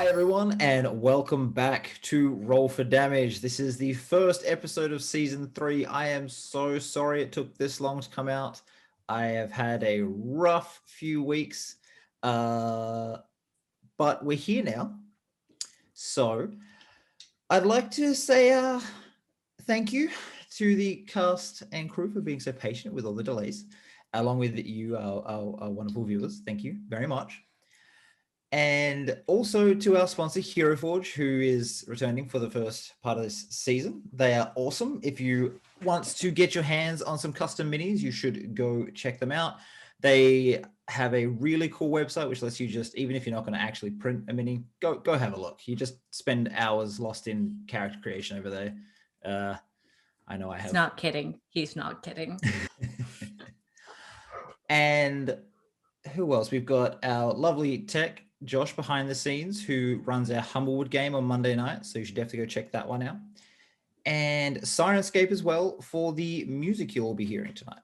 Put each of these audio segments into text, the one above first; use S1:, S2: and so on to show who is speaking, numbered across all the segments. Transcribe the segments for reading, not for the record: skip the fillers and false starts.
S1: Hi everyone, and welcome back to Roll for Damage. This is the first episode of season 3. I am so sorry it took this long to come out. I have had a rough few weeks, but we're here now. So I'd like to say thank you to the cast and crew for being so patient with all the delays, along with you, our wonderful viewers. Thank you very much. And also to our sponsor, Hero Forge, who is returning for the first part of this season. They are awesome. If you want to get your hands on some custom minis, you should go check them out. They have a really cool website, which lets you just, even if you're not going to actually print a mini, go have a look. You just spend hours lost in character creation over there. I know I have.
S2: He's not kidding. He's not kidding.
S1: And who else? We've got our lovely tech, Josh, behind the scenes, who runs our Humblewood game on Monday night. So you should definitely go check that one out. And Sirenscape as well for the music you'll all be hearing tonight.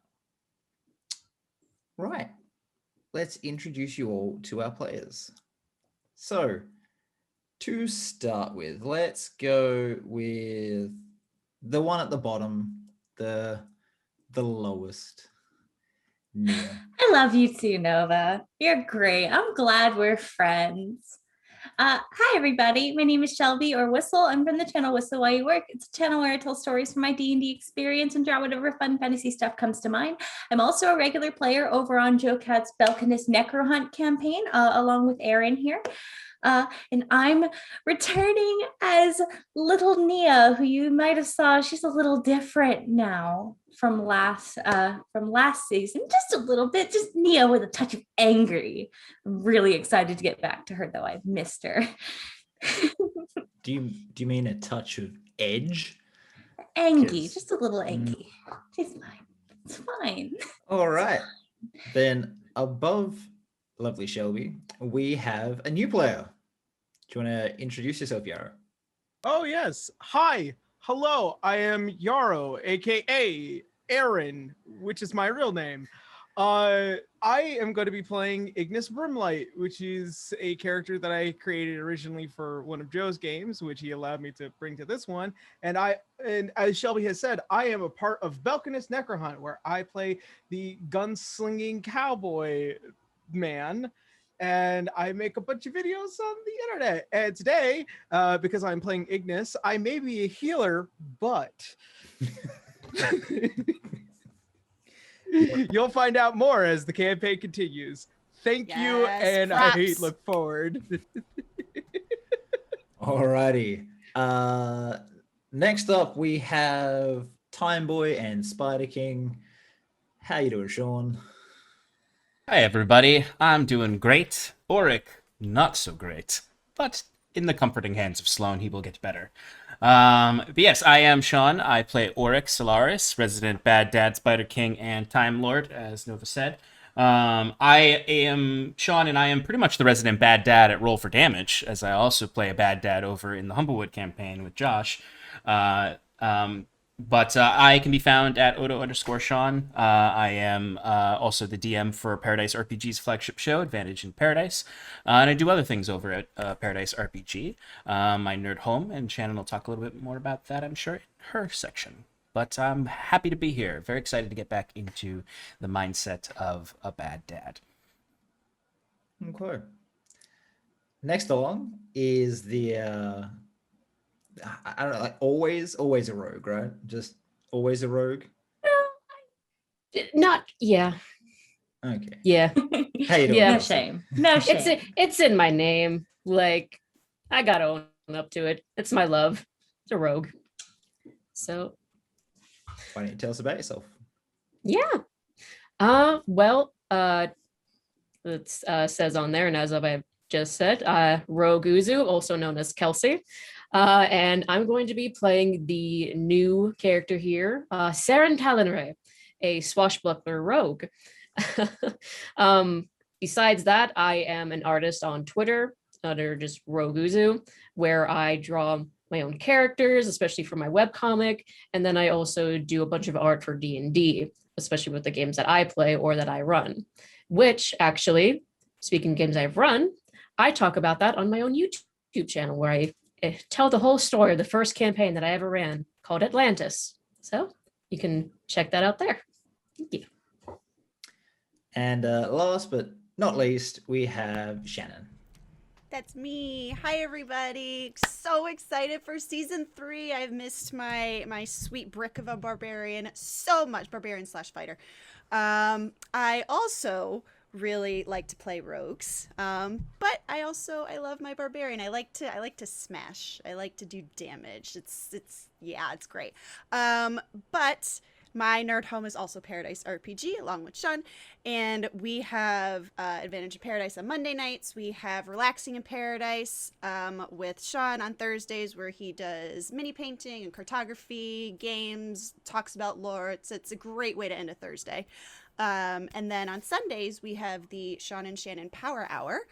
S1: Right. Let's introduce you all to our players. So to start with, let's go with the one at the bottom, the lowest. Nia.
S2: I love you too, Nova. You're great. I'm glad we're friends. Hi, everybody. My name is Shelby, or Whistle. I'm from the channel Whistle While You Work. It's a channel where I tell stories from my D&D experience and draw whatever fun fantasy stuff comes to mind. I'm also a regular player over on Joe Cat's Belcanist Necro Hunt campaign, along with Arron here. And I'm returning as little Nia, who you might have saw. She's a little different now from last season, just a little bit, just Nia with a touch of angry. I'm really excited to get back to her, though. I've missed her.
S1: Do you mean a touch of edge?
S2: Angie, just a little Angie. She's fine. It's fine.
S1: All right. Then above lovely Shelby, we have a new player. Do you want to introduce yourself, Yarrow?
S3: Oh, yes. Hi. Hello. I am Yarrow, aka Arron, which is my real name. I am going to be playing Ignis Brimlight, which is a character that I created originally for one of Joe's games, which he allowed me to bring to this one. And as Shelby has said, I am a part of Belcanist Necro Hunt, where I play the gunslinging cowboy man. And I make a bunch of videos on the internet. And today, because I'm playing Ignis, I may be a healer, but you'll find out more as the campaign continues. Thank you, and props. I look forward.
S1: Alrighty. Next up, we have Time Boy and Spider King. How you doing, Sean?
S4: Hi, everybody. I'm doing great. Auric, not so great. But in the comforting hands of Sloan, he will get better. But yes, I am Sean. I play Auric Solaris, resident Bad Dad, Spider King, and Time Lord, as Nova said. I am Sean, and I am pretty much the resident Bad Dad at Roll for Damage, as I also play a Bad Dad over in the Humblewood campaign with Josh. But I can be found at Odo_Sean. I am also the DM for Paradise RPG's flagship show, Advantage in Paradise. And I do other things over at Paradise RPG. My nerd home, and Shannon will talk a little bit more about that, I'm sure, in her section. But I'm happy to be here. Very excited to get back into the mindset of a bad dad.
S1: Okay. Next along is the... I don't know, like always a rogue, right? Just always a rogue?
S5: Yeah.
S1: Okay.
S5: Yeah.
S1: How you doing?
S5: Yeah.
S2: No shame. No shame.
S5: It's in my name. Like, I gotta own up to it. It's my love. It's a rogue. So.
S1: Why don't you tell us about yourself?
S5: Yeah. Well, it says on there, and as I've just said, Rogue Uzu, also known as Kelsey. And I'm going to be playing the new character here, Saren Talonray, a swashbuckler rogue. Besides that, I am an artist on Twitter under just Rogue Uzu, where I draw my own characters, especially for my webcomic. And then I also do a bunch of art for D&D, especially with the games that I play or that I run, which actually, speaking of games I've run, I talk about that on my own YouTube YouTube channel where I tell the whole story of the first campaign that I ever ran called Atlantis. So you can check that out there. Thank you.
S1: And last but not least, we have Shannon.
S6: That's me. Hi, everybody. So excited for season 3. I've missed my sweet brick of a barbarian so much. Barbarian/fighter. I also really like to play rogues. But I love my barbarian. I like to smash. I like to do damage. It's great. But my nerd home is also Paradise RPG, along with Sean, and we have Advantage in Paradise on Monday nights. We have Relaxing in Paradise with Sean on Thursdays, where he does mini painting and cartography, games, talks about lore. It's a great way to end a Thursday. And then on Sundays, we have the Sean and Shannon Power Hour,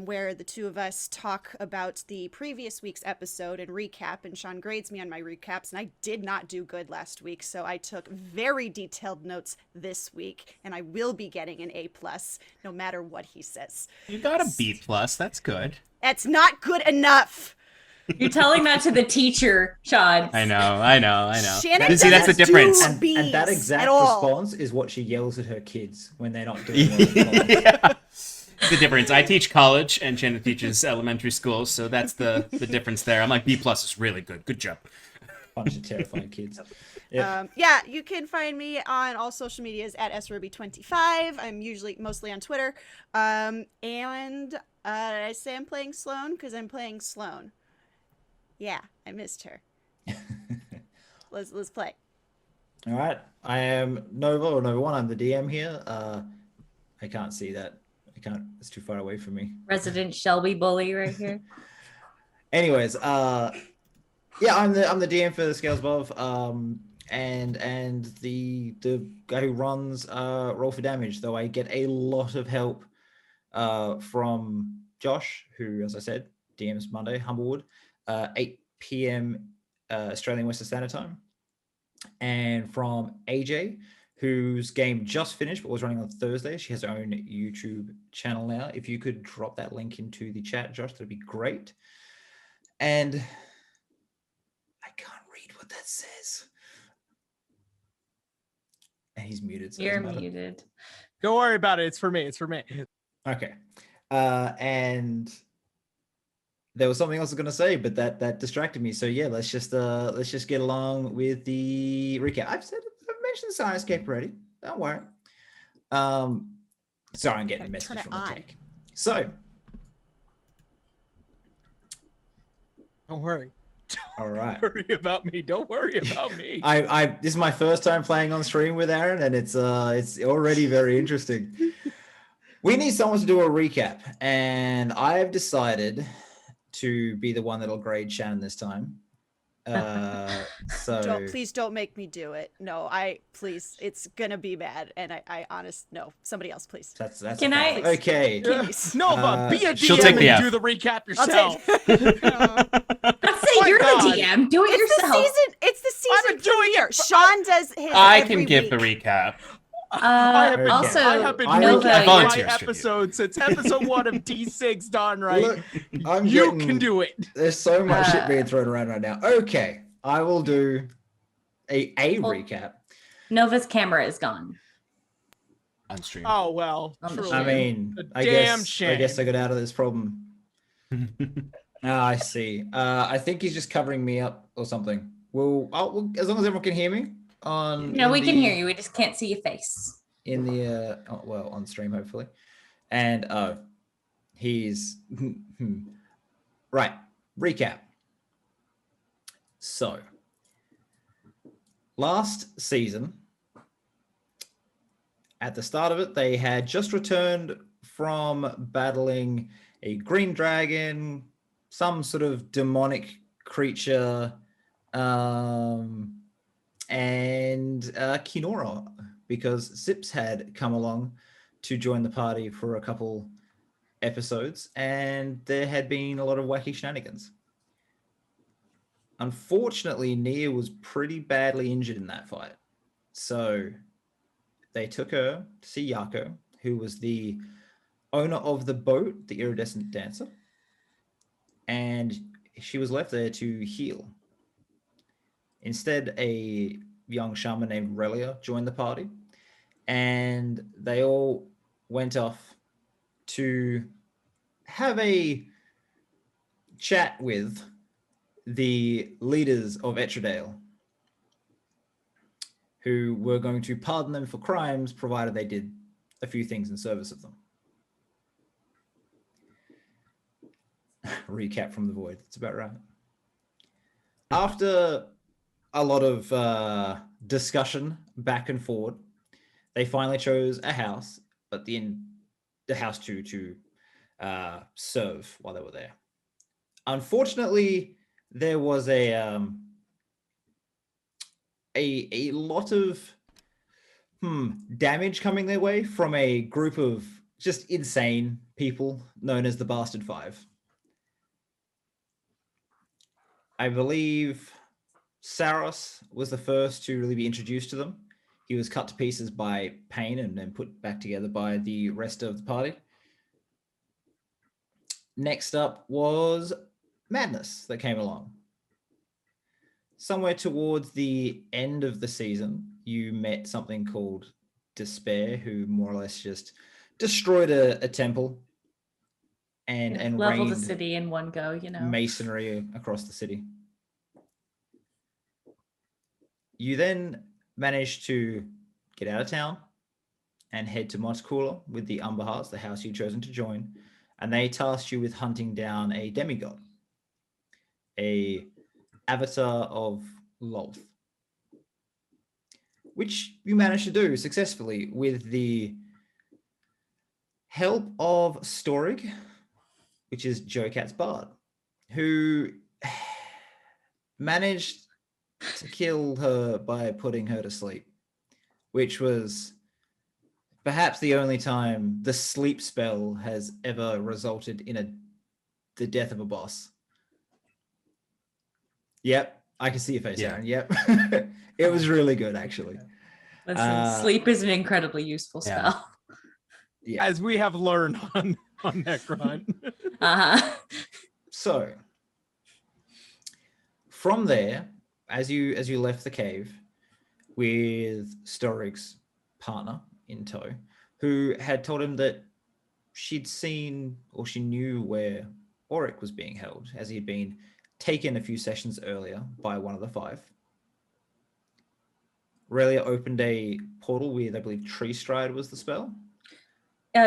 S6: where the two of us talk about the previous week's episode and recap, and Sean grades me on my recaps, and I did not do good last week, so I took very detailed notes this week, and I will be getting an A+, no matter what he says.
S4: You got a B+, that's good.
S6: That's not good enough!
S2: You're telling that to the teacher, Sean.
S4: I know.
S6: Shannon
S4: See, that's the
S6: doesn't
S4: difference.
S6: do B's
S1: And that exact
S6: at all.
S1: response is what she yells at her kids when they're not doing well.
S4: Yeah. The difference. I teach college and Shannon teaches elementary school, so that's the difference there. I'm like, B+ is really good. Good job.
S1: Bunch of terrifying kids. Yep.
S6: Yeah, you can find me on all social medias at sruby25. I'm mostly on Twitter. And I say I'm playing Sloan because I'm playing Sloan. Yeah, I missed her. Let's play.
S1: All right. I am Nova 1. I'm the DM here. I can't see that. It's too far away from me.
S2: Resident Shelby bully right here.
S1: Anyways, yeah, I'm the DM for the Scales Above, and the guy who runs Roll for Damage. Though I get a lot of help from Josh, who, as I said, DMs Monday, Humblewood, 8 p.m. Australian Western Standard Time, and from AJ, whose game just finished but was running on Thursday. She has her own YouTube channel now. If you could drop that link into the chat, Josh, that'd be great. And I can't read what that says. And he's muted. So
S2: You're muted.
S3: Don't worry about it. It's for me.
S1: Okay. And there was something else I was going to say, but that distracted me. So yeah, let's just get along with the recap. I've mentioned Science-Scape already. Don't worry. Sorry, I'm getting a message from the tech. So,
S3: Don't worry.
S1: all right.
S3: Don't worry about me. Don't worry about me.
S1: This is my first time playing on stream with Arron, and it's already very interesting. We need someone to do a recap, and I've decided to be the one that'll grade Shannon this time.
S6: Please don't make me do it. No, please, it's gonna be bad, and no, somebody else, please.
S1: That's
S2: Can I-
S1: okay.
S6: Please.
S3: Nova, be a
S4: she'll
S3: DM
S4: take the F.
S3: and do the recap
S6: I'll
S3: yourself.
S2: Let's say
S3: my
S2: you're
S3: God.
S2: the DM. Do it yourself.
S6: It's the
S3: I've
S6: season
S3: been doing
S6: premiere.
S3: it.
S6: Sean does his.
S4: I
S6: every
S4: can give the
S6: week.
S4: recap.
S2: Also,
S3: I have been
S1: I
S3: doing
S1: volunteer
S3: my
S4: volunteers to do.
S3: episode since episode 1 of D6 done, right?
S1: Look, I'm
S3: You
S1: getting-
S3: can do it.
S1: There's so much shit being thrown around right now. Okay, I will do a recap.
S2: Nova's camera is gone.
S4: On stream.
S3: Oh well.
S2: On the
S3: truly.
S1: I mean,
S3: A
S1: I
S3: damn
S1: guess
S3: shame.
S1: I got out of this problem. I see. I think he's just covering me up or something. Well, as long as everyone can hear me
S2: No, we can hear you. We just can't see your face.
S1: in the on stream hopefully. And he's right. Recap. So last season, at the start of it, they had just returned from battling a green dragon, some sort of demonic creature, and Kinora, because Sips had come along to join the party for a couple episodes, and there had been a lot of wacky shenanigans. Unfortunately, Nia was pretty badly injured in that fight. So they took her to see Yako, who was the owner of the boat, the Iridescent Dancer. and she was left there to heal. Instead, a young shaman named Relia joined the party, and they all went off to have a chat with the leaders of Etredale, who were going to pardon them for crimes provided they did a few things in service of them. Recap from the void. That's about right. After a lot of discussion back and forward, they finally chose a house, but the house to serve while they were there. Unfortunately, there was a lot of damage coming their way from a group of just insane people known as the Bastard Five. I believe Saros was the first to really be introduced to them. He was cut to pieces by Pain and then put back together by the rest of the party. Next up was Madness that came along. Somewhere towards the end of the season, you met something called Despair, who more or less just destroyed a temple and
S2: leveled the
S1: rained
S2: city in one go, you know.
S1: masonry across the city. You then managed to get out of town and head to Montecouler with the Umber Hearts, the house you'd chosen to join, and they tasked you with hunting down a demigod, a avatar of Lolth, which you managed to do successfully with the help of Storig, which is Joe Cat's bard, who managed to kill her by putting her to sleep, which was perhaps the only time the sleep spell has ever resulted in the death of a boss. Yep, I can see your face,
S4: Yeah.
S1: Arron. Yep. It was really good, actually.
S2: Listen, sleep is an incredibly useful
S4: Yeah.
S2: spell.
S1: Yeah.
S3: As we have learned on Necron.
S2: Uh-huh.
S1: So, from there, as you left the cave with Storig's partner in tow, who had told him that she'd seen or she knew where Auric was being held, as he had been taken a few sessions earlier by one of the five. Relia opened a portal with, I believe, Tree Stride was the spell.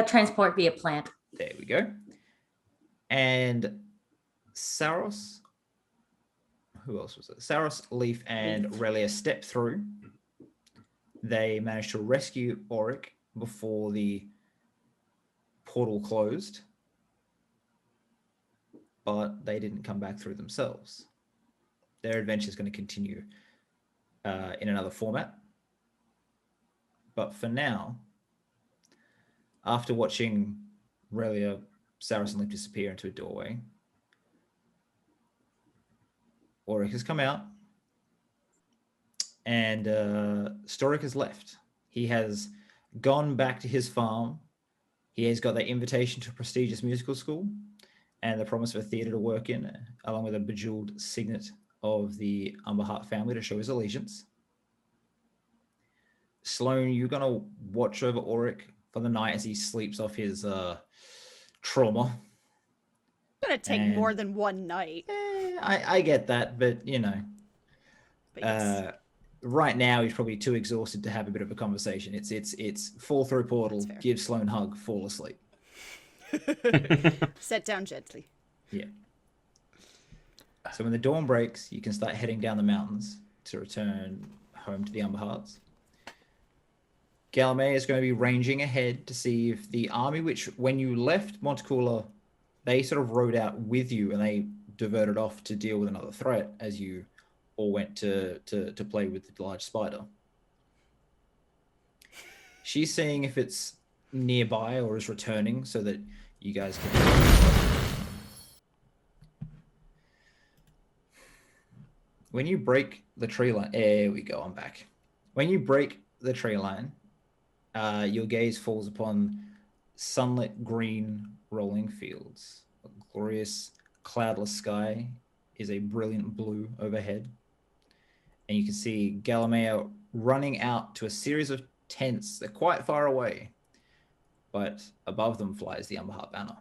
S2: Transport via plant.
S1: There we go. And Saros, who else was it? Saros, Leaf, and Relia stepped through. They managed to rescue Auric before the portal closed, but they didn't come back through themselves. Their adventure is going to continue in another format. But for now, after watching Relia, Saros, and Leaf disappear into a doorway, Auric has come out, and Storic has left. He has gone back to his farm. He has got that invitation to a prestigious musical school and the promise of a theatre to work in, along with a bejeweled signet of the Umberheart family to show his allegiance. Sloane, you're going to watch over Auric for the night as he sleeps off his trauma.
S6: It's gonna take more than one night.
S1: I get that, but you know,
S6: But yes,
S1: right now he's probably too exhausted to have a bit of a conversation. It's fall through portal,
S6: That's fair.
S1: give Sloane a hug, fall asleep.
S6: set down gently.
S1: Yeah. So when the dawn breaks, you can start heading down the mountains to return home to the Umberhearts. Galame is going to be ranging ahead to see if the army, which when you left Montecouler, they sort of rode out with you and they diverted off to deal with another threat as you all went to play with the large spider. She's seeing if it's nearby or is returning so that you guys can... When you break the tree line... There we go, I'm back. When you break the tree line, your gaze falls upon sunlit green rolling fields, a glorious cloudless sky is a brilliant blue overhead. And you can see Galileo running out to a series of tents. They're quite far away, but above them flies the Umber Heart banner.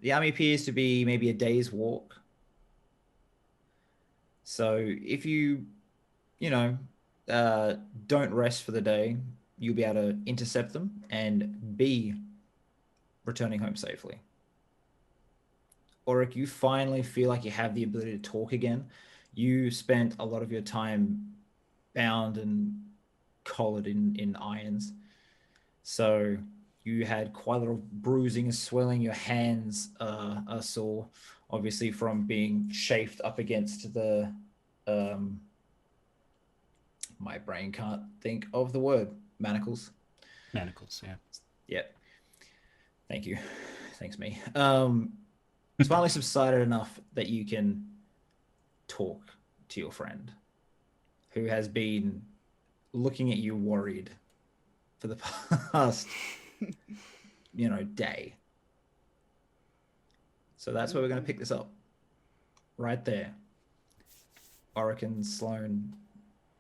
S1: The army appears to be maybe a day's walk. So if you don't rest for the day, you'll be able to intercept them and be returning home safely. Auric, you finally feel like you have the ability to talk again. You spent a lot of your time bound and collared in irons. So you had quite a lot of bruising and swelling. Your hands are sore, obviously from being chafed up against the... my brain can't think of the word. Manacles.
S4: Manacles, yeah.
S1: Yeah. Thank you. Thanks, me. It's finally subsided enough that you can talk to your friend who has been looking at you worried for the past, day. So that's where we're going to pick this up. Right there. Auric and Sloane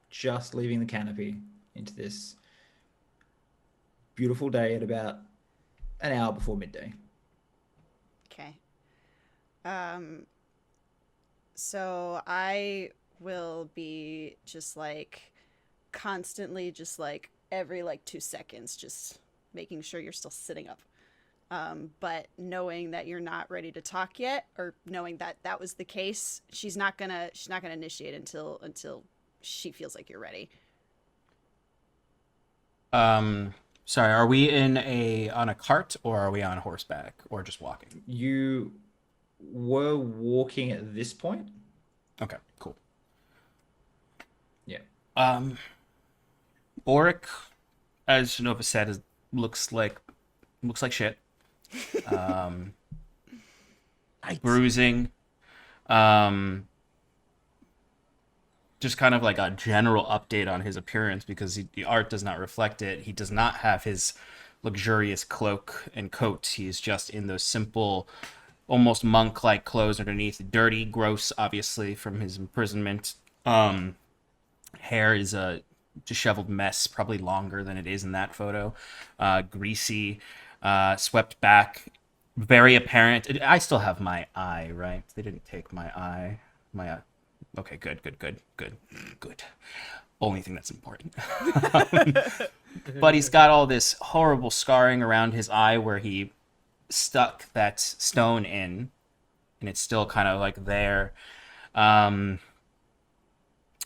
S1: just leaving the canopy into this beautiful day at about an hour before midday.
S6: Okay. So I will be just like constantly, just like every 2 seconds, just making sure you're still sitting up. But knowing that you're not ready to talk yet, or knowing that that was the case, she's not gonna initiate until she feels like you're ready.
S4: Sorry, are we on a cart, or are we on horseback, or just walking?
S1: You were walking at this point.
S4: Okay, cool.
S1: Yeah.
S4: Auric, as Nova said, looks like shit. Bruising. Just kind of like a general update on his appearance, because the art does not reflect it. He does not have his luxurious cloak and coat. He's just in those simple, almost monk-like clothes underneath. Dirty, gross, obviously, from his imprisonment. Hair is a disheveled mess, probably longer than it is in that photo. Greasy, swept back, very apparent. I still have my eye, right? They didn't take my eye. Okay, good. Only thing that's important. But he's got all this horrible scarring around his eye where he stuck that stone in, and it's still kind of like there.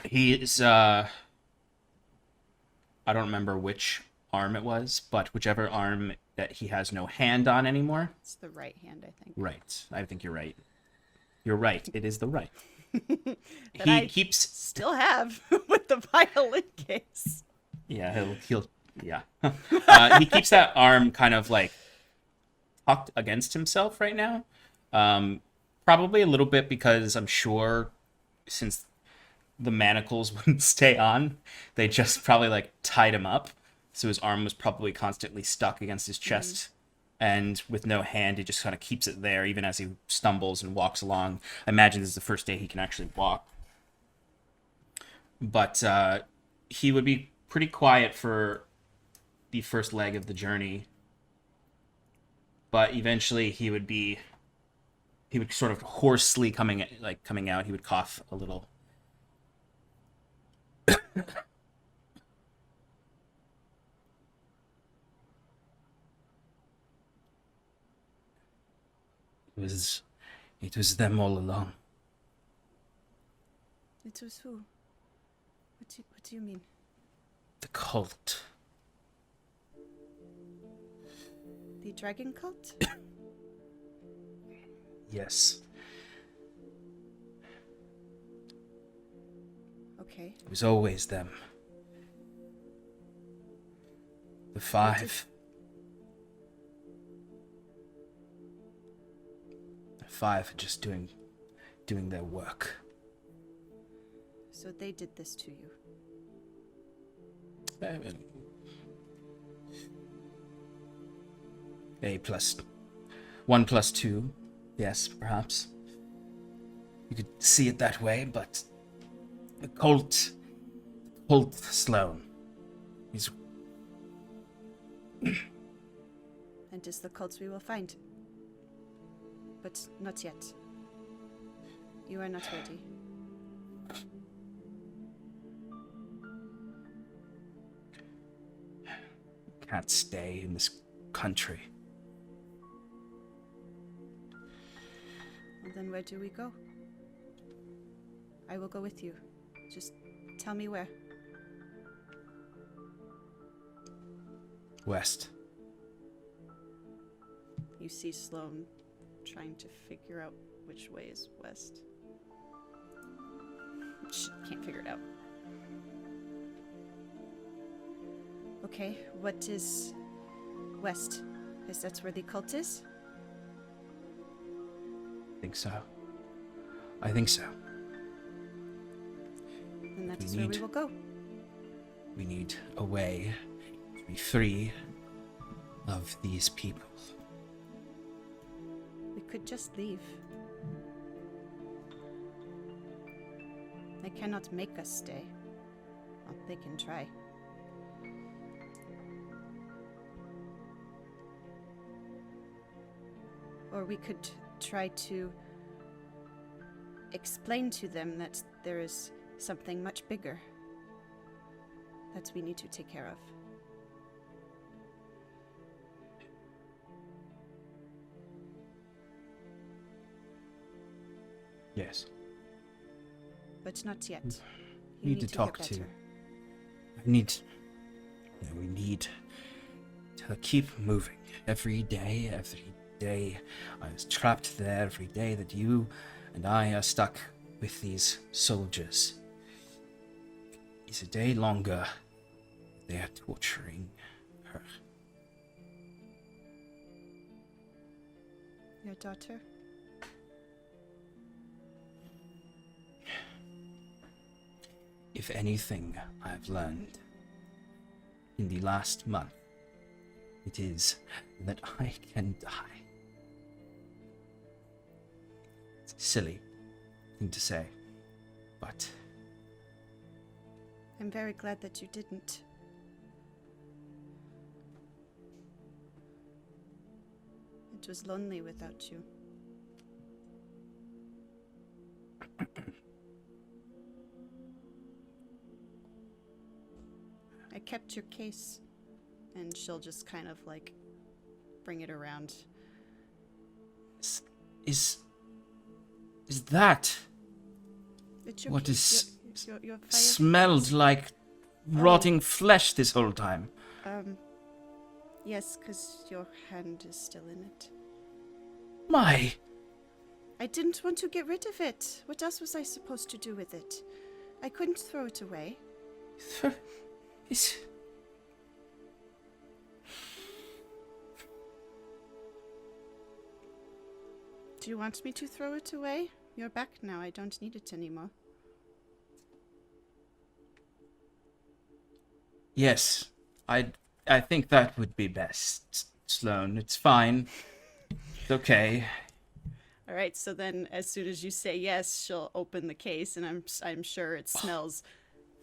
S4: He is, I don't remember which arm it was, but whichever arm that he has no hand on anymore.
S6: It's the right hand, I think.
S4: Right. I think you're right. You're right. It is the right.
S6: He keeps still have with the violin case.
S4: Yeah, he'll yeah. He keeps that arm kind of like tucked against himself right now. Probably a little bit because I'm sure since the manacles wouldn't stay on, they just probably like tied him up. So his arm was probably constantly stuck against his chest. And with no hand, he just kind of keeps it there, even as he stumbles and walks along. I imagine this is the first day he can actually walk. But he would be pretty quiet for the first leg of the journey. But eventually he would sort of hoarsely coming out. He would cough a little. It was them all along.
S6: It was who? What do you mean?
S4: The cult.
S6: The dragon cult?
S4: Yes.
S6: Okay.
S4: It was always them. The five. Five are just doing their work.
S6: So they did this to you?
S4: A plus 1 plus 2 Yes, perhaps. You could see it that way, but the cult Sloan, is...
S6: And is the cult we will find. But not yet. You are not ready.
S4: Can't stay in this country.
S6: Well, then where do we go? I will go with you. Just tell me where.
S4: West.
S6: You see Sloan trying to figure out which way is west. She can't figure it out. Okay, what is west? Is that where the cult is?
S4: I think so. I think so.
S6: And that is where we will go.
S4: We need a way to be free of these people.
S6: We could just leave. They cannot make us stay. Well, they can try. Or we could try to explain to them that there is something much bigger that we need to take care of.
S4: Yes.
S6: But not yet.
S4: We
S6: You
S4: need to
S6: get
S4: talk to...
S6: better.
S4: We need to keep moving. Every day I was trapped there. Every day that you and I are stuck with these soldiers is a day longer. They are torturing her.
S6: Your daughter?
S4: If anything I've learned in the last month, it is that I can die. It's a silly thing to say, but
S6: I'm very glad that you didn't. It was lonely without you. I kept your case, and she'll just kind of like bring it around.
S4: is that
S6: It's your
S4: what
S6: case.
S4: is
S6: Your fire
S4: smelled
S6: case.
S4: like rotting flesh this whole time?
S6: Yes, because your hand is still in it.
S4: My,
S6: I didn't want to get rid of it. What else was I supposed to do with it? I couldn't throw it away.
S4: is
S6: Do you want me to throw it away? You're back now. I don't need it anymore.
S4: yes, I think that would be best, Sloan. It's fine. It's okay.
S6: All right. So then, as soon as you say yes, she'll open the case, and I'm sure it smells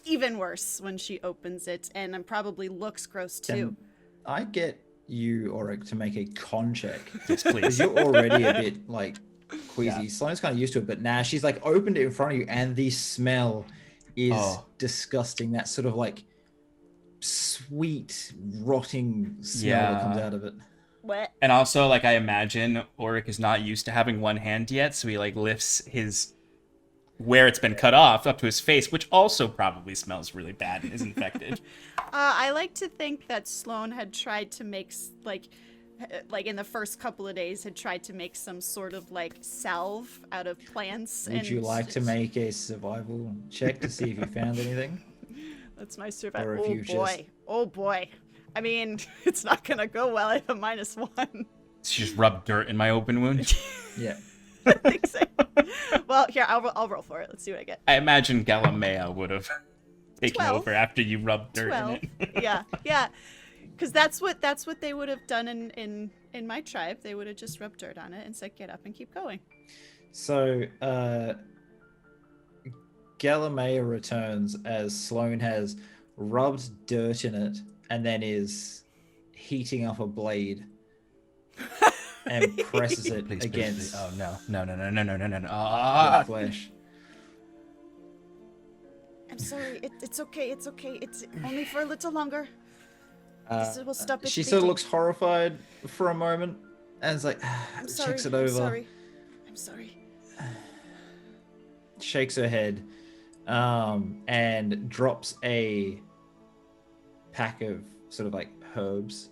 S6: even worse when she opens it, and probably looks gross too.
S1: Can I get you, Auric, to make a con check?
S4: Yes,
S1: Because
S4: please.
S1: you're already a bit like queasy.
S4: Yeah.
S1: Sloane's kind of used to it, but now she's like opened it in front of you, and the smell is
S4: Oh.
S1: disgusting. That sort of like sweet, rotting smell that comes
S4: Yeah.
S1: out of it.
S6: What?
S4: And also, like, I imagine Auric is not used to having one hand yet, so he, like, lifts his... where it's been cut off up to his face, which also probably smells really bad and is infected.
S6: I like to think that Sloane had tried to make like in the first couple of days had tried to make some sort of like salve out of plants.
S1: Would you like to make a survival check to see if you found anything?
S6: That's my
S1: Or
S6: survival.
S1: if
S6: Oh
S1: you
S6: boy.
S1: just-
S6: Oh boy. I mean, it's not gonna go well. I have a -1.
S4: She just rubbed dirt in my open wound.
S1: Yeah.
S6: I think so. Well, here, I'll roll for it. Let's see what I get.
S4: I imagine Galamea would have taken
S6: 12.
S4: over after you rubbed dirt
S6: 12.
S4: in it.
S6: Yeah. Because that's what they would have done in in my tribe, they would have just rubbed dirt on it and said, "Get up and keep going."
S1: So, Galilea returns as Sloane has rubbed dirt in it and then is heating up a blade and presses it
S4: Please,
S1: against
S4: please. Oh no. No.
S1: the flesh.
S6: I'm sorry. It's okay. It's okay. It's only for a little longer. This will stop it.
S1: She sort of looks horrified for a moment and is like,
S6: I'm sorry.
S1: checks it over.
S6: I'm sorry.
S1: Shakes her head, and drops a pack of sort of like herbs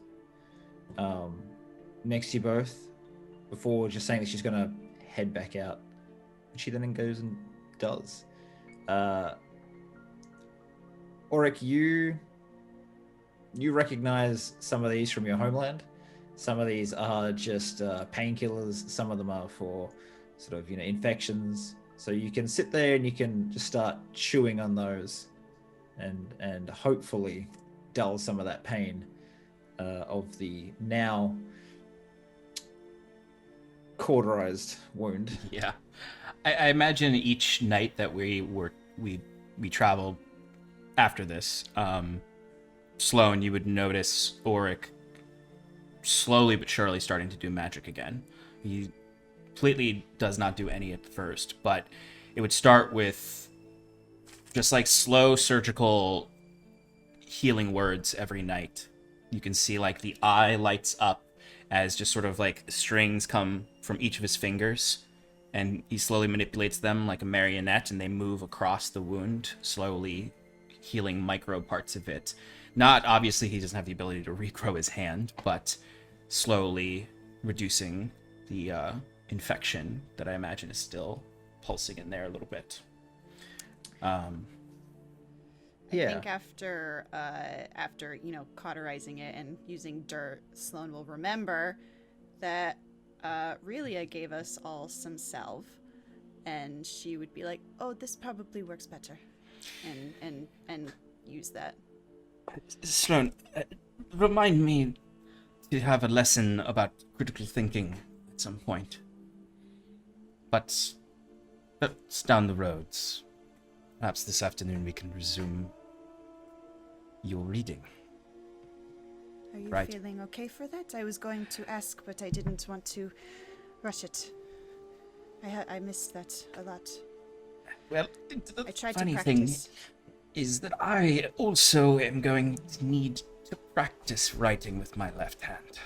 S1: next to you both before just saying that she's gonna head back out. She then goes and does. Auric, you recognize some of these from your homeland. Some of these are just painkillers. Some of them are for sort of, infections. So you can sit there and you can just start chewing on those and hopefully dull some of that pain of the now cauterized wound.
S4: Yeah. I imagine each night that we traveled after this, Sloane, you would notice Auric slowly but surely starting to do magic again. He completely does not do any at first, but it would start with just like slow surgical healing words every night. You can see like the eye lights up as just sort of like strings come from each of his fingers, and he slowly manipulates them like a marionette, and they move across the wound, slowly healing micro parts of it. Not obviously, he doesn't have the ability to regrow his hand, but slowly reducing the infection that I imagine is still pulsing in there a little bit.
S6: I think after cauterizing it and using dirt, Sloane will remember that Relia gave us all some salve, and she would be like, "Oh, this probably works better," and use that.
S4: Sloane, remind me to have a lesson about critical thinking at some point. But that's down the roads. Perhaps this afternoon we can resume your reading.
S6: Are you
S4: Right.
S6: feeling okay for that? I was going to ask, but I didn't want to rush it. I missed that a lot.
S4: Well,
S6: I tried to
S4: funny thing
S6: practice.
S4: is that I also am going to need to practice writing with my left hand.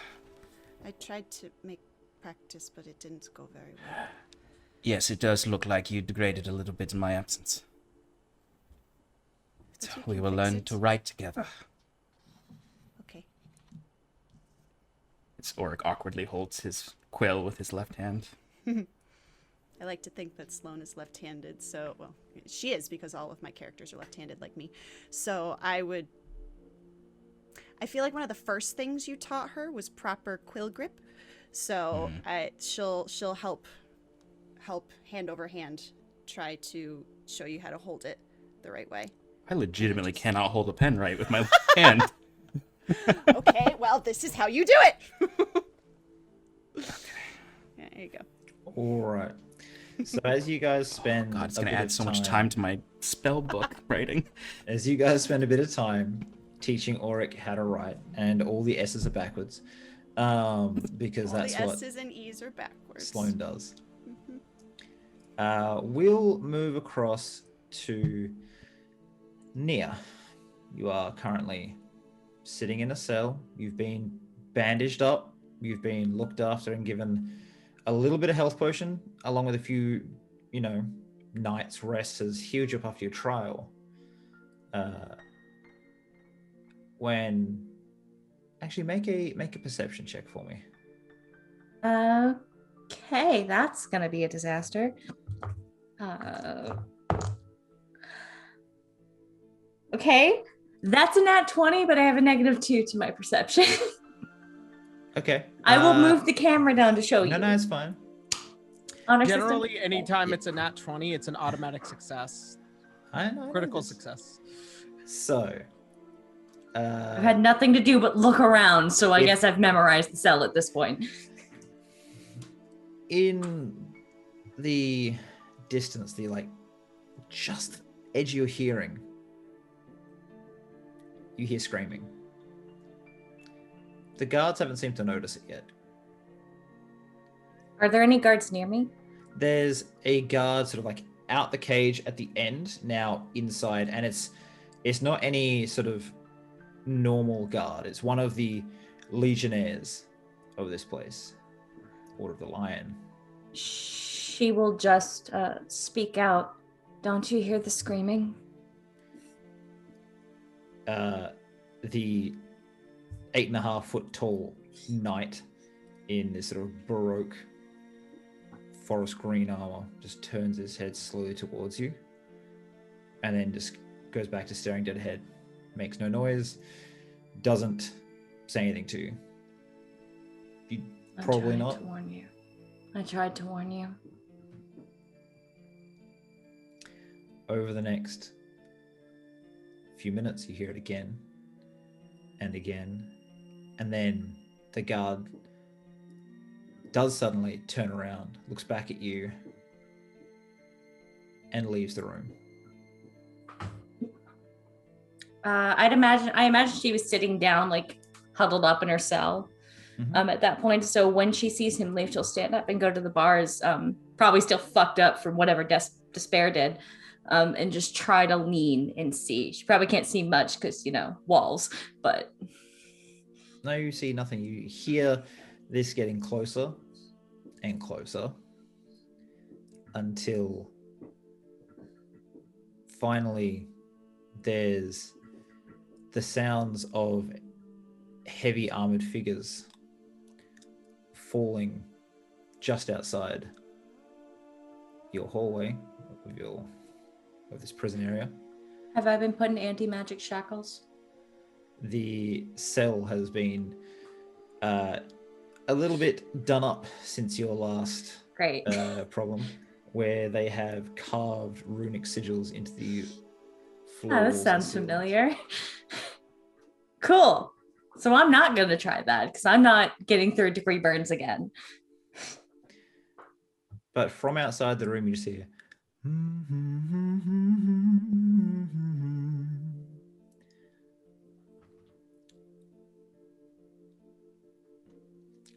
S6: I tried to make practice, but it didn't go very well.
S4: Yes, it does look like you degraded a little bit in my absence.
S6: But you
S4: We
S6: can
S4: will
S6: fix
S4: learn
S6: it.
S4: to write together.
S6: Okay.
S4: Auric awkwardly holds his quill with his left hand.
S6: I like to think that Sloane is left-handed, so, well, she is because all of my characters are left-handed like me. So I feel like one of the first things you taught her was proper quill grip. So she'll help hand over hand try to show you how to hold it the right way.
S4: I legitimately cannot hold a pen right with my left hand.
S6: Okay, well, this is how you do it. Yeah, there you go.
S1: All right. So as you guys spend
S4: God, it's
S1: a
S4: going to
S1: bit
S4: add
S1: of
S4: so much time to my spell book writing.
S1: As you guys spend a bit of time teaching Auric how to write, and all the S's are backwards, because
S6: All
S1: that's
S6: the
S1: what
S6: S's and E's are backwards.
S1: Sloane does. We'll move across to Nia. You are currently sitting in a cell. You've been bandaged up. You've been looked after and given a little bit of health potion, along with a few, nights rest has healed you up after your trial. Actually make a perception check for me.
S2: Okay, that's gonna be a disaster. Okay, that's a nat 20, but I have a -2 to my perception.
S1: Okay.
S2: I will move the camera down to show you.
S1: No, it's fine.
S2: Honor
S3: Generally,
S2: system.
S3: anytime it's a nat 20, it's an automatic success.
S1: I know
S3: Critical
S1: this.
S3: success.
S1: So,
S2: I've had nothing to do but look around, so I guess I've memorized the cell at this point.
S1: In the distance, the like just edge of your hearing, you hear screaming. The guards haven't seemed to notice it yet.
S2: Are there any guards near me?
S1: There's a guard sort of like out the cage at the end, now inside, and it's not any sort of normal guard. It's one of the legionnaires of this place, Order of the Lion.
S2: She will just speak out. Don't you hear the screaming?
S1: The 8.5 foot tall knight in this sort of Baroque forest green armor just turns his head slowly towards you and then just goes back to staring dead ahead. Makes no noise, doesn't say anything to you. You probably not.
S2: I tried to warn you.
S1: Over the next few minutes, you hear it again and again, and then the guard does suddenly turn around, looks back at you, and leaves the room.
S2: I imagine she was sitting down, like huddled up in her cell. At that point. So when she sees him leave, she'll stand up and go to the bars, probably still fucked up from whatever despair did, and just try to lean and see. She probably can't see much because, walls, but...
S1: No, you see nothing. You hear this getting closer and closer until finally there's the sounds of heavy armored figures falling just outside your hallway of this prison area.
S2: Have I been put in anti-magic shackles?
S1: The cell has been a little bit done up since your last
S2: Great.
S1: problem, where they have carved runic sigils into the floor.
S2: Oh, this sounds familiar. Cool. So I'm not going to try that because I'm not getting third degree burns again.
S1: But from outside the room, you just hear.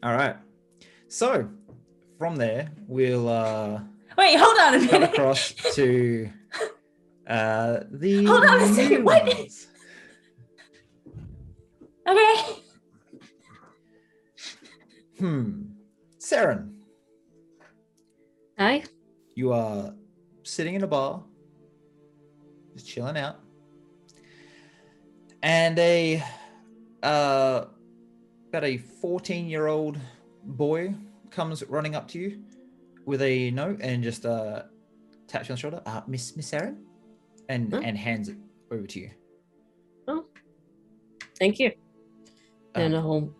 S1: All right. So from there, we'll
S2: wait. Hold on a minute.
S1: come across to the.
S2: Hold on a second. What? Okay.
S1: Saren.
S5: Hi.
S1: You are sitting in a bar, just chilling out, and about a 14-year-old boy comes running up to you with a note and just taps you on the shoulder. Miss Saren, and hands it over to you.
S5: Oh, thank you. And I'll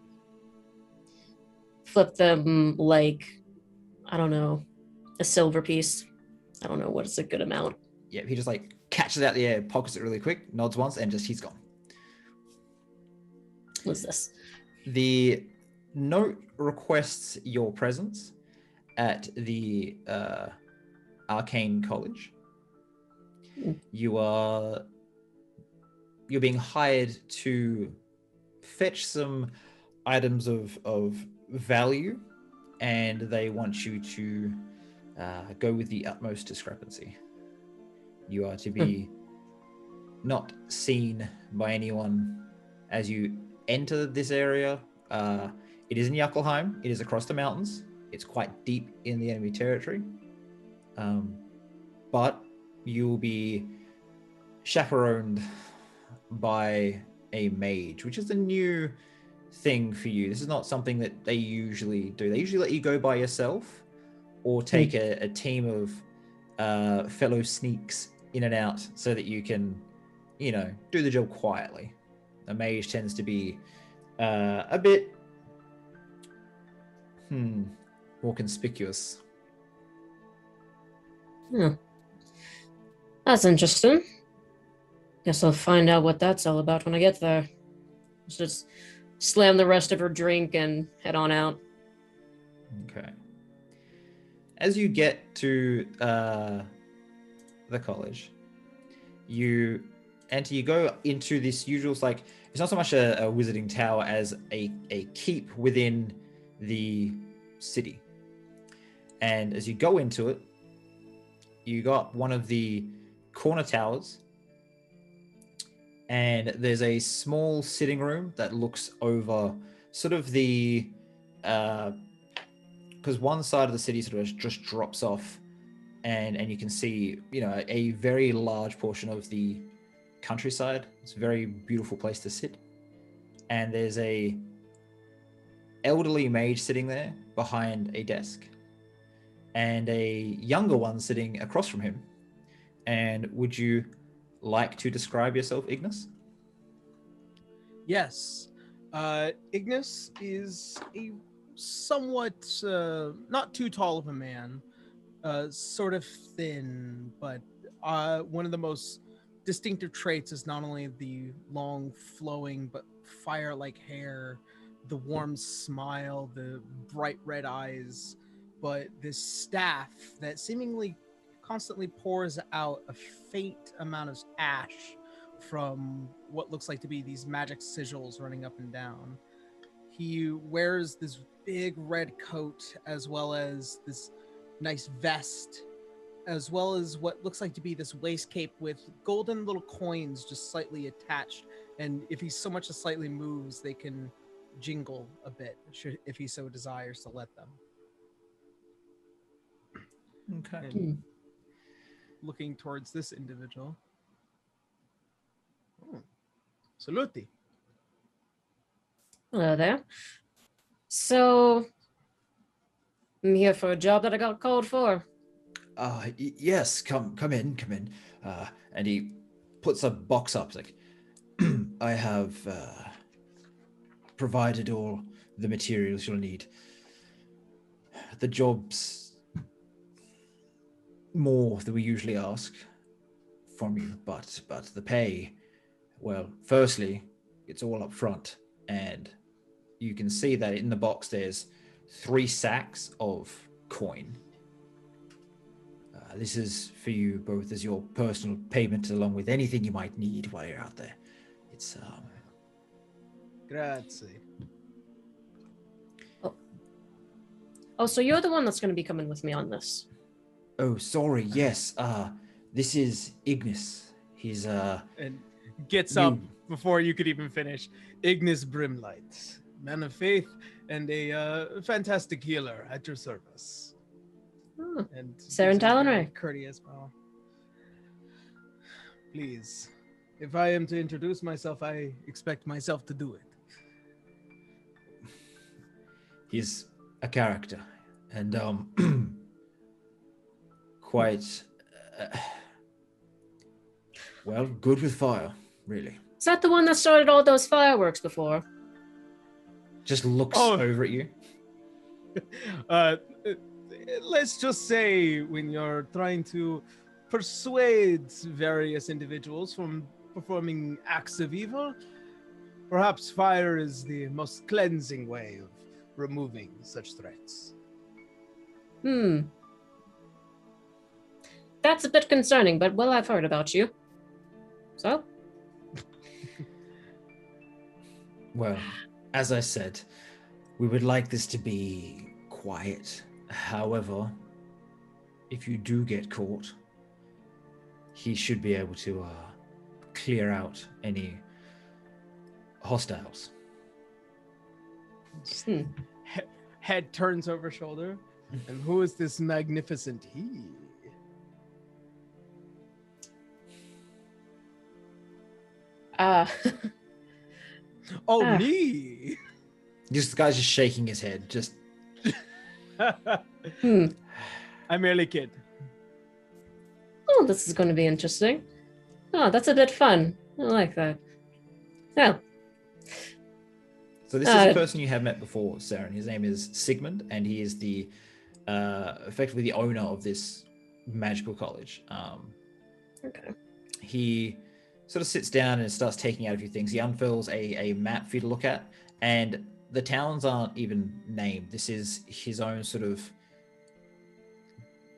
S5: flip them like, I don't know, a silver piece. I don't know what is a good amount.
S1: Yeah, he just like catches it out the air, pockets it really quick, nods once, and just he's gone.
S5: What's this?
S1: The note requests your presence at the Arcane College. You're being hired to fetch some items of value, and they want you to go with the utmost discrepancy. You are to be not seen by anyone as you enter this area. It is in Yuckelheim. It is across the mountains. It's quite deep in the enemy territory. But you will be chaperoned by a mage, which is a new thing for you. This is not something that they usually do. They usually let you go by yourself or take a team of fellow sneaks in and out so that you can, do the job quietly. A mage tends to be a bit more conspicuous.
S5: That's interesting. Guess I'll find out what that's all about when I get there. Just slam the rest of her drink and head on out.
S1: Okay. As you get to the college, you enter. You go into this usual, like, it's not so much a wizarding tower as a keep within the city. And as you go into it, you got one of the corner towers, and there's a small sitting room that looks over sort of the because one side of the city sort of just drops off, and you can see, you know, a very large portion of the countryside. It's a very beautiful place to sit, and there's a elderly mage sitting there behind a desk, and a younger one sitting across from him. And would you like to describe yourself, Ignis?
S3: Yes. Ignis is a somewhat not too tall of a man, sort of thin, but one of the most distinctive traits is not only the long flowing but fire-like hair, the warm smile, the bright red eyes, but this staff that seemingly constantly pours out a faint amount of ash from what looks like to be these magic sigils running up and down. He wears this big red coat, as well as this nice vest, as well as what looks like to be this waist cape with golden little coins just slightly attached. And if he so much as slightly moves, they can jingle a bit, if he so desires to let them.
S1: Okay.
S3: And looking towards this individual. Saluti.
S5: Hello there. So, I'm here for a job that I got called for.
S1: Yes, come in. And he puts a box up. It's like, I have provided all the materials you'll need. The job's more than we usually ask from you, but the pay, well, firstly, it's all up front, and you can see that in the box there's 3 sacks of coin. This is for you both as your personal payment, along with anything you might need while you're out there. It's
S3: Grazie.
S5: Oh, so you're the one that's going to be coming with me on this.
S1: Oh, sorry. Yes. This is Ignis. He's
S3: And gets up before you could even finish. Ignis Brimlight, man of faith and a fantastic healer at your service.
S5: Oh,
S3: And
S5: Saren
S3: gives a very
S5: Talonray.
S3: courteous bow. Please, if I am to introduce myself, I expect myself to do it.
S1: he's a character, and quite well, good with fire, really.
S5: Is that the one that started all those fireworks before?
S1: Just looks
S3: Oh.
S1: over at you.
S3: Let's just say when you're trying to persuade various individuals from performing acts of evil, perhaps fire is the most cleansing way of removing such threats.
S5: That's a bit concerning, but well, I've heard about you. So?
S1: Well, as I said, we would like this to be quiet. However, if you do get caught, he should be able to clear out any hostiles.
S3: Head turns over shoulder, and who is this magnificent he? Me.
S1: Just the guy's just shaking his head. Just
S3: I merely kid.
S5: Oh, this is going to be interesting. Oh, that's a bit fun. I like that. Yeah.
S1: so this is a person you have met before, Saren. His name is Sigmund, and he is the effectively the owner of this magical college.
S5: Okay.
S1: He sort of sits down and starts taking out a few things. He unfurls a map for you to look at, and the towns aren't even named. This is his own sort of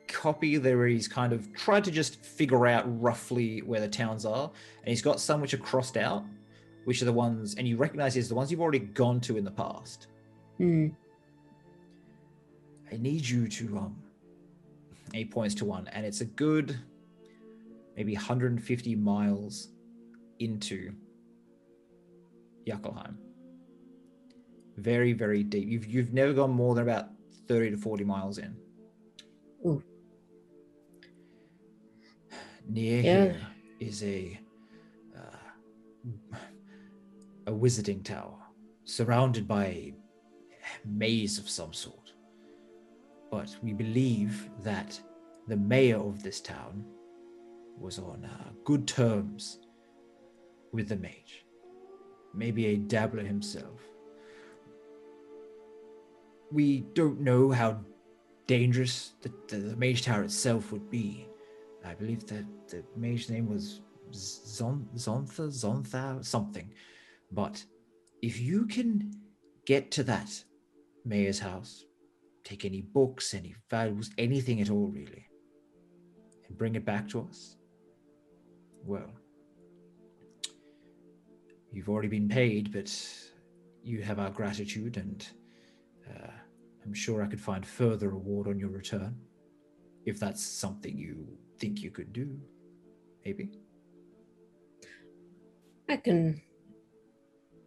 S1: copy there where he's kind of tried to just figure out roughly where the towns are, and he's got some which are crossed out, which are the ones, and you recognize is the ones you've already gone to in the past.
S5: Hmm.
S1: I need you to 8 points to one, and it's a good maybe 150 miles into Yackelheim. Very, very deep. You've never gone more than about 30 to 40 miles in.
S5: Ooh.
S1: Near here is a wizarding tower surrounded by a maze of some sort. But we believe that the mayor of this town was on good terms with the mage. Maybe a dabbler himself. We don't know how dangerous the mage tower itself would be. I believe that the mage's name was Zontha, something. But if you can get to that mayor's house, take any books, any valuables, anything at all really, and bring it back to us, well, you've already been paid, but you have our gratitude, and I'm sure I could find further reward on your return, if that's something you think you could do, maybe.
S5: I can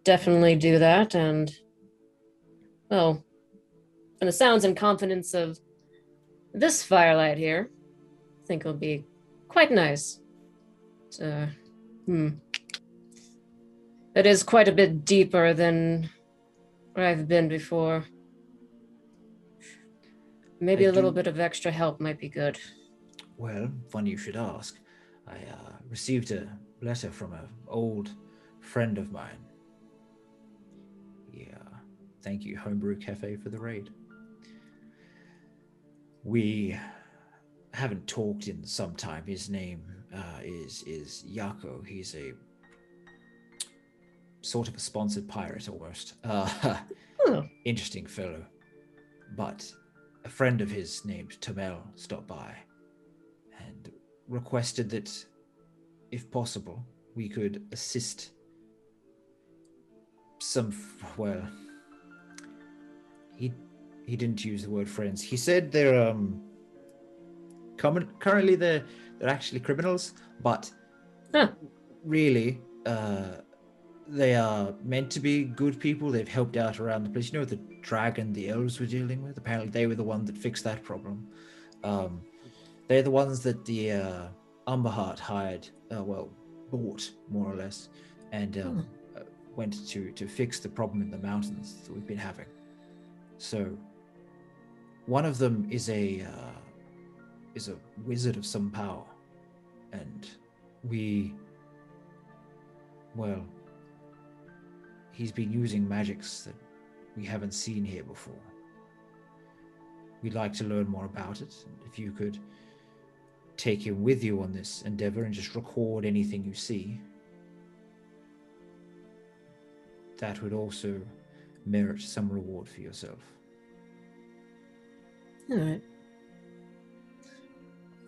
S5: definitely do that, and well, from the sounds and confidence of this firelight here, I think it'll be quite nice. It is quite a bit deeper than where I've been before. Maybe a little bit of extra help might be good.
S1: Well, funny you should ask. I received a letter from an old friend of mine. Yeah, thank you, Homebrew Cafe, for the raid. We haven't talked in some time. His name is Yako. He's a sort of a sponsored pirate almost. Interesting fellow. But a friend of his named Tamel stopped by and requested that, if possible, we could assist some, well, he didn't use the word friends. He said they're currently they're actually criminals, but really they are meant to be good people. They've helped out around the place. You know, the dragon the elves were dealing with? Apparently they were the one that fixed that problem. They're the ones that the Umberheart hired, bought, more or less, and went to fix the problem in the mountains that we've been having. So one of them is a wizard of some power, and he's been using magics that we haven't seen here before. We'd like to learn more about it, and if you could take him with you on this endeavor and just record anything you see, that would also merit some reward for yourself.
S5: All right.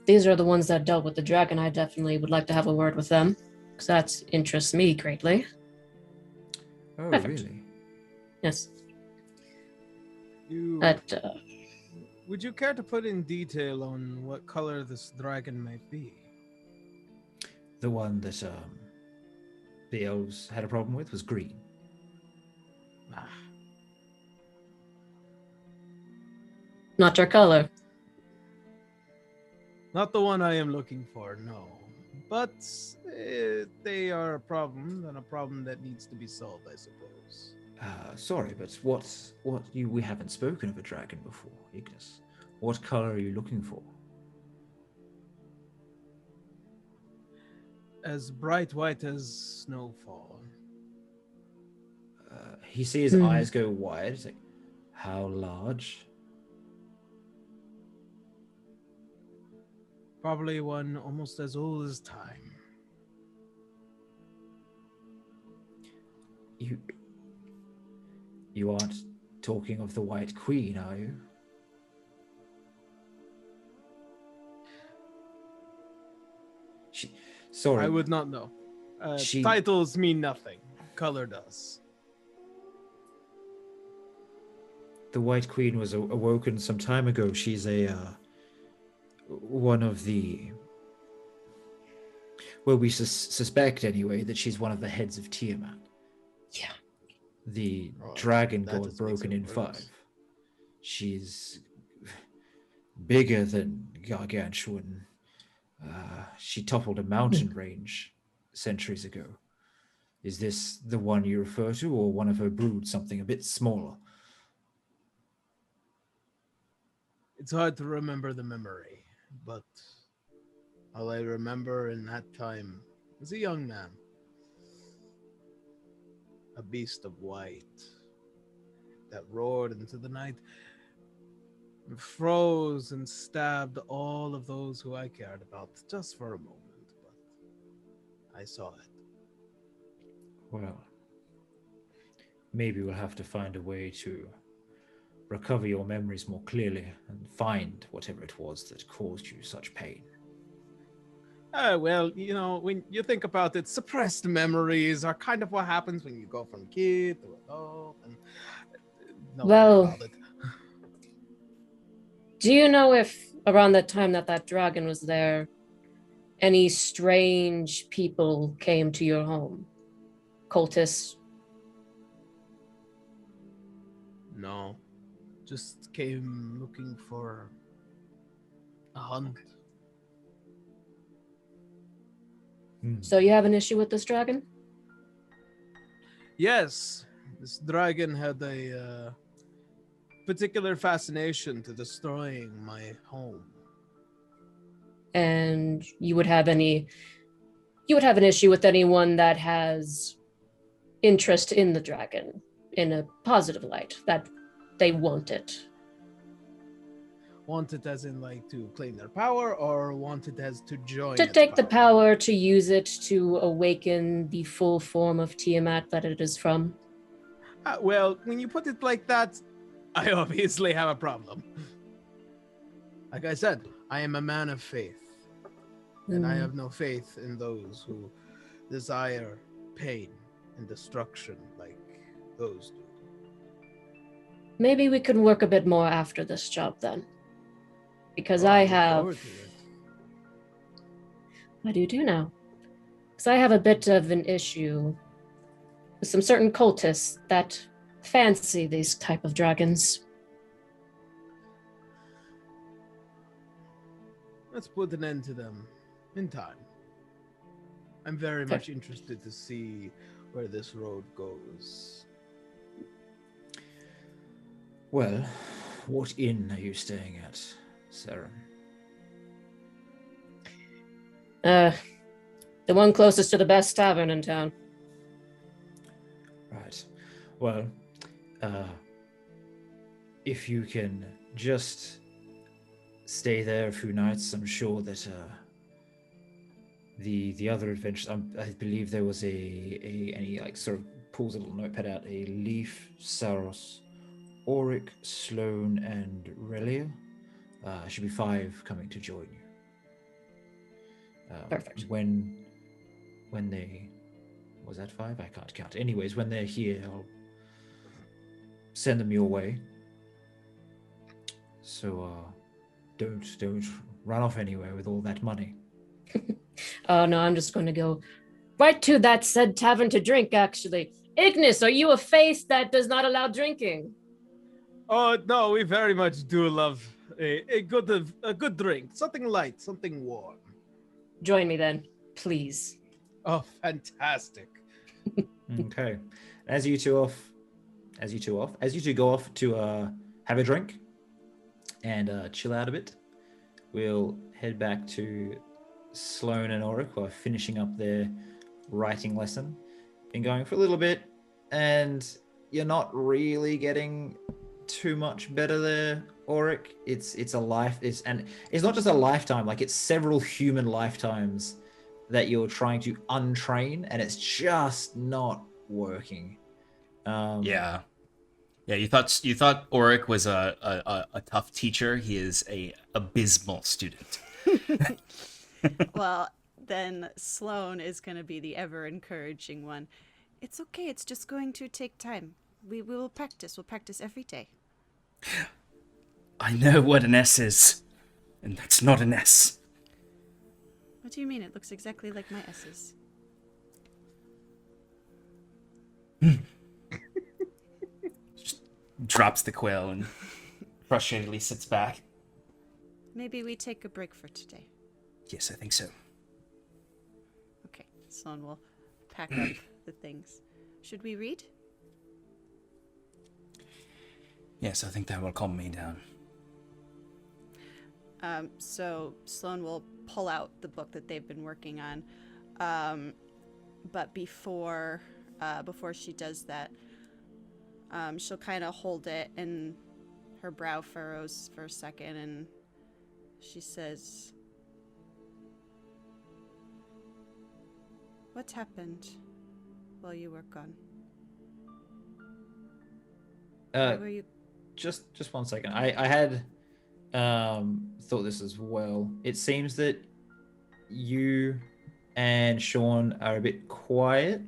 S5: These are the ones that dealt with the dragon. I definitely would like to have a word with them, because that interests me greatly.
S1: Oh,
S5: Perfect.
S1: Really?
S5: Yes.
S3: Would you care to put in detail on what color this dragon might be?
S1: The one that the elves had a problem with was green.
S5: Not your color.
S3: Not the one I am looking for, no. But they are a problem, and a problem that needs to be solved, I suppose.
S1: Sorry, but we haven't spoken of a dragon before, Ignis. What color are you looking for?
S3: As bright white as snowfall.
S1: He sees his eyes go wide. He's like, how large?
S3: Probably one almost as old as time.
S1: You aren't talking of the White Queen, are you? Sorry.
S3: I would not know.
S1: She-
S3: Titles mean nothing. Color does.
S1: The White Queen was awoken some time ago. She's one of the... Well, we suspect anyway that she's one of the heads of Tiamat.
S5: Yeah.
S1: The
S3: Right,
S1: dragon
S3: that
S1: god
S3: just makes
S1: broken
S3: it
S1: in
S3: worse.
S1: 5. She's bigger than gargantuan. She toppled a mountain range centuries ago. Is this the one you refer to, or one of her brood, something a bit smaller?
S3: It's hard to remember the memory, but all I remember in that time was a young man. A beast of white that roared into the night and froze and stabbed all of those who I cared about just for a moment, but I saw it.
S1: Well, maybe we'll have to find a way to recover your memories more clearly and find whatever it was that caused you such pain.
S3: Well, you know, when you think about it, suppressed memories are kind of what happens when you go from kid to adult. And
S5: Well, do you know if around that time that dragon was there, any strange people came to your home? Cultists?
S3: No, just came looking for a hunt.
S5: So you have an issue with this dragon?
S3: Yes, this dragon had a particular fascination to destroying my home.
S5: And you would have an issue with anyone that has interest in the dragon in a positive light, that they want it.
S3: Want it as in like to claim their power, or want it as to join
S5: To
S3: its
S5: take the power, to use it to awaken the full form of Tiamat that it is from.
S3: Well, when you put it like that, I obviously have a problem. Like I said, I am a man of faith, and I have no faith in those who desire pain and destruction like those do.
S5: Maybe we can work a bit more after this job then. Because
S3: Oh,
S5: I
S3: look forward
S5: have...
S3: to it.
S5: What do you do now? Because I have a bit of an issue with some certain cultists that fancy these type of dragons.
S3: Let's put an end to them in time. I'm very much interested to see where this road goes.
S1: Well, what inn are you staying at, Saren?
S5: The one closest to the best tavern in town.
S1: Right. Well, if you can just stay there a few nights, I'm sure that the other adventures. I believe there was and he like sort of pulls a little notepad out. A Leaf, Saros, Auric, Sloane, and Relia. Should be 5 coming to join you.
S5: Perfect.
S1: When they... Was that 5? I can't count. Anyways, when they're here, I'll send them your way. So, don't run off anywhere with all that money.
S5: Oh no, I'm just going to go right to that said tavern to drink, actually. Ignis, are you a faith that does not allow drinking?
S3: Oh no, we very much do love a good drink, something light, something warm.
S5: Join me then, please.
S3: Oh, fantastic!
S1: Okay. As you two go off to have a drink and chill out a bit, we'll head back to Sloane and Auric, who are finishing up their writing lesson. Been going for a little bit, and you're not really getting too much better there, Auric. It's not just a lifetime, like it's several human lifetimes that you're trying to untrain, and it's just not working.
S4: Yeah. Yeah, you thought Auric was a tough teacher. He is a abysmal student.
S6: Well, then Sloane is going to be the ever encouraging one. It's okay. It's just going to take time. We will practice. We'll practice every day.
S4: I know what an S is, and that's not an S.
S6: What do you mean? It looks exactly like my S's.
S4: Just drops the quill and frustratedly sits back.
S6: Maybe we take a break for today.
S4: Yes, I think so.
S6: Okay, Sloane will pack up the things. Should we read?
S4: Yes, I think that will calm me down.
S6: So Sloane will pull out the book that they've been working on. But before she does that, she'll kind of hold it, and her brow furrows for a second, and she says, "What happened while you were gone? Where were you?"
S1: Just 1 second. I had thought this as well. It seems that you and Sean are a bit quiet.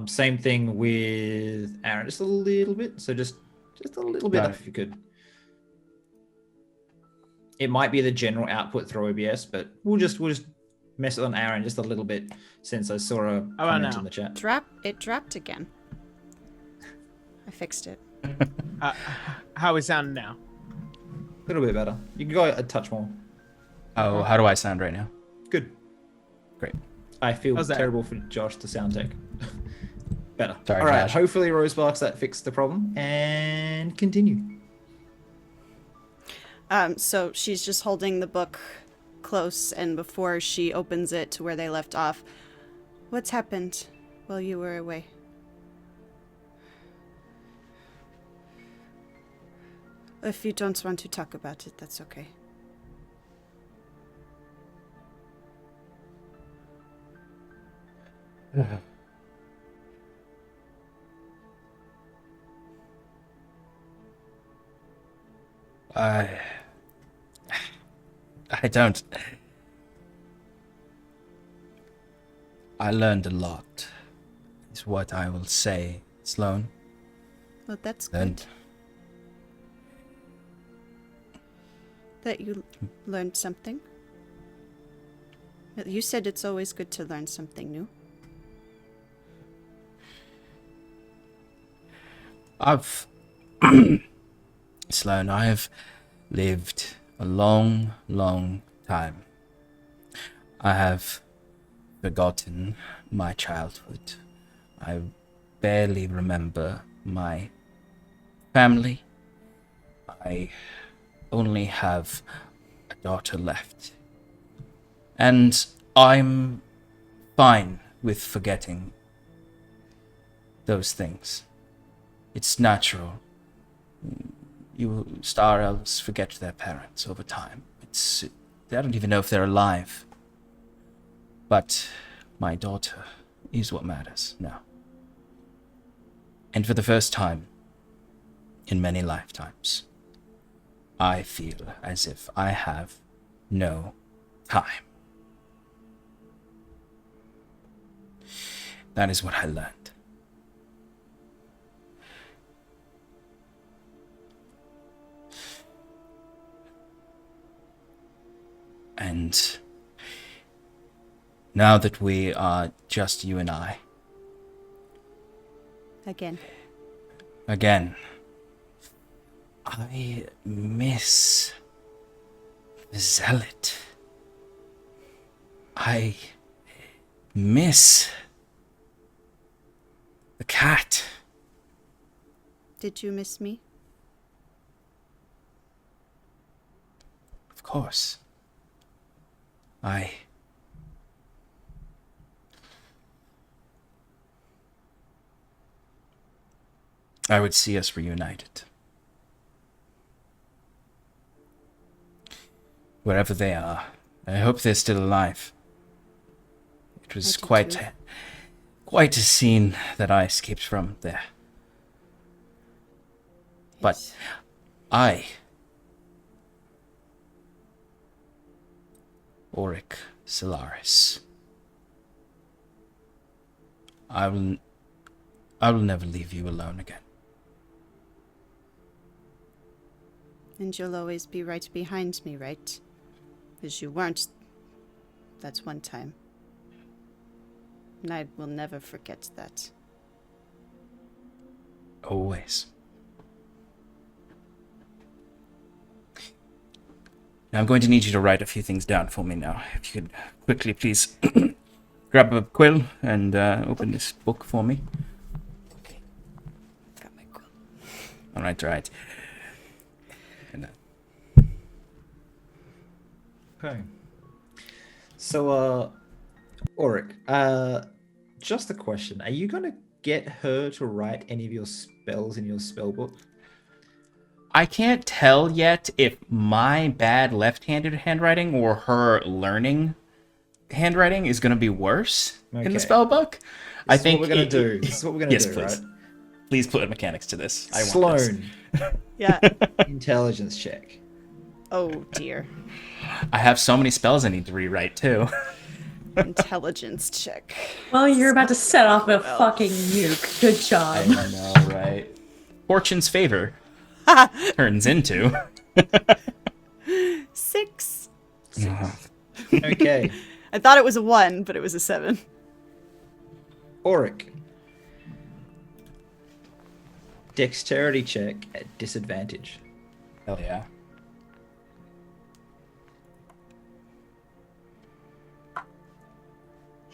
S1: Same thing with Arron, just a little bit. So just a little bit
S4: Got
S1: up
S4: it.
S1: if you could. It might be the general output through OBS, but we'll just mess it on Arron just a little bit since I saw a
S3: How about
S1: comment
S3: now?
S1: in the chat.
S6: It dropped again. I fixed it.
S3: How it sounding now?
S1: A little bit better. You can go a touch more.
S4: Oh, how do I sound right now?
S1: Good.
S4: Great.
S1: I feel
S3: How's that?
S1: terrible for Josh, the sound tech. Better.
S4: Sorry,
S1: All right.
S4: Josh.
S1: Hopefully, Rosebarks that fixed the problem, and continue.
S6: So she's just holding the book close, and before she opens it to where they left off, "What's happened while you were away?" If you don't want to talk about it, that's okay.
S4: I don't. I learned a lot, is what I will say, Sloane.
S6: Well, that's
S4: And
S6: good that you learned something. You said it's always good to learn something new.
S4: Sloane, I have lived a long, long time. I have forgotten my childhood. I barely remember my family. I only have a daughter left. And I'm fine with forgetting those things. It's natural. Star elves forget their parents over time. They don't even know if they're alive. But my daughter is what matters now. And for the first time in many lifetimes, I feel as if I have no time. That is what I learned. And now that we are just you and I,
S6: Again.
S4: I miss the zealot. I miss the cat.
S6: Did you miss me?
S4: Of course. I would see us reunited. Wherever they are. I hope they're still alive. It was
S6: I do too.
S4: quite a scene that I escaped from there. But
S6: Yes.
S4: Auric Solaris, I will never leave you alone again.
S6: And you'll always be right behind me, right? Because you weren't. That's one time. And I will never forget that.
S4: Always. Now I'm going to need you to write a few things down for me now. If you could quickly, please, grab a quill and open this book for me.
S6: Got my quill.
S4: All right. And,
S1: Okay. So, Auric, just a question. Are you going to get her to write any of your spells in your spell book?
S4: I can't tell yet if my bad left-handed handwriting or her learning handwriting is going to be worse in the
S1: Okay.
S4: spell book. I think
S1: what we're going to do. This is what we're going to
S4: Yes,
S1: do,
S4: please.
S1: right?
S4: Please put mechanics to this. I want this.
S1: Sloan,
S6: Yeah.
S1: intelligence check.
S6: Oh dear.
S4: I have so many spells I need to rewrite too.
S6: Intelligence check.
S2: Well, you're about to set off a fucking nuke. Good job.
S4: I know, right? Fortune's favor turns into.
S6: 6.
S1: Okay.
S6: I thought it was a 1, but it was a 7.
S1: Auric. Dexterity check at disadvantage.
S4: Hell yeah.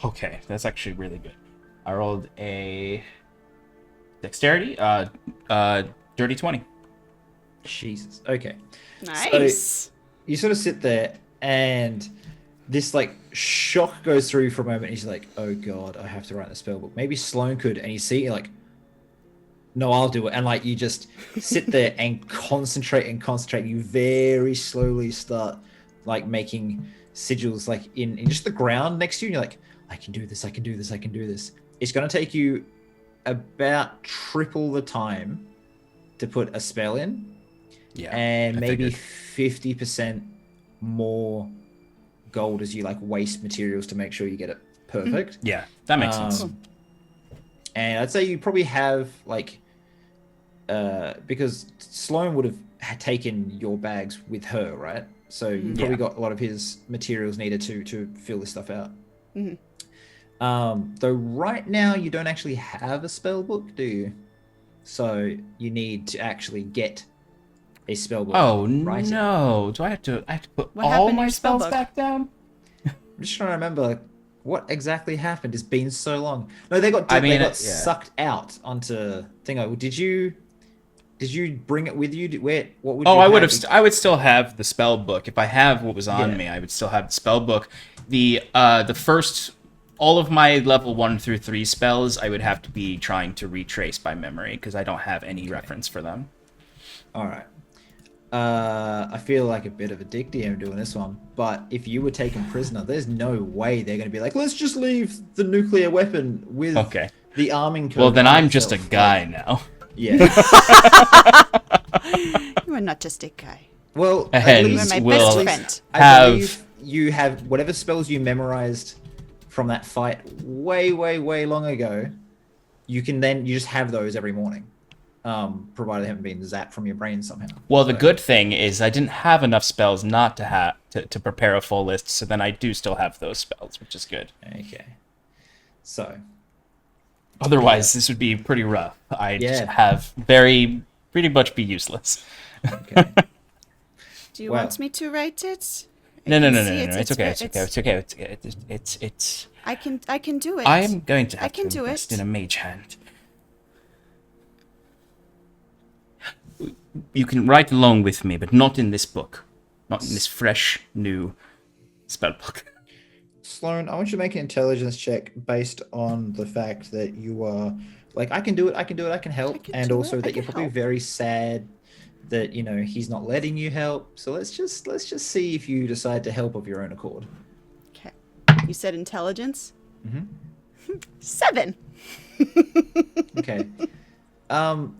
S4: Okay, that's actually really good. I rolled a dexterity, dirty 20.
S1: Jesus. Okay.
S6: Nice.
S1: You sort of sit there and this like shock goes through for a moment. He's like, oh God, I have to write the spell book. Maybe Sloan could. And you see, you're like, no, I'll do it. And like, you just sit there and concentrate. You very slowly start like making sigils like in just the ground next to you. And you're like, I can do this. It's going to take you about triple the time to put a spell in.
S4: Yeah.
S1: And
S4: I
S1: maybe
S4: figured.
S1: 50% more gold as you like waste materials to make sure you get it perfect.
S4: Yeah, that makes sense.
S1: And I'd say you probably have like because Sloan would have taken your bags with her, right? So you probably got a lot of his materials needed to fill this stuff out. Though right now you don't actually have a spell book, do you? So you need to actually get a spell book.
S4: Oh
S1: write it.
S4: no! Do I have to put
S6: What
S4: all
S6: happened to
S4: my
S6: your spell
S4: spells
S6: book?
S4: back down?
S1: I'm just trying to remember what exactly happened. It's been so long. No, they got
S4: Yeah.
S1: sucked out onto Thingo. Did you bring it with you? What would?
S4: Oh,
S1: you
S4: I would
S1: have?
S4: have. I would still have the spell book if I have what was on
S1: Yeah.
S4: me. I would still have the spell book. The first, all of my level 1 through 3 spells, I would have to be trying to retrace by memory because I don't have any reference for them.
S1: All right. I feel like a bit of a dick DM doing this one, but if you were taken prisoner, there's no way they're going to be like, let's just leave the nuclear weapon with
S4: Okay.
S1: the arming code.
S4: Well, then
S1: by
S4: I'm just a
S1: itself.
S4: guy now.
S1: Yeah.
S6: You are not just a guy.
S1: Well,
S4: And
S1: at
S6: You are
S1: least
S6: my
S4: will
S6: best friend.
S1: I
S4: have-
S1: believe you have whatever spells you memorized from that fight way, way, way long ago. You just have those every morning, provided they haven't been zapped from your brain somehow.
S4: Well, the
S1: So-
S4: good thing is I didn't have enough spells not to have to prepare a full list, so then I do still have those spells, which is good.
S1: Okay. So
S4: Otherwise, this would be pretty rough. I'd
S1: Yeah.
S4: have pretty much be useless.
S1: okay.
S6: Do you
S1: Well-
S6: want me to write it? I
S4: No.
S6: can see
S4: It's okay. It's
S6: I can do it.
S4: I am going to
S6: I
S4: have
S6: can
S4: to
S6: do
S4: invest
S6: it.
S4: in a mage hand. You can write along with me, but not in this book. Not in this fresh, new spell book.
S1: Sloan, I want you to make an intelligence check based on the fact that you are like, I can do it, I can help,
S6: I can
S1: and
S6: do
S1: also
S6: it, I
S1: that you're
S6: can
S1: probably
S6: help.
S1: very sad that he's not letting you help. So let's just see if you decide to help of your own accord.
S6: Okay. You said intelligence?
S1: Mhm.
S6: 7.
S1: Okay.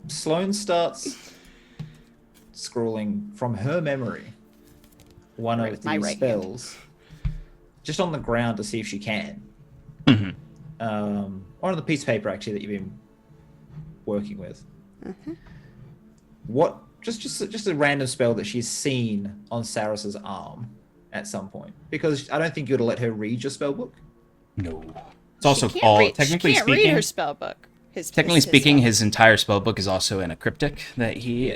S1: Sloan starts scrawling from her memory one
S6: Right,
S1: of
S6: with my
S1: these
S6: right hand.
S1: spells just on the ground to see if she can.
S4: Mhm.
S1: On the piece of paper actually that you've been working with.
S6: Mhm.
S1: What? Just a random spell that she's seen on Saris's arm at some point, because I don't think you'd let her read your spell book.
S4: No. It's also
S6: She can't
S4: all
S6: read,
S4: technically
S6: she can't
S4: speaking.
S6: read her spell book.
S4: Technically speaking,
S6: spell.
S4: his entire spell book is also in a cryptic that he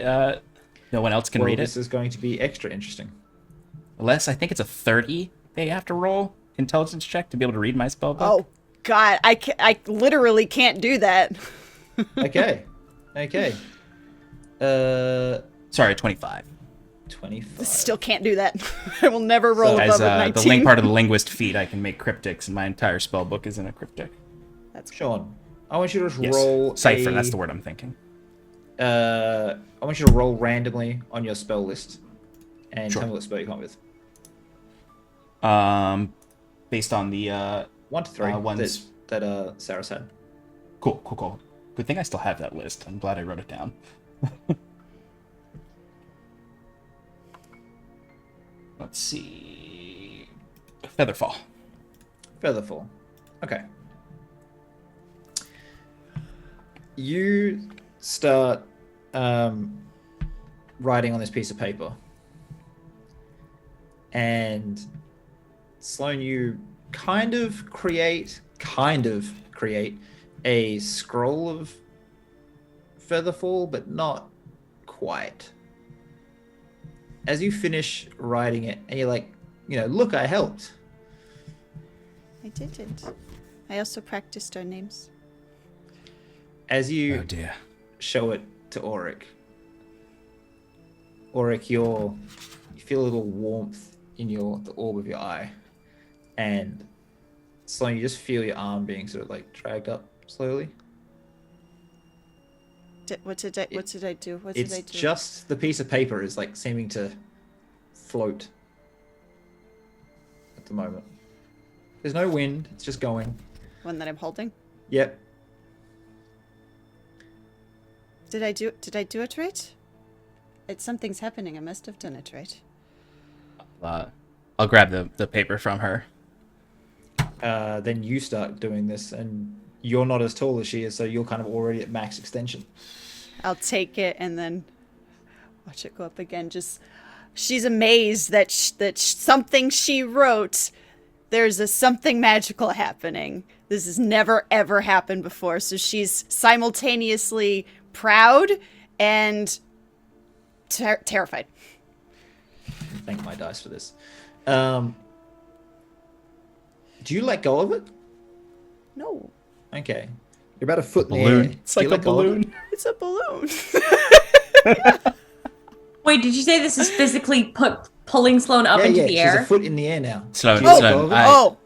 S4: no one else can
S1: Well,
S4: read
S1: this
S4: it.
S1: is going to be extra interesting.
S4: Unless I think it's a 30 they have to roll intelligence check to be able to read my spell book.
S6: Oh God, I literally can't do that.
S1: Okay.
S4: Sorry, 25.
S1: 25.
S6: Still can't do that. I will never roll
S4: As
S6: above a 19.
S4: the part of the linguist feat, I can make cryptics, and my entire spell book is in a cryptic.
S6: That's cool.
S1: Sean, I want you to just
S4: Yes.
S1: roll
S4: Cipher,
S1: a,
S4: that's the word I'm thinking.
S1: I want you to roll randomly on your spell list and
S4: Sure.
S1: tell me what spell you come up with.
S4: Based on the
S1: 1 to 3
S4: ones.
S1: that Saris had.
S4: Cool. Good thing I still have that list. I'm glad I wrote it down. Let's see. Featherfall.
S1: Featherfall. Okay. You start writing on this piece of paper. And Sloane, you kind of create a scroll of Featherfall, but not quite. As you finish writing it, and you're like, look, I helped.
S6: I didn't. I also practiced our names.
S1: As you
S4: Oh dear.
S1: show it to Auric, you feel a little warmth in the orb of your eye, and slowly you just feel your arm being sort of like dragged up slowly.
S6: What did I do? What did
S1: It's
S6: I do?
S1: just the piece of paper is like seeming to float at the moment. There's no wind, it's just going.
S6: One that I'm holding.
S1: Yep.
S6: Did I do it right? Something's happening. I must have done it right.
S4: I'll grab the paper from her.
S1: Then you start doing this, and you're not as tall as she is, so you're kind of already at max extension.
S6: I'll take it and then watch it go up again. She's amazed that something she wrote. There's something magical happening. This has never ever happened before. So she's simultaneously proud and terrified.
S1: Thank my dice for this. Do you let go of it?
S6: No,
S1: Okay. You're about a foot in the
S4: Balloon.
S1: air.
S4: It's
S1: Do
S4: like
S1: you
S4: a
S1: let go of it?
S4: balloon.
S6: it's a balloon.
S2: Wait, did you say this is physically pulling Sloane up into the
S1: she's
S2: air?
S1: a foot in the air now.
S4: Sloane,
S1: Do you let go
S4: Sloane,
S1: of it?
S6: Oh,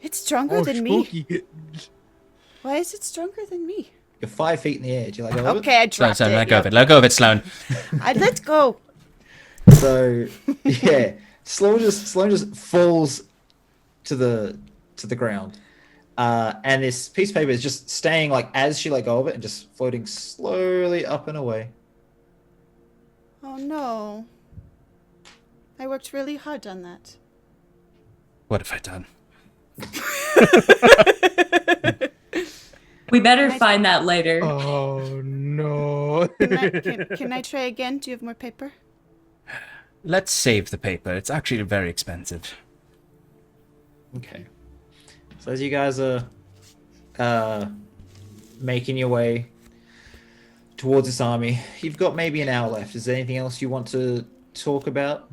S6: it's stronger
S3: Oh,
S6: than me.
S3: spooky.
S6: Why is it stronger than me?
S1: You're 5 feet in the air. Do you let go of it?
S6: Okay, I dropped
S4: Sloane,
S6: it.
S4: let go
S6: Yep.
S4: of it. Let go of it, Sloane.
S6: I let go.
S1: So yeah, Sloane just falls to the ground, and this piece of paper is just staying like as she let go of it and just floating slowly up and away.
S6: Oh no. I worked really hard on that.
S4: What have I done?
S2: We better find that later.
S3: Oh no.
S6: Can I try again? Do you have more paper?
S4: Let's save the paper. It's actually very expensive.
S1: Okay. So as you guys are making your way towards this army, you've got maybe an hour left. Is there anything else you want to talk about?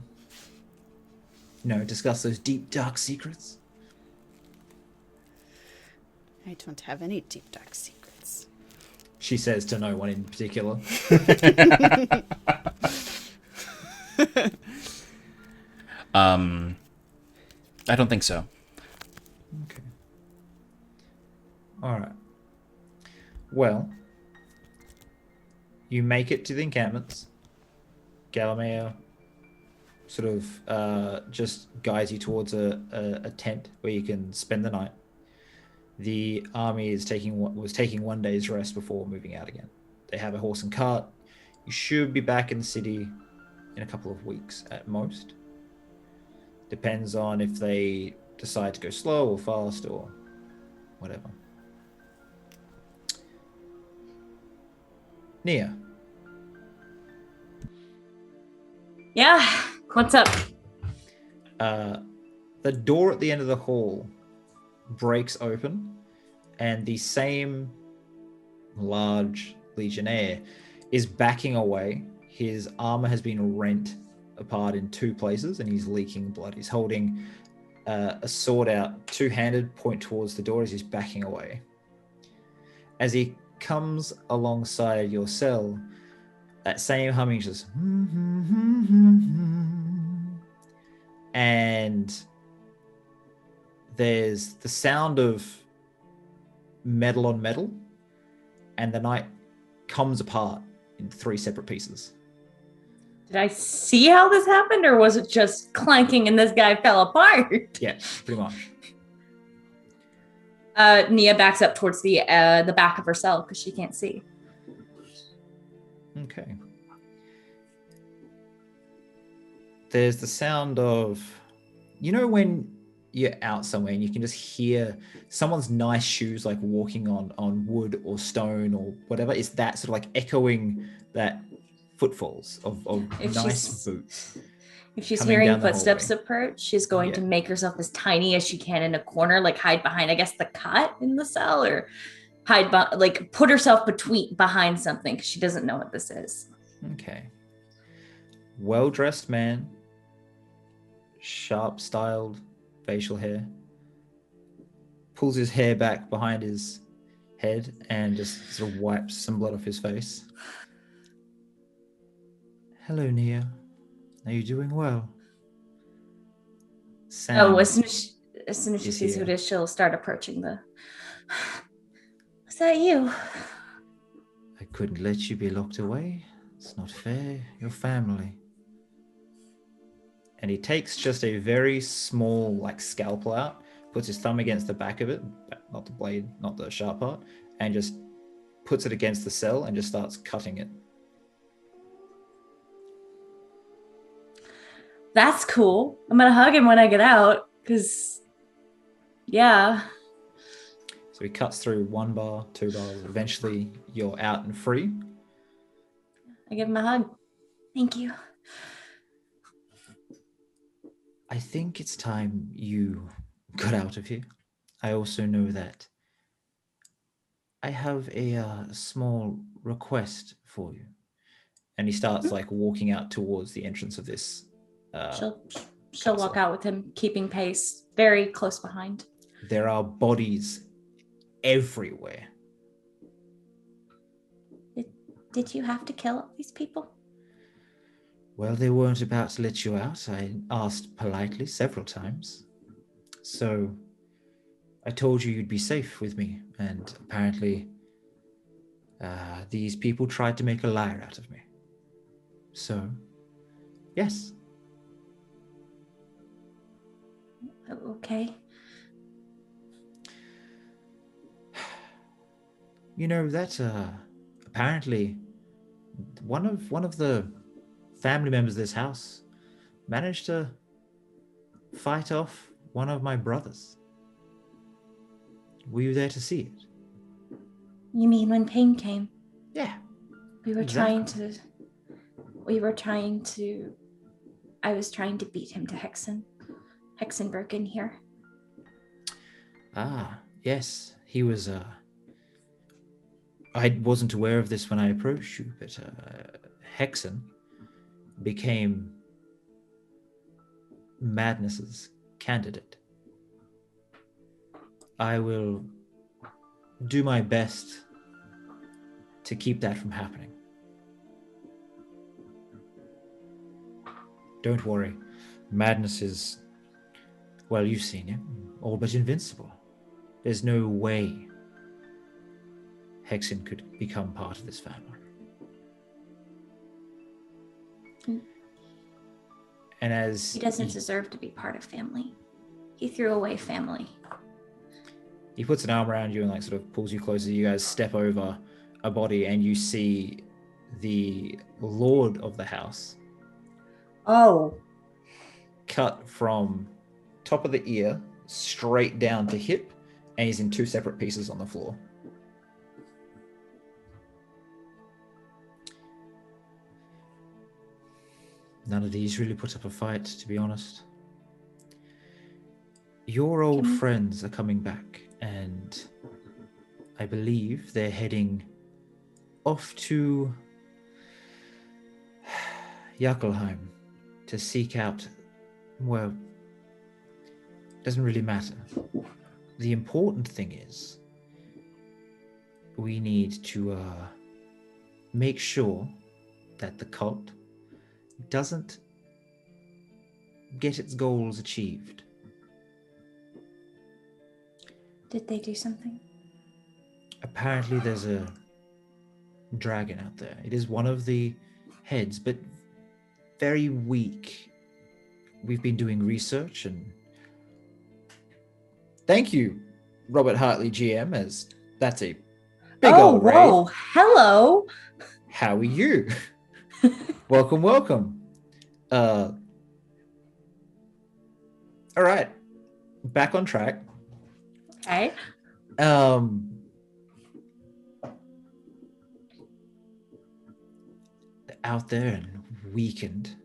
S1: Discuss those deep, dark secrets?
S6: I don't have any deep dark secrets.
S1: She says to no one in particular.
S4: I don't think so.
S1: Okay. All right. Well, you make it to the encampments. Galileo sort of just guides you towards a tent where you can spend the night. The army was taking 1 day's rest before moving out again. They have a horse and cart. You should be back in the city in a couple of weeks at most. Depends on if they decide to go slow or fast or whatever. Nia.
S2: Yeah, what's up?
S1: The door at the end of the hall breaks open, and the same large legionnaire is backing away. His armor has been rent apart in two places, and he's leaking blood. He's holding a sword out, two-handed, point towards the door as he's backing away. As he comes alongside your cell, that same humming just... and there's the sound of metal on metal, and the night comes apart in three separate pieces.
S2: Did I see how this happened, or was it just clanking and this guy fell apart?
S1: Yeah, pretty much.
S2: Nia backs up towards the back of her cell because she can't see.
S1: Okay. There's the sound of, you know, when you're out somewhere and you can just hear someone's nice shoes like walking on wood or stone or whatever. It's that sort of like echoing that footfalls of nice boots.
S2: If she's
S1: coming
S2: hearing
S1: down the
S2: footsteps
S1: hallway.
S2: approach, she's going to make herself as tiny as she can in a corner, like hide behind, I guess, the cot in the cell, or like put herself behind something because she doesn't know what this is.
S1: Okay. Well-dressed man, sharp styled facial hair, pulls his hair back behind his head and just sort of wipes some blood off his face. Hello, Nia. Are you doing well? Sam
S2: As soon as she
S1: is
S2: sees who
S1: here.
S2: it is, she'll start approaching the... Is that you?
S1: I couldn't let you be locked away. It's not fair. You're family. And he takes just a very small, like, scalpel out, puts his thumb against the back of it, not the blade, not the sharp part, and just puts it against the cell and just starts cutting it.
S2: That's cool. I'm going to hug him when I get out because, yeah.
S1: So he cuts through 1 bar, 2 bars. Eventually, you're out and free.
S2: I give him a hug. Thank you.
S1: I think it's time you got out of here. I also know that I have a small request for you. And he starts like walking out towards the entrance of this.
S2: She'll walk out with him, keeping pace, very close behind.
S1: There are bodies everywhere.
S2: Did you have to kill all these people?
S1: Well, they weren't about to let you out. I asked politely several times. So I told you you'd be safe with me, and apparently these people tried to make a liar out of me. So, yes.
S2: Okay.
S1: You know that apparently one of the family members of this house managed to fight off one of my brothers. Were you there to see it?
S2: You mean when pain came?
S1: Yeah.
S2: I was trying to beat him to Hexen. Hexen broke in here.
S1: Ah, yes. He was I wasn't aware of this when I approached you, but Hexen became Madness's candidate. I will do my best to keep that from happening. Don't worry. Madness is, well, you've seen him, all but invincible. There's no way Hexen could become part of this family. And as
S2: He doesn't deserve to be part of family. He threw away family.
S1: he puts an arm around you and like sort of pulls you closer, you guys step over a body and you see the lord of the house,
S2: Oh,
S1: cut from top of the ear straight down to hip, and he's in two separate pieces on the floor. None of these really put up a fight, to be honest. Your old friends are coming back, and I believe they're heading off to Yakelheim to seek out, well, doesn't really matter. The important thing is we need to make sure that the cult doesn't get its goals achieved.
S2: did they do something?
S1: Apparently there's a dragon out there. It is one of the heads, but very weak. We've been doing research, and thank you, Robert Hartley, GM, as that's a big old raid.
S2: Whoa, hello.
S1: How are you? Welcome, welcome. All right, back on track.
S2: Okay.
S1: Out there and weakened.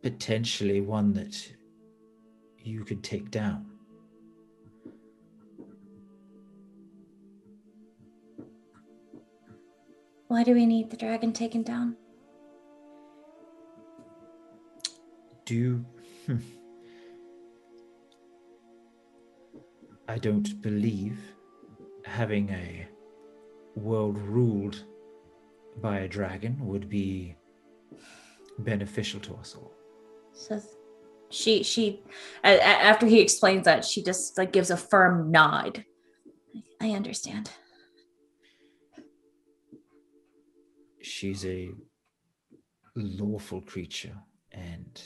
S1: Potentially one that you could take down.
S2: Why do we need the dragon taken down?
S1: I don't believe having a world ruled by a dragon would be beneficial to us all.
S2: So she after he explains that, she just like gives a firm nod. I understand.
S1: She's a lawful creature and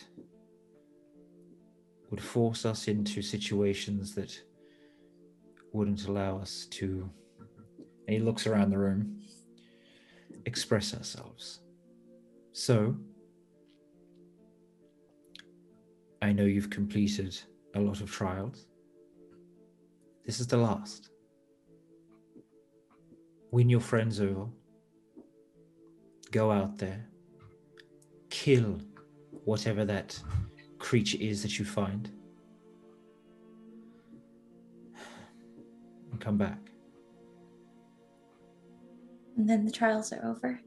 S1: would force us into situations that wouldn't allow us to, and he looks around the room, express ourselves. So, I know you've completed a lot of trials. This is the last. Win your friends over. Go out there. Kill whatever that creature is that you find. And come back.
S2: And then the trials are over.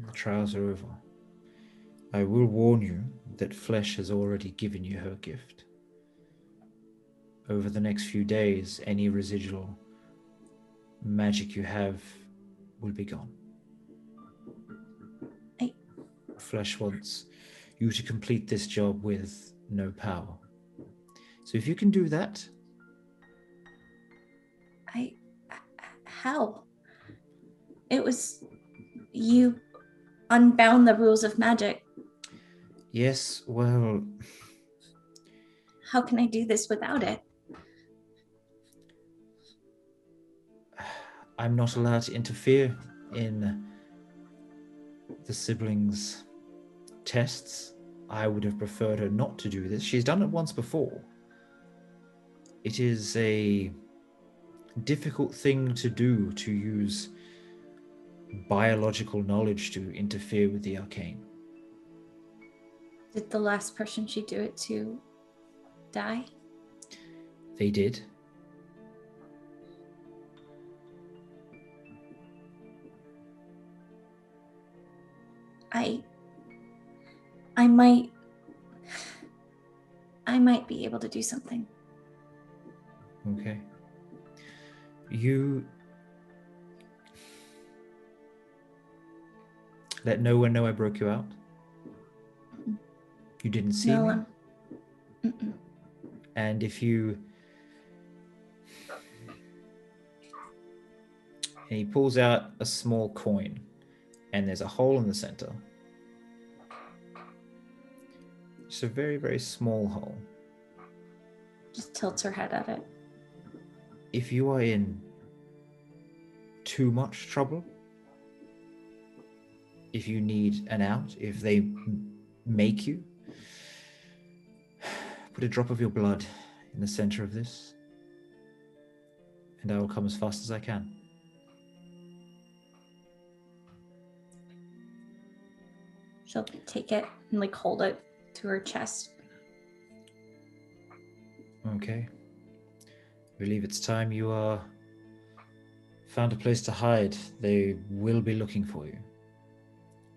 S1: The trials are over. I will warn you that Flesh has already given you her gift. Over the next few days, any residual magic you have will be gone. Flesh wants you to complete this job with no power. So if you can do that...
S2: How? It was... You unbound the rules of magic.
S1: Yes, well...
S2: How can I do this without it?
S1: I'm not allowed to interfere in the siblings' tests. I would have preferred her not to do this. She's done it once before. It is a difficult thing to do, to use biological knowledge to interfere with the arcane.
S2: Did the last person she do it to die?
S1: They did.
S2: I might be able to do something.
S1: Okay. You let no one know I broke you out? You didn't see
S2: No
S1: me?
S2: one. Mm-mm.
S1: And if you... And he pulls out a small coin, and there's a hole in the center. Just a very, very small hole.
S2: Just tilts her head at it.
S1: If you are in too much trouble, if you need an out, if they make you, put a drop of your blood in the center of this, and I will come as fast as I can.
S2: She'll take it and like hold it to her chest.
S1: Okay. I believe it's time you found a place to hide. They will be looking for you. And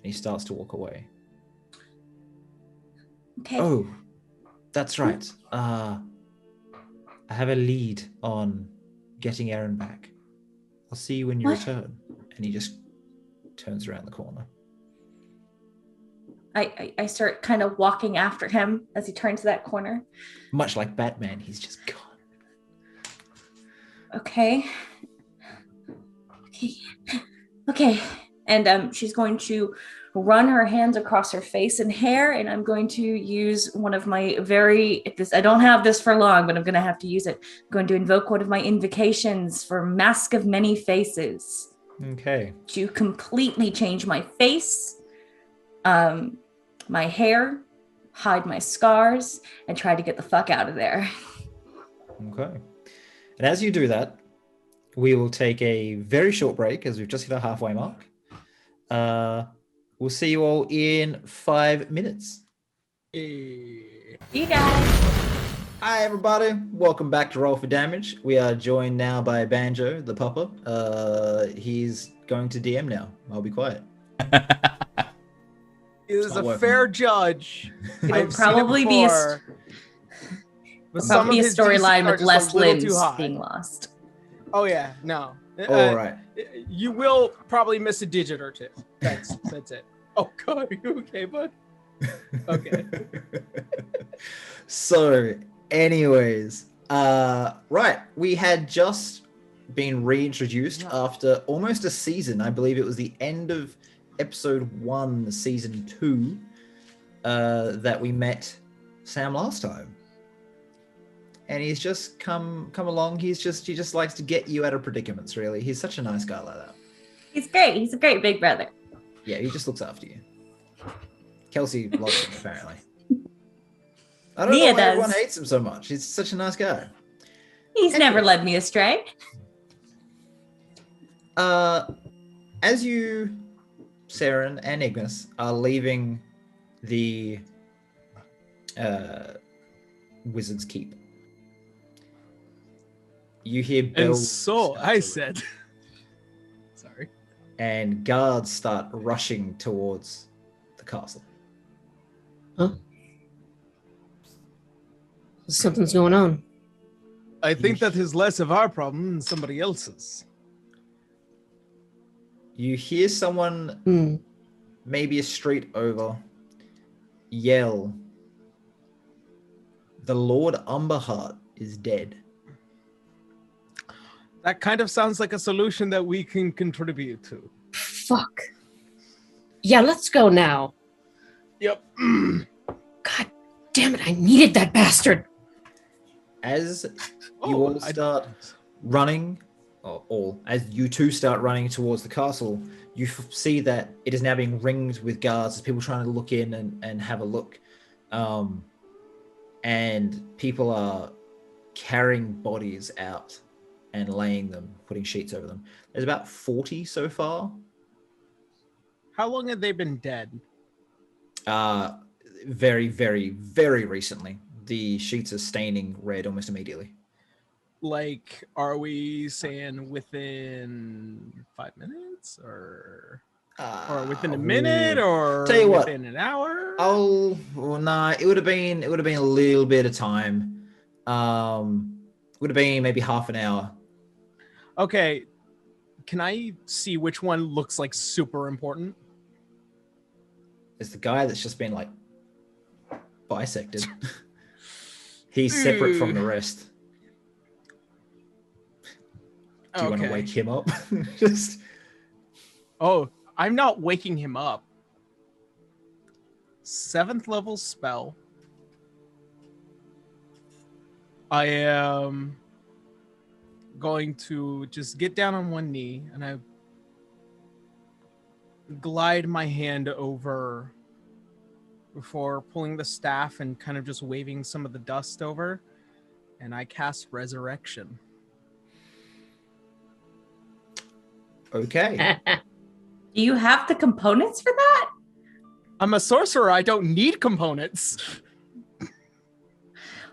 S1: he starts to walk away.
S2: Okay.
S1: Oh, that's right. I have a lead on getting Arron back. I'll see you when you
S2: What?
S1: return. And he just turns around the corner.
S2: I start kind of walking after him as he turns that corner.
S1: Much like Batman, he's just gone.
S2: Okay. Okay. And she's going to run her hands across her face and hair, and I'm going to use one of my I don't have this for long, but I'm going to have to use it. I'm going to invoke one of my invocations for Mask of Many Faces.
S1: Okay.
S2: To completely change my face, my hair, hide my scars, and try to get the fuck out of there.
S1: Okay. And as you do that, we will take a very short break as we've just hit our halfway mark. We'll see you all in 5 minutes.
S2: See you guys.
S1: Hi, everybody. Welcome back to Roll for Damage. We are joined now by Banjo, the pupper. He's going to DM now. I'll be quiet.
S3: He is
S1: not
S3: a
S1: working.
S3: fair judge.
S2: It'll
S3: I've seen it
S2: probably be
S3: before, but some
S2: probably
S3: of
S2: a
S3: his DCs
S2: storyline
S3: are
S2: with
S3: just a
S2: less
S3: little too
S2: limbs
S3: high.
S2: being lost.
S3: Oh yeah, no.
S1: All right.
S3: You will probably miss a digit or two. That's it. Oh God, are you okay, bud? Okay.
S1: So, anyways, right. We had just been reintroduced after almost a season. I believe it was the end of episode 1, season 2, that we met Sam last time. And he's just come along. He just likes to get you out of predicaments, really. He's such a nice guy like that.
S2: He's great. He's a great big brother.
S1: Yeah, he just looks after you. Kelsey loves him, apparently. I don't
S2: Nia
S1: know why everyone
S2: does.
S1: hates him so much. He's such a nice guy.
S2: He's never led me astray.
S1: As you, Saren and Ignis, are leaving the Wizard's Keep, you hear
S3: And
S1: bells.
S3: so
S1: start
S3: I
S1: to
S3: said,
S1: ring,
S3: sorry.
S1: and guards start rushing towards the castle.
S5: Huh? Something's going on.
S3: I think that is less of our problem than somebody else's.
S1: You hear someone, maybe a street over, yell, "The Lord Umberheart is dead."
S3: That kind of sounds like a solution that we can contribute to.
S5: Fuck. Yeah, let's go now.
S3: Yep.
S5: God damn it, I needed that bastard.
S1: As you all start running, as you two start running towards the castle, you see that it is now being ringed with guards as people trying to look in and have a look. And people are carrying bodies out and laying them, putting sheets over them. There's about 40 so far.
S3: How long have they been dead?
S1: Very, very, very recently. The sheets are staining red almost immediately.
S3: Like, are we saying within 5 minutes or within a minute or
S1: tell you what,
S3: within an hour?
S1: It would have been a little bit of time. Would have been maybe half an hour.
S3: Okay. Can I see which one looks like super important?
S1: It's the guy that's just been like bisected. He's separate from the rest. Do you want to wake him up? Just.
S3: Oh, I'm not waking him up. 7th level spell. I am going to just get down on one knee and glide my hand over before pulling the staff and kind of just waving some of the dust over, and I cast Resurrection.
S1: Okay.
S2: Do you have the components for that?
S3: I'm a sorcerer. I don't need components.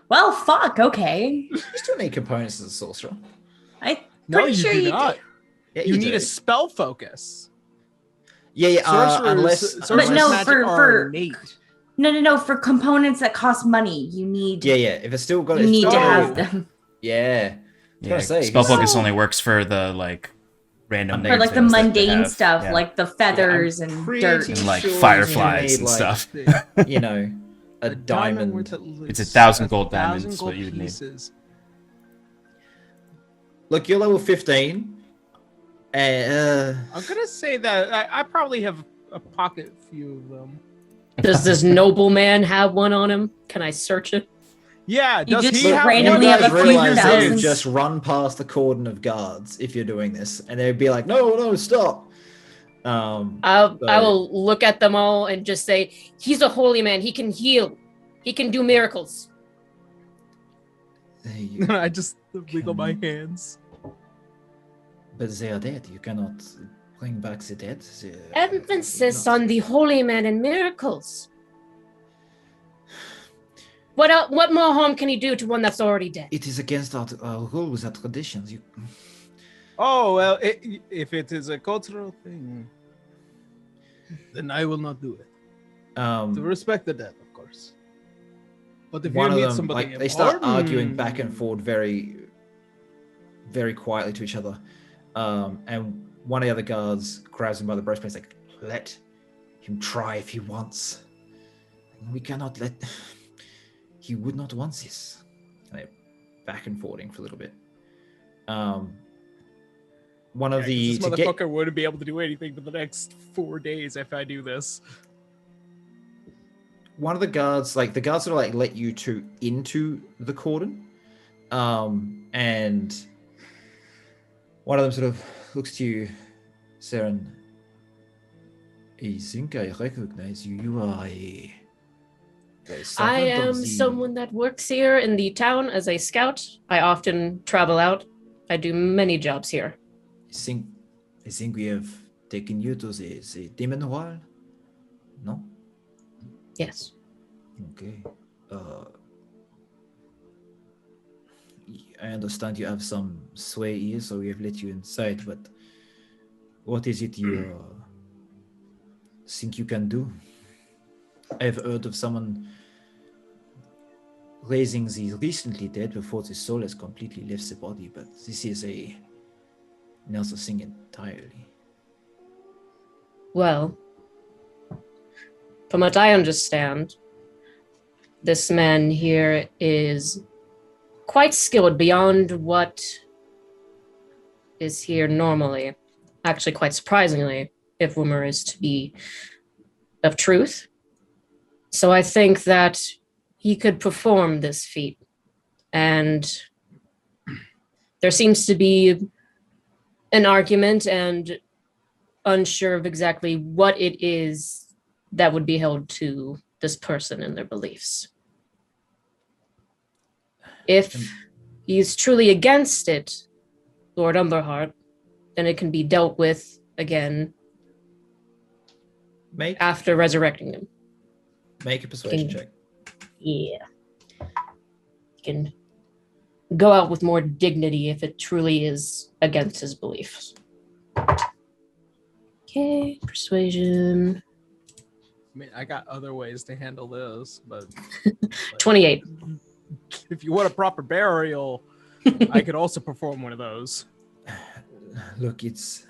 S2: Well, fuck. Okay.
S1: You still need components as a sorcerer.
S3: No,
S2: Pretty
S3: you
S2: sure
S3: do
S2: you
S3: not.
S1: Yeah,
S3: You need
S1: do.
S3: a spell focus.
S1: Yeah.
S3: Sorcerers,
S1: Unless
S2: But no,
S3: magic
S2: for-
S3: are innate.
S2: No. For components that cost money, you need.
S1: Yeah. If it's still got,
S2: You
S1: it's
S2: need
S1: still
S2: to
S1: got-
S2: have them
S1: Yeah.
S4: Yeah,
S1: gonna say,
S4: spell focus
S2: Oh.
S4: only works for the like random
S1: For,
S2: for like the
S4: things that they
S2: mundane
S4: have.
S2: stuff,
S4: Yeah.
S2: like the feathers and
S1: pretty
S2: dirt.
S4: And like
S1: sure you
S4: fireflies
S1: need,
S4: and
S1: like,
S4: stuff.
S1: You know, a diamond.
S3: worth at
S4: It's
S3: least
S4: 1,000 gold
S3: 1,000
S4: diamonds,
S3: gold
S4: what you would need.
S3: pieces.
S1: Look, you're level 15. And
S3: I'm gonna say that I probably have a pocket few of them.
S5: Does this nobleman have one on him? Can I search it?
S3: Yeah,
S2: You
S3: does
S2: just
S3: he have
S2: randomly
S3: one?
S2: have
S1: guys
S2: a few
S1: realize that you
S2: thousands.
S1: just run past the cordon of guards if you're doing this, and they'd be like, "No, stop!"
S5: I will look at them all and just say, he's a holy man. He can heal. He can do miracles.
S3: I just wiggle my hands.
S1: But they are dead. You cannot bring back the dead.
S5: Emphasis on the holy man and miracles. What more harm can he do to one that's already dead?
S1: It is against our rules and traditions.
S3: Oh, well, if it is a cultural thing, then I will not do it. To respect the dead, of course. But if you
S1: one of
S3: meet
S1: them,
S3: somebody
S1: like, they start arguing
S3: important-
S1: back and forth very, very quietly to each other. And one of the other guards grabs him by the breastplate, like, "Let him try if he wants. We cannot let. He would not want this." And they're back and forthing for a little bit. One of
S3: Yeah, 'cause
S1: the
S3: this motherfucker wouldn't be able to do anything for the next 4 days if I do this.
S1: one of the guards, like the guards sort of like let you two into the cordon, and one of them sort of looks to you, Saren. I think I recognize you. You are a
S5: I
S1: servant of
S5: am
S1: the-
S5: someone that works here in the town as a scout. I often travel out. I do many jobs here.
S1: I think we have taken you to the demon hall. No?
S5: Yes.
S1: Okay. I understand you have some sway here, so we have let you inside, but what is it you think you can do? I've heard of someone raising the recently dead before the soul has completely left the body, but this is another thing entirely.
S5: Well, from what I understand, this man here is quite skilled beyond what is here normally. Actually, quite surprisingly, if rumor is to be of truth. So I think that he could perform this feat. And there seems to be an argument and unsure of exactly what it is that would be held to this person and their beliefs. If he's truly against it, Lord Umberheart, then it can be dealt with again after resurrecting him.
S1: Make a persuasion check.
S5: Yeah. He can go out with more dignity if it truly is against his beliefs. Okay, persuasion.
S3: I mean, I got other ways to handle this, but
S5: 28.
S3: if you want a proper burial, I could also perform one of those.
S1: Look, it's...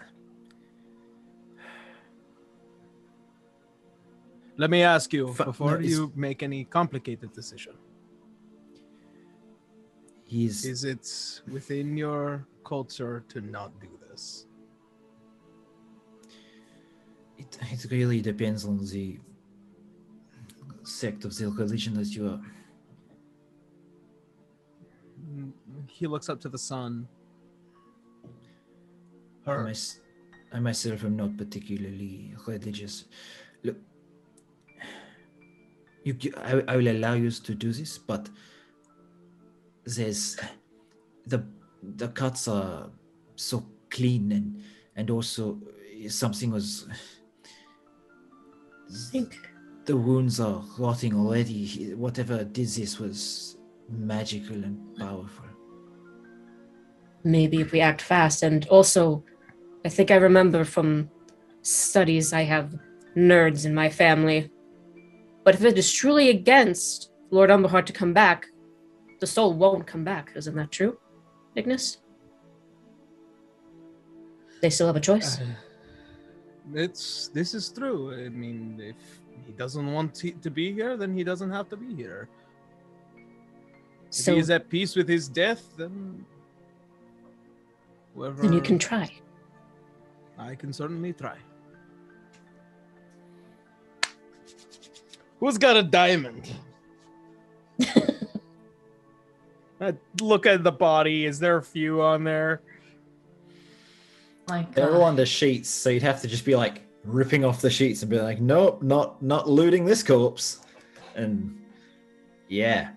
S3: Let me ask you, before
S1: no, it's-
S3: you make any complicated decision,
S1: He's...
S3: is it within your culture to not do this?
S1: It really depends on the sect of the religion that you are.
S3: He looks up to the sun.
S1: Am
S3: Her.
S1: I I myself am not particularly religious. Look, I will allow you to do this, but there's the cuts are so clean, and also something was. The wounds are rotting already. Whatever did this was magical and powerful.
S5: Maybe if we act fast, and also, I think I remember from studies I have nerds in my family. But if it is truly against Lord Umberheart to come back, the soul won't come back. Isn't that true, Ignis? They still have a choice.
S3: This is true. I mean, if he doesn't want to be here, then he doesn't have to be here.
S5: So
S3: if he is at peace with his death, then whoever.
S5: Then you can try.
S3: I can certainly try. Who's got a diamond? I look at the body. Is there a few on there?
S2: My
S1: They're all
S2: God.
S1: under sheets, so you'd have to just be like ripping off the sheets and be like, nope, not looting this corpse. And yeah.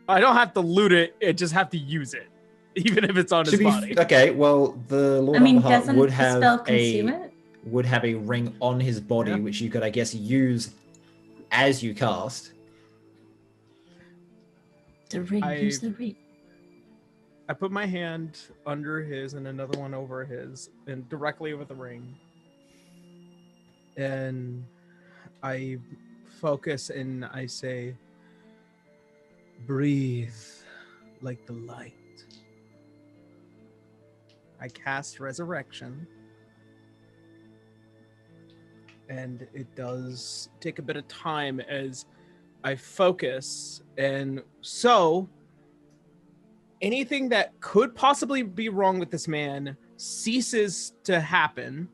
S3: I don't have to loot it. I just have to use it, even if it's on his body.
S1: Okay, well, the Lord
S2: I mean,
S1: Umberheart
S2: doesn't
S1: would
S2: the
S1: have
S2: spell consume it?
S1: would have a ring on his body,
S3: Yeah.
S1: which you could, I guess, use as you cast.
S5: The ring. Use the ring.
S3: I put my hand under his and another one over his and directly over the ring. And I focus and I say, breathe like the light. I cast Resurrection. And it does take a bit of time as I focus. And so anything that could possibly be wrong with this man ceases to happen.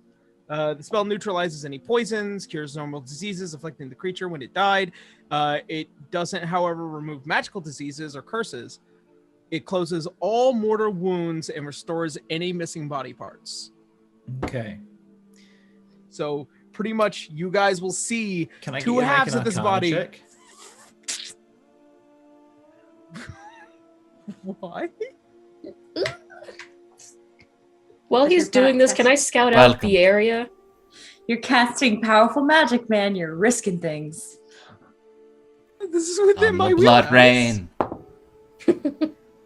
S3: The spell neutralizes any poisons, cures normal diseases afflicting the creature when it died. It doesn't, however, remove magical diseases or curses. It closes all mortal wounds and restores any missing body parts.
S1: Okay.
S3: So pretty much you guys will see
S1: Can I
S3: two
S1: get you to make
S3: halves
S1: an
S3: of this
S1: Arcana
S3: body.
S1: check?
S3: Why?
S5: While
S2: But
S5: he's
S2: you're
S5: doing this, can I scout out
S4: Welcome.
S5: the area?
S2: You're casting powerful magic, man. You're risking things.
S3: This is within
S4: On
S3: my
S4: the blood
S3: wheelhouse.
S4: rain.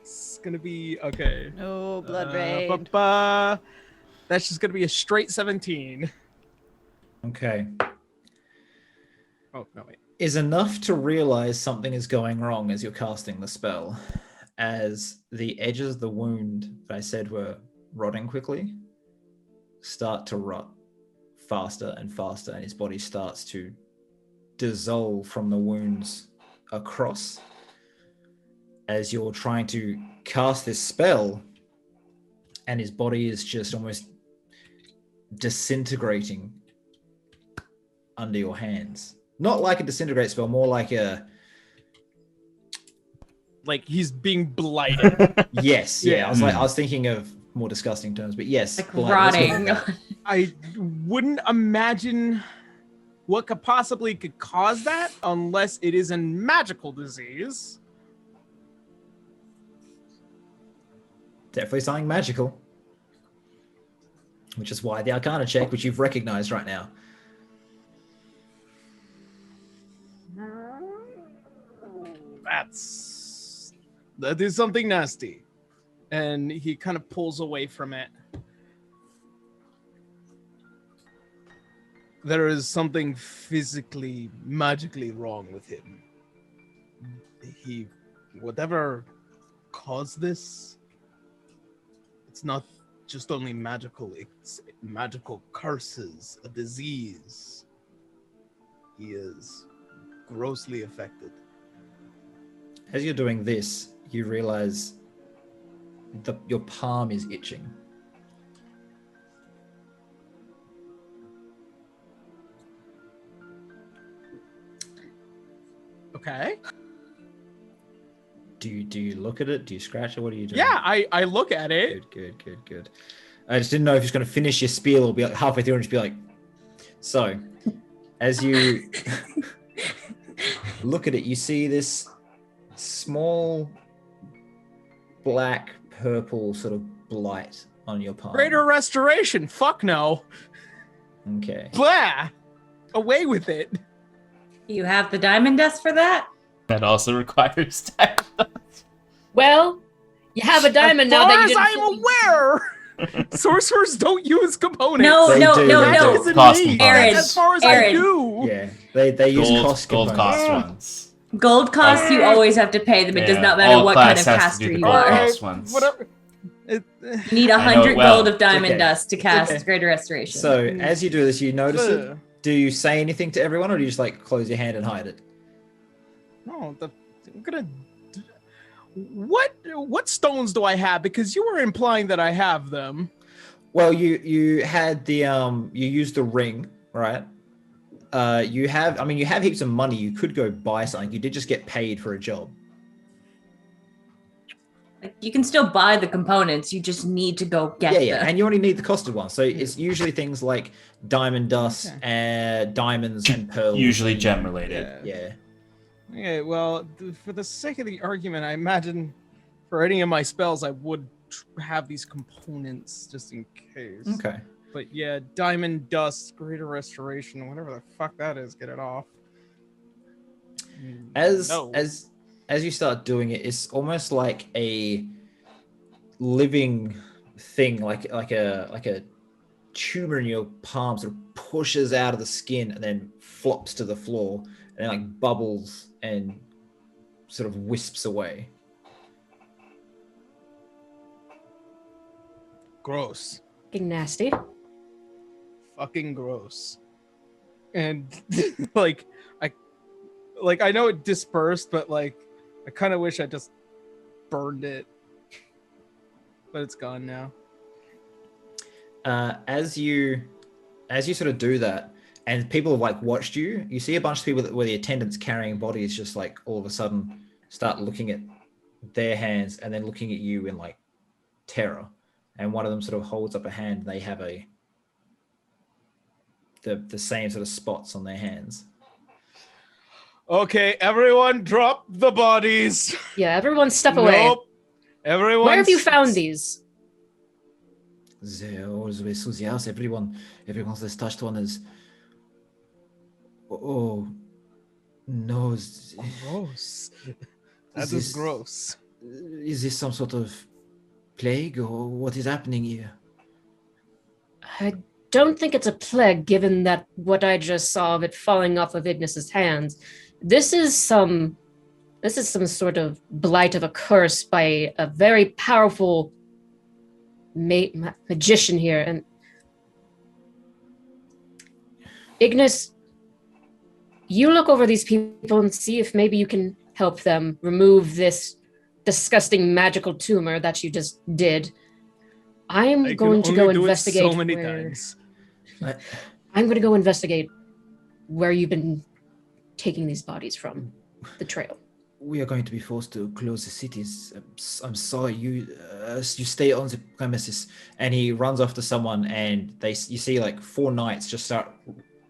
S3: It's gonna be okay.
S6: No blood rain.
S3: Ba-ba. That's just gonna be a straight 17.
S1: Okay.
S3: Oh no, wait.
S1: Is enough to realize something is going wrong as you're casting the spell, as the edges of the wound that I said were rotting quickly start to rot faster and faster, and his body starts to dissolve from the wounds across. As you're trying to cast this spell, and his body is just almost disintegrating under your hands. Not like a disintegrate spell, more like a
S3: Like he's being blighted.
S1: yes. Yeah,
S3: Yeah.
S1: I was thinking of more disgusting terms, but yes,
S2: Like
S1: blight, let's go
S2: rotting.
S1: with
S3: I wouldn't imagine what could cause that unless it is a magical disease.
S1: that. Definitely something magical, which is why the Arcana check, which you've recognized right now.
S3: That is something nasty. And he kind of pulls away from it. There is something physically, magically wrong with him. Whatever caused this, it's not just only magical, it's magical curses, a disease. He is grossly affected.
S1: As you're doing this, you realize your palm is itching.
S3: Okay.
S1: Do you look at it? Do you scratch it? What are you doing?
S3: Yeah, I look at it.
S1: Good. I just didn't know if you're going to finish your spiel or be like halfway through and just be like, so, as you look at it, you see this small black purple sort of blight on your palm.
S3: Greater restoration. Fuck no.
S1: Okay.
S3: Blah. Away with it.
S2: You have the diamond dust for that?
S4: That also requires time.
S5: Well, you have a diamond now that you
S3: As
S5: didn't.
S3: I'm aware, sorcerers don't use components.
S2: No,
S1: They
S2: no,
S1: do,
S2: no,
S1: they
S2: no.
S1: do.
S3: Isn't
S4: Cost
S3: me.
S4: components.
S3: As far as I
S2: Arron.
S3: do.
S1: Yeah, they use cost
S4: Gold
S1: components.
S4: cost ones.
S2: Gold costs, you always have to pay them. It does
S4: Yeah,
S2: not matter
S4: all
S2: what kind
S4: class
S2: of
S4: has to do
S2: caster
S4: the
S2: you
S4: gold
S2: are.
S4: cost ones.
S3: Whatever.
S2: You need
S4: I know
S2: 100
S4: it well.
S2: gold of diamond
S1: Okay.
S2: dust to cast
S1: Okay.
S2: Greater Restoration.
S1: So as you do this, you notice it.
S3: Ugh.
S1: Do you say anything to everyone, or do you just like close your hand and hide it?
S3: No, I'm gonna. What stones do I have? Because you were implying that I have them.
S1: Well, you had the you used the ring, right? You have heaps of money. You could go buy something. You did just get paid for a job.
S2: Like, you can still buy the components. You just need to go get
S1: Yeah,
S2: them.
S1: and you only need the costed one. So it's usually things like diamond dust, diamonds, and pearls.
S4: Usually gem related.
S1: Yeah.
S3: Okay, well, for the sake of the argument, I imagine for any of my spells, I would have these components just in case.
S1: Okay.
S3: But yeah, diamond dust, greater restoration, whatever the fuck that is, get it off.
S1: As you start doing it, it's almost like a living thing, like a tumor in your palm sort of pushes out of the skin and then flops to the floor and like bubbles and sort of wisps away.
S3: Gross.
S5: Fucking nasty.
S3: Fucking gross. And I know it dispersed, but like I kind of wish I just burned it. But it's gone now.
S1: As you sort of do that, and people have like watched you, you see a bunch of people where the attendants carrying bodies just like all of a sudden start looking at their hands and then looking at you in like terror. And one of them sort of holds up a hand. They have the same sort of spots on their hands.
S3: Okay, everyone drop the bodies.
S5: Yeah, everyone step away.
S3: Nope. Everyone.
S5: Where have you found these?
S1: They're always Sue's house. Everyone that's touched one is. Oh no!
S3: Gross. That
S1: Is
S3: is
S1: this-
S3: gross.
S1: Is this some sort of plague, or what is happening here?
S5: I don't think it's a plague, given that what I just saw of it falling off of Ignis's hands. This is some sort of blight of a curse by a very powerful magician here. And Ignis, you look over these people and see if maybe you can help them remove this disgusting magical tumor that you just did. I'm
S3: I
S5: going
S3: can
S5: to go
S3: only do it
S5: investigate
S3: so many
S5: where...
S3: times.
S5: I'm going to go investigate where you've been taking these bodies from, the trail.
S1: We are going to be forced to close the cities. I'm sorry. You stay on the premises. And he runs off to someone, and you see like 4 knights just start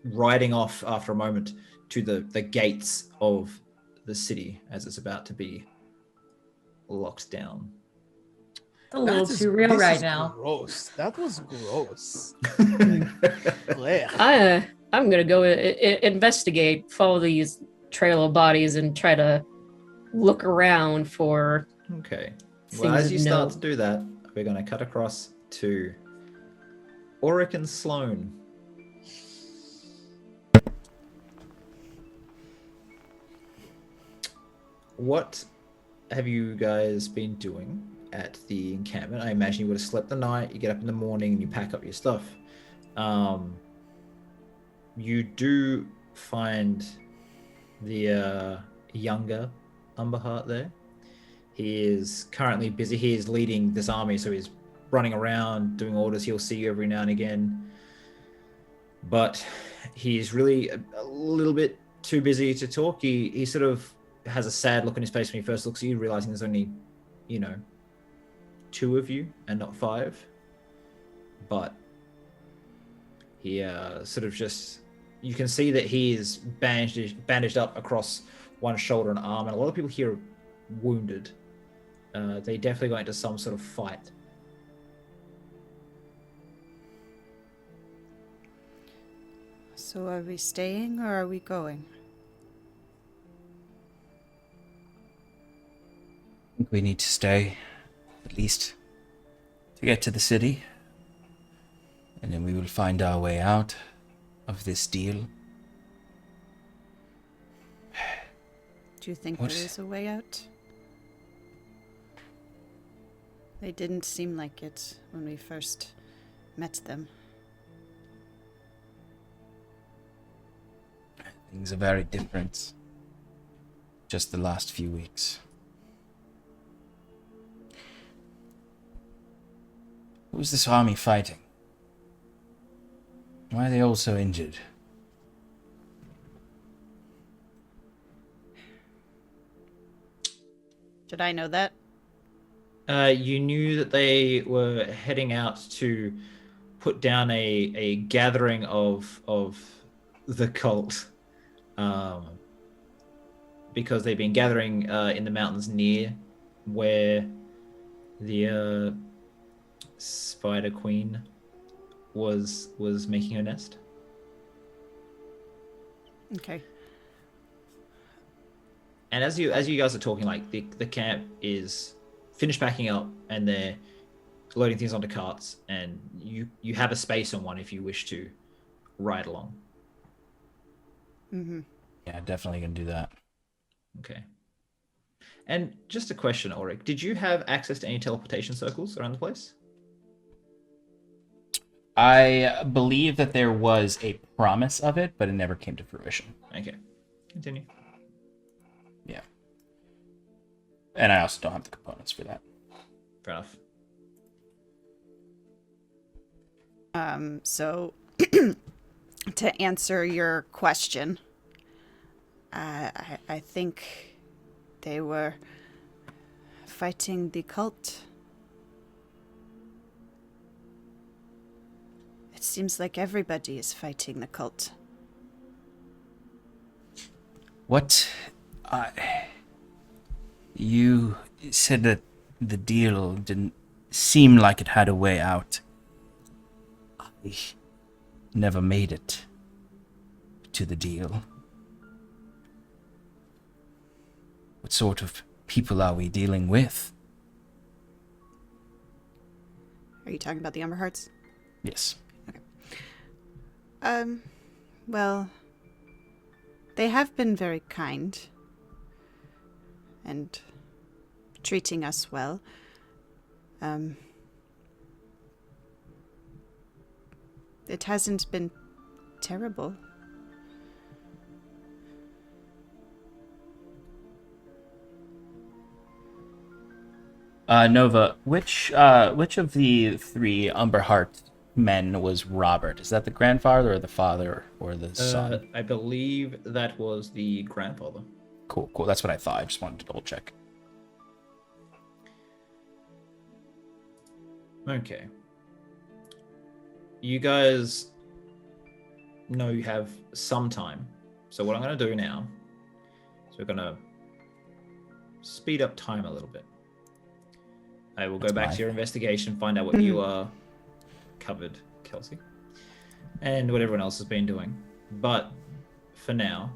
S1: riding off after a moment to the gates of the city as it's about to be locked down.
S2: It's a little too real right now.
S3: Gross. That was gross.
S5: I'm going to go investigate, follow these trail of bodies, and try to look around for
S1: Okay.
S5: things
S1: Well, as
S5: of
S1: you start
S5: note.
S1: to do that, we're going to cut across to Auric and Sloan. What have you guys been doing at the encampment? I imagine you would have slept the night, you get up in the morning, and you pack up your stuff. You do find the younger Umberheart there. He is currently busy. He is leading this army, so he's running around doing orders. He'll see you every now and again, but he's really a little bit too busy to talk. He sort of has a sad look on his face when he first looks at you, realizing there's only 2 of you and not 5. but he sort of just, you can see that he is bandaged up across one shoulder and arm, and a lot of people here are wounded. They definitely got into some sort of fight.
S6: So are we staying or are we going?
S4: I think we need to stay, at least to get to the city. And then we will find our way out of this deal.
S6: Do you think
S4: What?
S6: there is a way out? They didn't seem like it when we first met them.
S4: Things are very different. Just the last few weeks. Who's this army fighting? Why are they all so injured?
S6: Should I know that?
S1: You knew that they were heading out to put down a gathering of the cult, because they've been gathering in the mountains near where the Spider Queen was making her nest.
S6: Okay.
S1: And as you guys are talking, like the camp is finished packing up and they're loading things onto carts, and you have a space on one if you wish to ride along.
S6: Mm-hmm.
S4: Yeah, definitely gonna do that.
S1: Okay. And just a question, Ulrich, did you have access to any teleportation circles around the place?
S4: I believe that there was a promise of it, but it never came to fruition.
S1: Okay. Continue.
S4: Yeah. And I also don't have the components for that.
S1: Fair enough.
S6: So to answer your question, I think they were fighting the cult. It seems like everybody is fighting the cult.
S4: What? You said that the deal didn't seem like it had a way out. I never made it to the deal. What sort of people are we dealing with?
S6: Are you talking about the Umberhearts?
S4: Yes.
S6: Well, they have been very kind and treating us well. It hasn't been terrible.
S4: Nova, which of the three Umberheart men was Robert? Is that the grandfather or the father or the son?
S1: I believe that was the grandfather.
S4: Cool. That's what I thought. I just wanted to double check.
S1: Okay. You guys know you have some time. So what I'm going to do now is we're going to speed up time a little bit. I will go back to your investigation, find out what you covered, Kelsey, and what everyone else has been doing. But for now,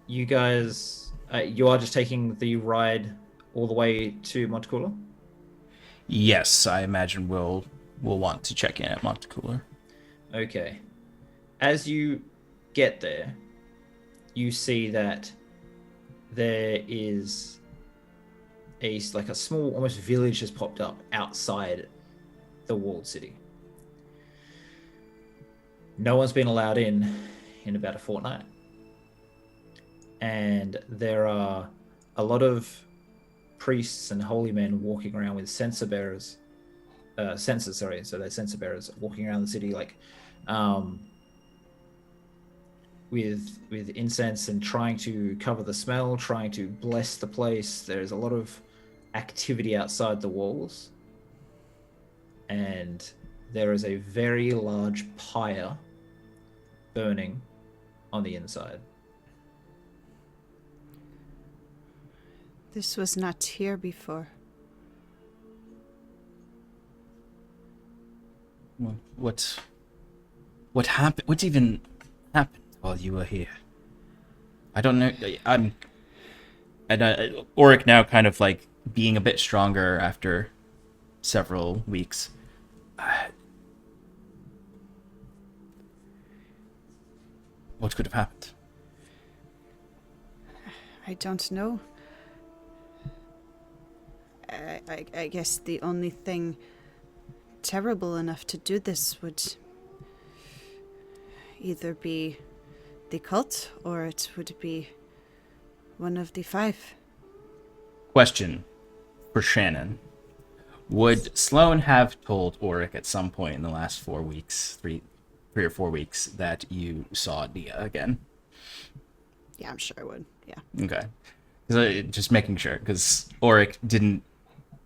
S1: you guys, you are just taking the ride all the way to Montecouler?
S4: Yes, I imagine we'll want to check in at Montecouler.
S1: Okay. As you get there, you see that there is a small, almost village has popped up outside the walled city. No one's been allowed in about a fortnight. And there are a lot of priests and holy men walking around with censer bearers. So they're censer bearers walking around the city with incense and trying to cover the smell, trying to bless the place. There's a lot of activity outside the walls. and there is a very large pyre burning on the inside.
S6: This was not here before.
S4: What happened? What even happened while you were here? I don't know. And Auric now kind of like being a bit stronger after several weeks. What could have happened?
S6: I don't know. I guess the only thing terrible enough to do this would either be the cult or it would be one of the 5.
S4: Question for Shannon. Would Sloane have told Auric at some point in the last 4 weeks, three or 4 weeks, that you saw Nia again?
S6: Yeah, I'm sure I would. Yeah.
S4: Okay. Just making sure, because Auric didn't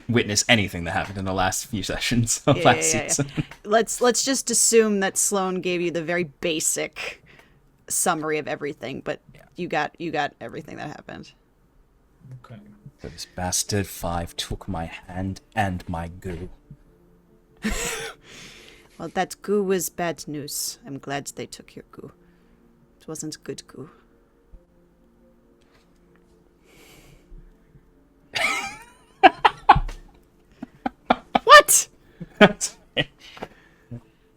S4: witness anything that happened in the last few sessions of last season.
S6: Let's just assume that Sloane gave you the very basic summary of everything, but you got everything that happened.
S1: Okay.
S4: This bastard 5 took my hand and my goo.
S6: Well, that goo was bad news. I'm glad they took your goo. It wasn't good goo. What?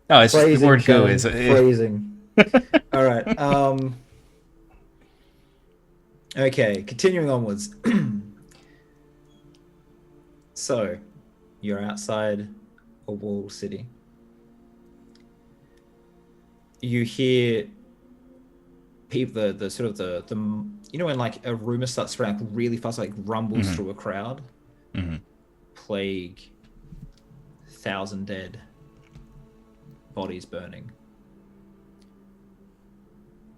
S4: No, it's just the word goo
S1: Shannon,
S4: is
S1: phrasing. All right. Okay, continuing onwards. So, you're outside a walled city. You hear people, the sort of the you know when like a rumor starts spreading really fast, like rumbles through a crowd. Plague, 1,000 dead, bodies burning.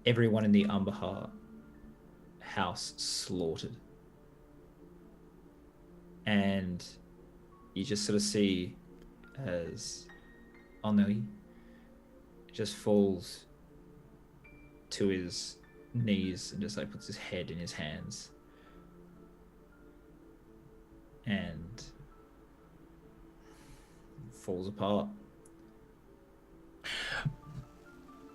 S1: Everyone in the Umberheart house slaughtered. And you just sort of see as Henri just falls to his knees and just like puts his head in his hands. And falls apart.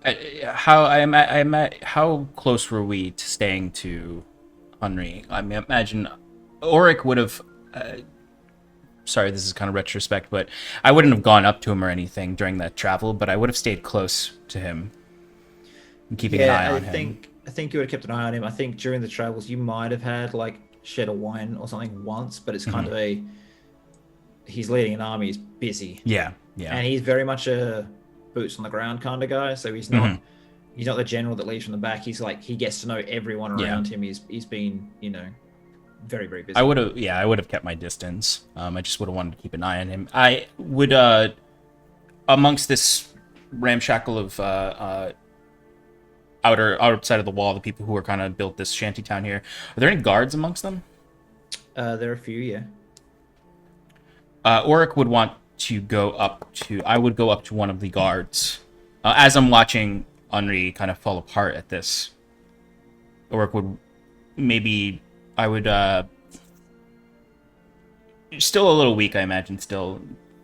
S4: How close were we to staying to Henri? I mean, imagine Auric would have. Sorry, this is kind of retrospect, but I wouldn't have gone up to him or anything during that travel, but I would have stayed close to him, and keeping an eye on him.
S1: I think you would have kept an eye on him. I think during the travels you might have had like shed a wine or something once, but it's kind of he's leading an army, he's busy.
S4: Yeah.
S1: And he's very much a boots on the ground kind of guy, so he's not the general that leaves from the back. He's like, he gets to know everyone around him. He's been, very, very busy.
S4: I would have kept my distance. I just would have wanted to keep an eye on him. I would, amongst this ramshackle of outside of the wall, the people who are kind of built this shanty town here, are there any guards amongst them?
S1: There are a few, yeah.
S4: Auric would want to go up to... I would go up to one of the guards. As I'm watching Henri kind of fall apart at this, Auric would... Maybe... I would... Still a little weak, I imagine, still.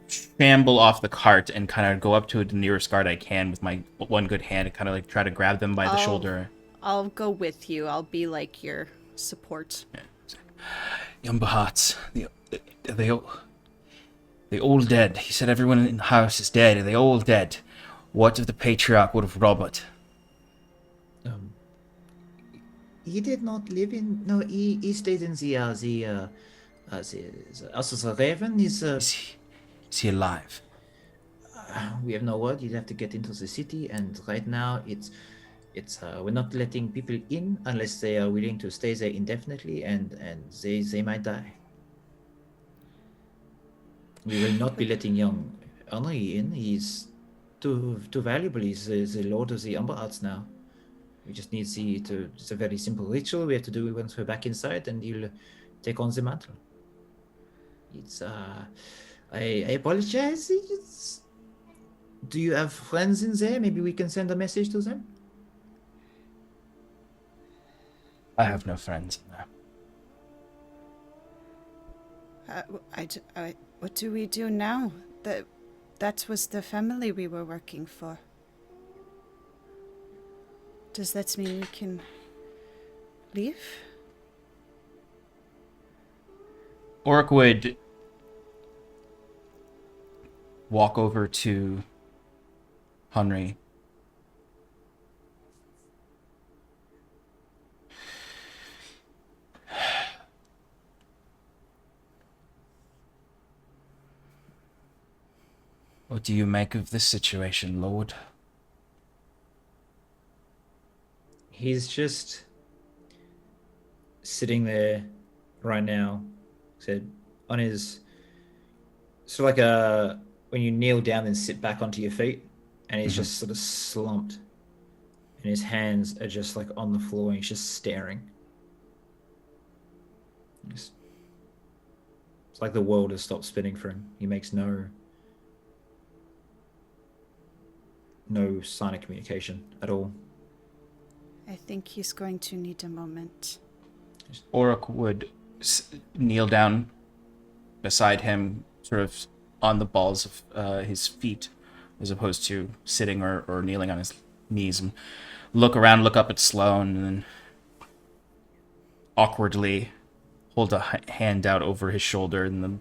S4: Shamble off the cart and kind of go up to the nearest guard I can with my one good hand and kind of like try to grab them by the shoulder.
S6: I'll go with you. I'll be like your support.
S4: Umberhearts, they all dead. He said everyone in the house is dead. Are they all dead? What if the patriarch would have Robert?
S1: He did not live in... No, he stayed in the Raven is...
S4: Is he alive?
S1: We have no word. You'd have to get into the city, and right now it's we're not letting people in unless they are willing to stay there indefinitely, and they might die. We will not be letting young Henri in. He's too valuable. He's the lord of the Umberhearts now. We just need it's a very simple ritual we have to do once we're back inside, and he'll take on the mantle. It's I apologize. Do you have friends in there? Maybe we can send a message to them.
S4: I have no friends in there.
S6: What do we do now? That was the family we were working for. Does that mean we can leave?
S4: Oric would walk over to Henry. What do you make of this situation, Lord?
S1: He's just sitting there right now, said on his sort of like a when you kneel down and sit back onto your feet, and he's just sort of slumped, and his hands are just like on the floor, and he's just staring. It's like the world has stopped spinning for him. He makes no sign of communication at all.
S6: I think he's going to need a moment.
S4: Oric would kneel down beside him, sort of on the balls of his feet, as opposed to sitting or kneeling on his knees, and look around, look up at Sloane, and then awkwardly hold a hand out over his shoulder, and the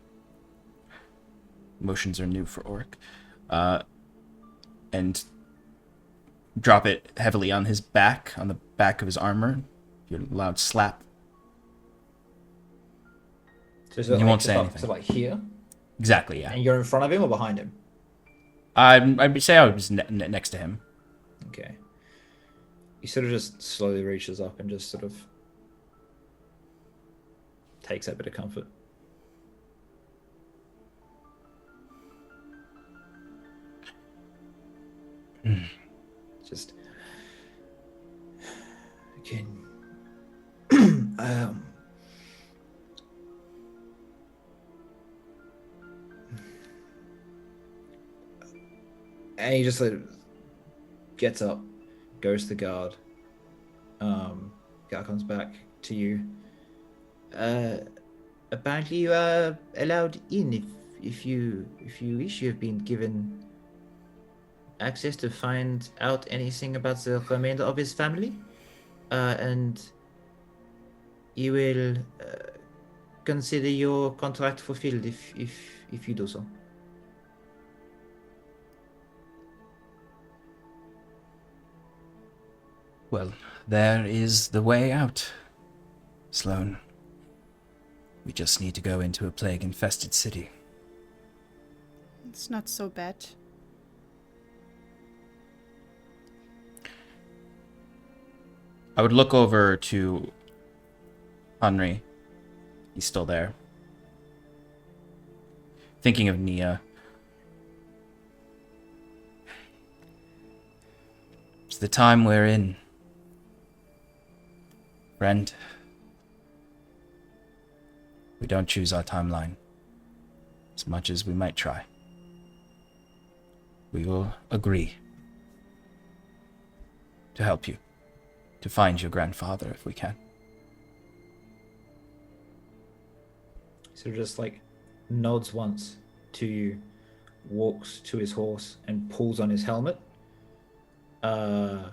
S4: motions are new for Oric. And drop it heavily on his back, on the back of his armor. Your loud slap.
S1: So
S4: You won't say anything.
S1: So like here,
S4: Exactly, yeah.
S1: and you're in front of him or behind him?
S4: I'd say I was next to him.
S1: Okay. He sort of just slowly reaches up and just sort of takes that bit of comfort. Just again, and he just like gets up, goes to the guard. Guard comes back to you. Apparently you are allowed in if you wish. You have been given access to find out anything about the remainder of his family, and you will consider your contract fulfilled if you do so.
S4: Well, there is the way out, Sloane. We just need to go into a plague-infested city.
S6: It's not so bad.
S4: I would look over to Henry. He's still there. Thinking of Nia. It's the time we're in. Friend. We don't choose our timeline, as much as we might try. We will agree to help you, to find your grandfather if we can.
S1: So just like nods once to you, walks to his horse and pulls on his helmet, and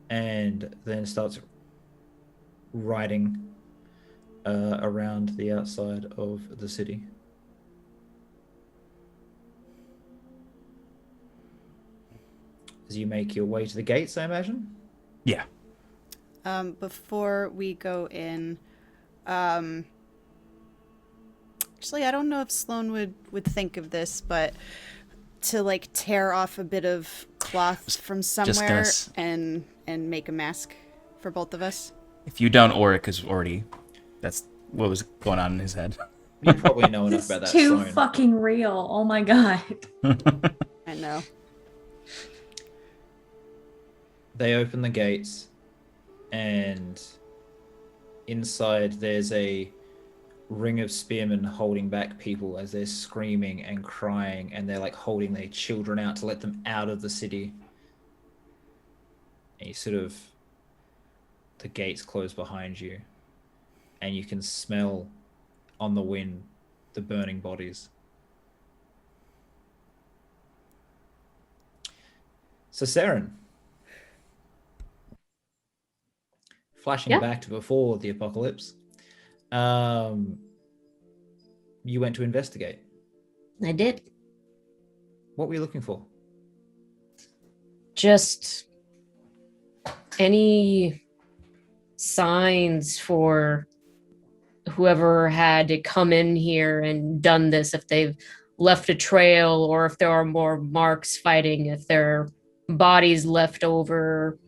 S1: then starts riding around the outside of the city. As you make your way to the gates, I imagine?
S4: Yeah.
S6: Before we go in, actually, I don't know if Sloane would think of this, but to like tear off a bit of cloth from somewhere and make a mask for both of us.
S4: If you don't, Oric is already... That's what was going on in his head.
S1: You probably know enough
S2: This
S1: about that.
S2: is too
S1: Sloane.
S2: fucking real. Oh my god.
S6: I know.
S1: They open the gates, and inside there's a ring of spearmen holding back people as they're screaming and crying, and they're like holding their children out to let them out of the city. And you sort of, the gates close behind you, and you can smell on the wind the burning bodies. So Saren, flashing back to before the apocalypse, you went to investigate.
S5: I did.
S1: What were you looking for?
S5: Just any signs for whoever had to come in here and done this, if they've left a trail or if there are more marks fighting, if there are bodies left over,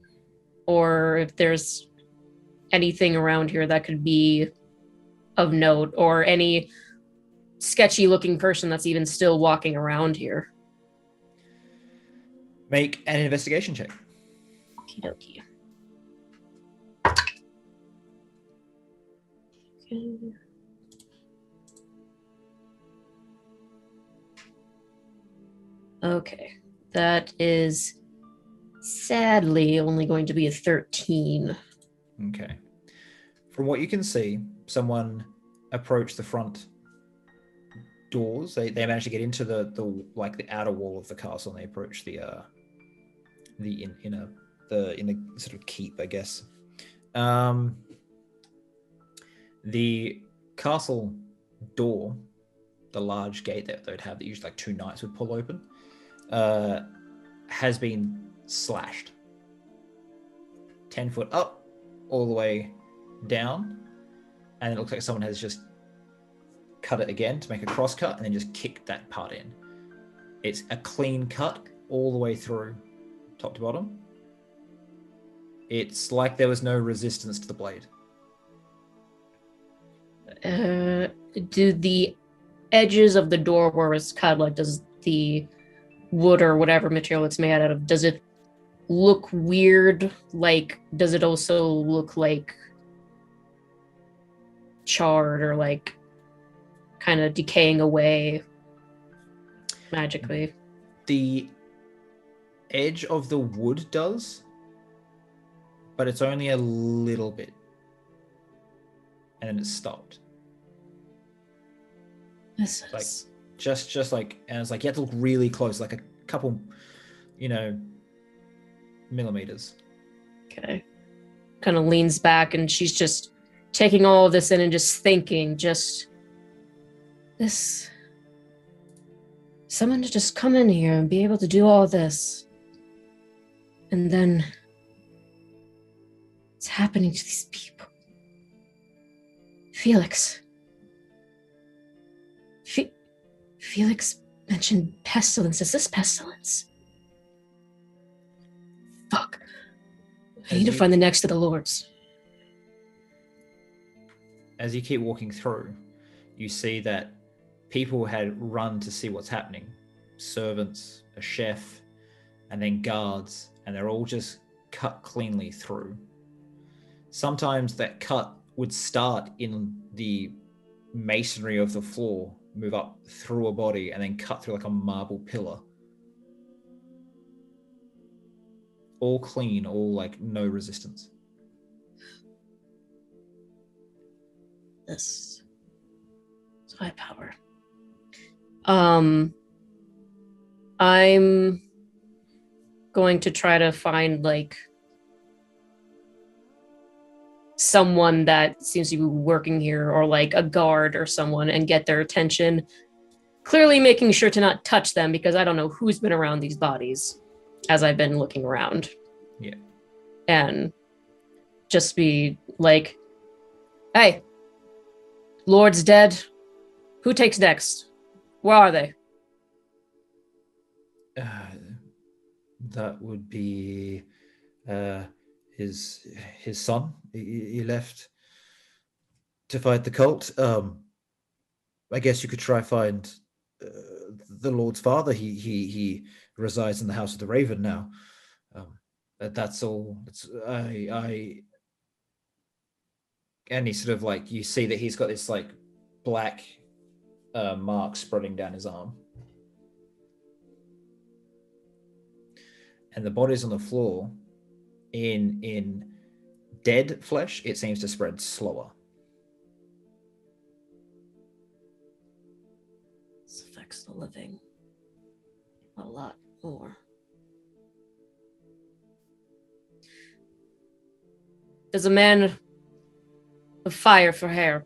S5: or if there's anything around here that could be of note, or any sketchy looking person that's even still walking around here.
S1: Make an investigation check.
S5: Okie dokie. Okay, that is sadly only going to be a 13.
S1: Okay. From what you can see, someone approached the front doors. They managed to get into the outer wall of the castle, and they approached the inner sort of keep, I guess. The castle door, the large gate that they'd have that usually like 2 knights would pull open, has been slashed 10 foot up all the way down, and it looks like someone has just cut it again to make a cross cut and then just kicked that part in. It's a clean cut all the way through, top to bottom. It's like there was no resistance to the blade.
S5: Do the edges of the door where it's cut, like, does the wood or whatever material it's made out of, does it look weird? Like, does it also look like charred or like kind of decaying away magically?
S1: The edge of the wood does, but it's only a little bit, and then it stopped.
S5: This
S1: Like
S5: is...
S1: just like, and it's like you have to look really close, like a couple, millimeters.
S5: Okay. Kind of leans back, and she's just taking all of this in and just thinking, someone to just come in here and be able to do all this. And then it's happening to these people. Felix. Felix mentioned pestilence. Is this pestilence? Fuck. I need to find the next of the lords.
S1: As you keep walking through, you see that people had run to see what's happening. Servants, a chef, and then guards, and they're all just cut cleanly through. Sometimes that cut would start in the masonry of the floor, move up through a body, and then cut through like a marble pillar. All clean, all like no resistance.
S5: This is high power. I'm going to try to find like someone that seems to be working here, or like a guard or someone, and get their attention. Clearly making sure to not touch them, because I don't know who's been around these bodies as I've been looking around.
S1: Yeah.
S5: And just be like, hey, Lord's dead. Who takes next? Where are they?
S1: That would be his son. He left to fight the cult. I guess you could try find the Lord's father. He resides in the House of the Raven now. That's all. And he sort of like, you see that he's got this like black mark spreading down his arm. And the bodies on the floor, in dead flesh, it seems to spread slower.
S5: This affects the living a lot more. There's a man with fire for hair.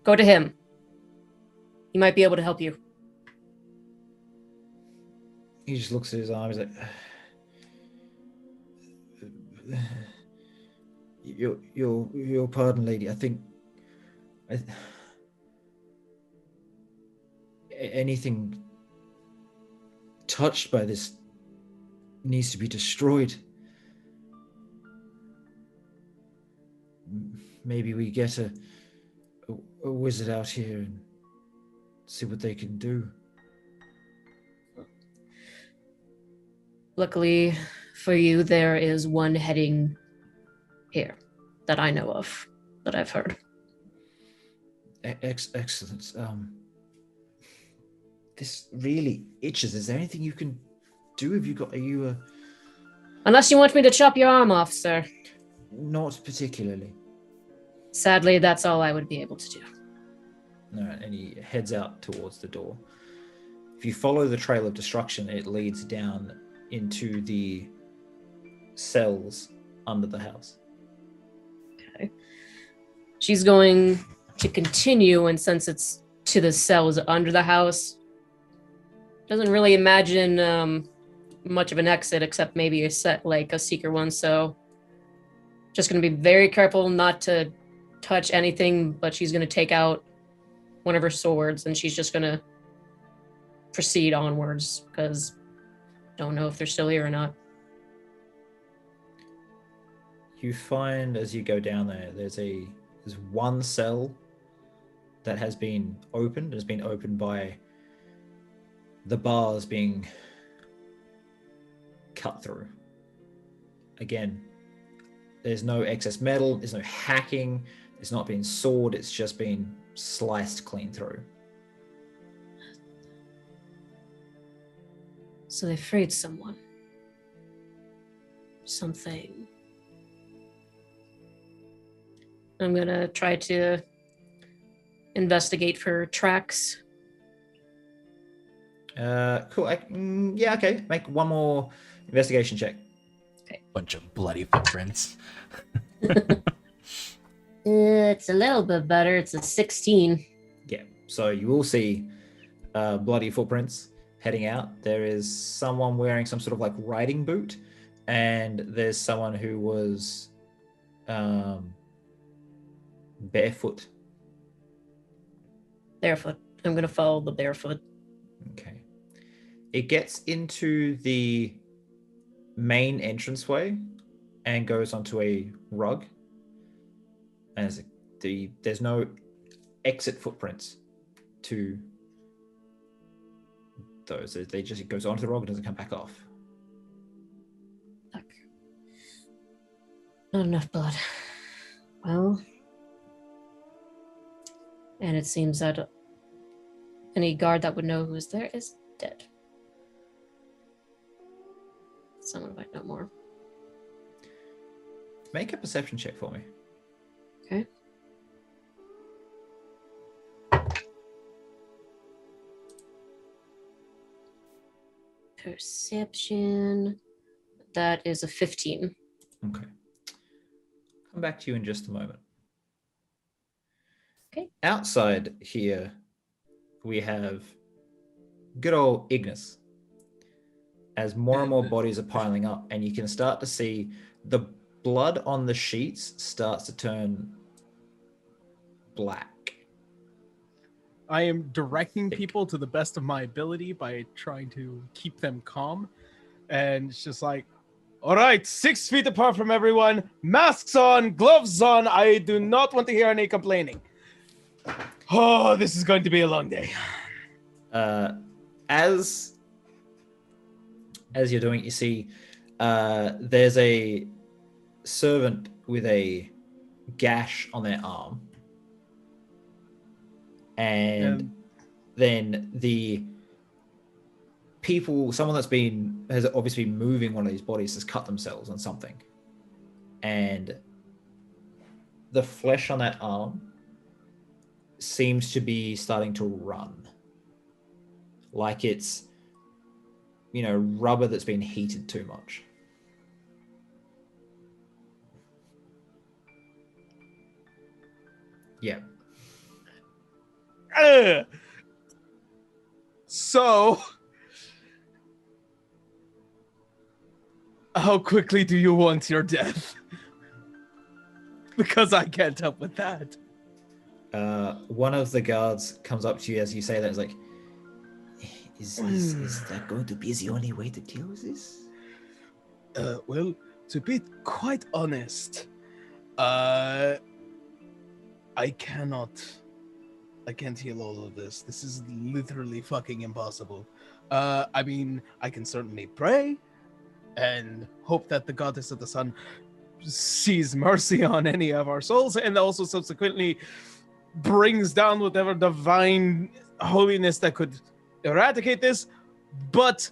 S5: Go to him. He might be able to help you.
S1: He just looks at his arm. He's like, "Your pardon, lady. I think anything touched by this needs to be destroyed. Maybe we get a wizard out here and see what they can do."
S5: Luckily for you, there is one heading here that I know of, that I've heard.
S1: Excellent. This really itches. Is there anything you can do? Are you
S5: Unless you want me to chop your arm off, sir.
S1: Not particularly.
S5: Sadly, that's all I would be able to do.
S1: No, and he heads out towards the door. If you follow the trail of destruction, it leads down into the cells under the house.
S5: Okay. She's going to continue, and since it's to the cells under the house, doesn't really imagine much of an exit except maybe a secret one. So just going to be very careful not to touch anything, but she's going to take out one of her swords and she's just going to proceed onwards because don't know if they're still here or not.
S1: You find as you go down there, there's one cell that has been opened. It's been opened by the bars being cut through. Again, there's no excess metal, there's no hacking, it's not been sawed, it's just been sliced clean through.
S5: So they freed someone. Something. I'm gonna try to investigate for tracks.
S1: Cool. Yeah, okay. Make one more investigation check.
S4: Bunch of bloody footprints.
S5: It's a little bit better. It's a 16.
S1: Yeah. So you will see bloody footprints heading out. There is someone wearing some sort of like riding boot, and there's someone who was barefoot.
S5: Barefoot. I'm gonna follow the barefoot.
S1: Okay. It gets into the main entranceway and goes onto a rug. And there's no exit footprints to those. It goes onto the rug and doesn't come back off.
S5: Fuck. Not enough blood. Well, and it seems that any guard that would know who's there is dead. Someone might know more.
S1: Make a perception check for me.
S5: Okay. Perception. That is a 15.
S1: Okay. Come back to you in just a moment.
S5: Okay.
S1: Outside here, we have good old Ignis. As more and more bodies are piling up, and you can start to see the blood on the sheets starts to turn black.
S3: I am directing people to the best of my ability by trying to keep them calm. And it's just like, all right, 6 feet apart from everyone, masks on, gloves on. I do not want to hear any complaining. Oh, this is going to be a long day.
S1: As you're doing it, you see there's a servant with a gash on their arm. and then the people, someone has obviously been moving one of these bodies has cut themselves on something, and the flesh on that arm seems to be starting to run, like it's, rubber that's been heated too much. Yeah.
S3: So, how quickly do you want your death? Because I can't help with that.
S1: One of the guards comes up to you as you say that. It's like, is that going to be the only way to deal with this?
S3: Well, to be quite honest, I can't heal all of this. This is literally fucking impossible. I mean, I can certainly pray and hope that the goddess of the sun sees mercy on any of our souls, and also subsequently brings down whatever divine holiness that could eradicate this. But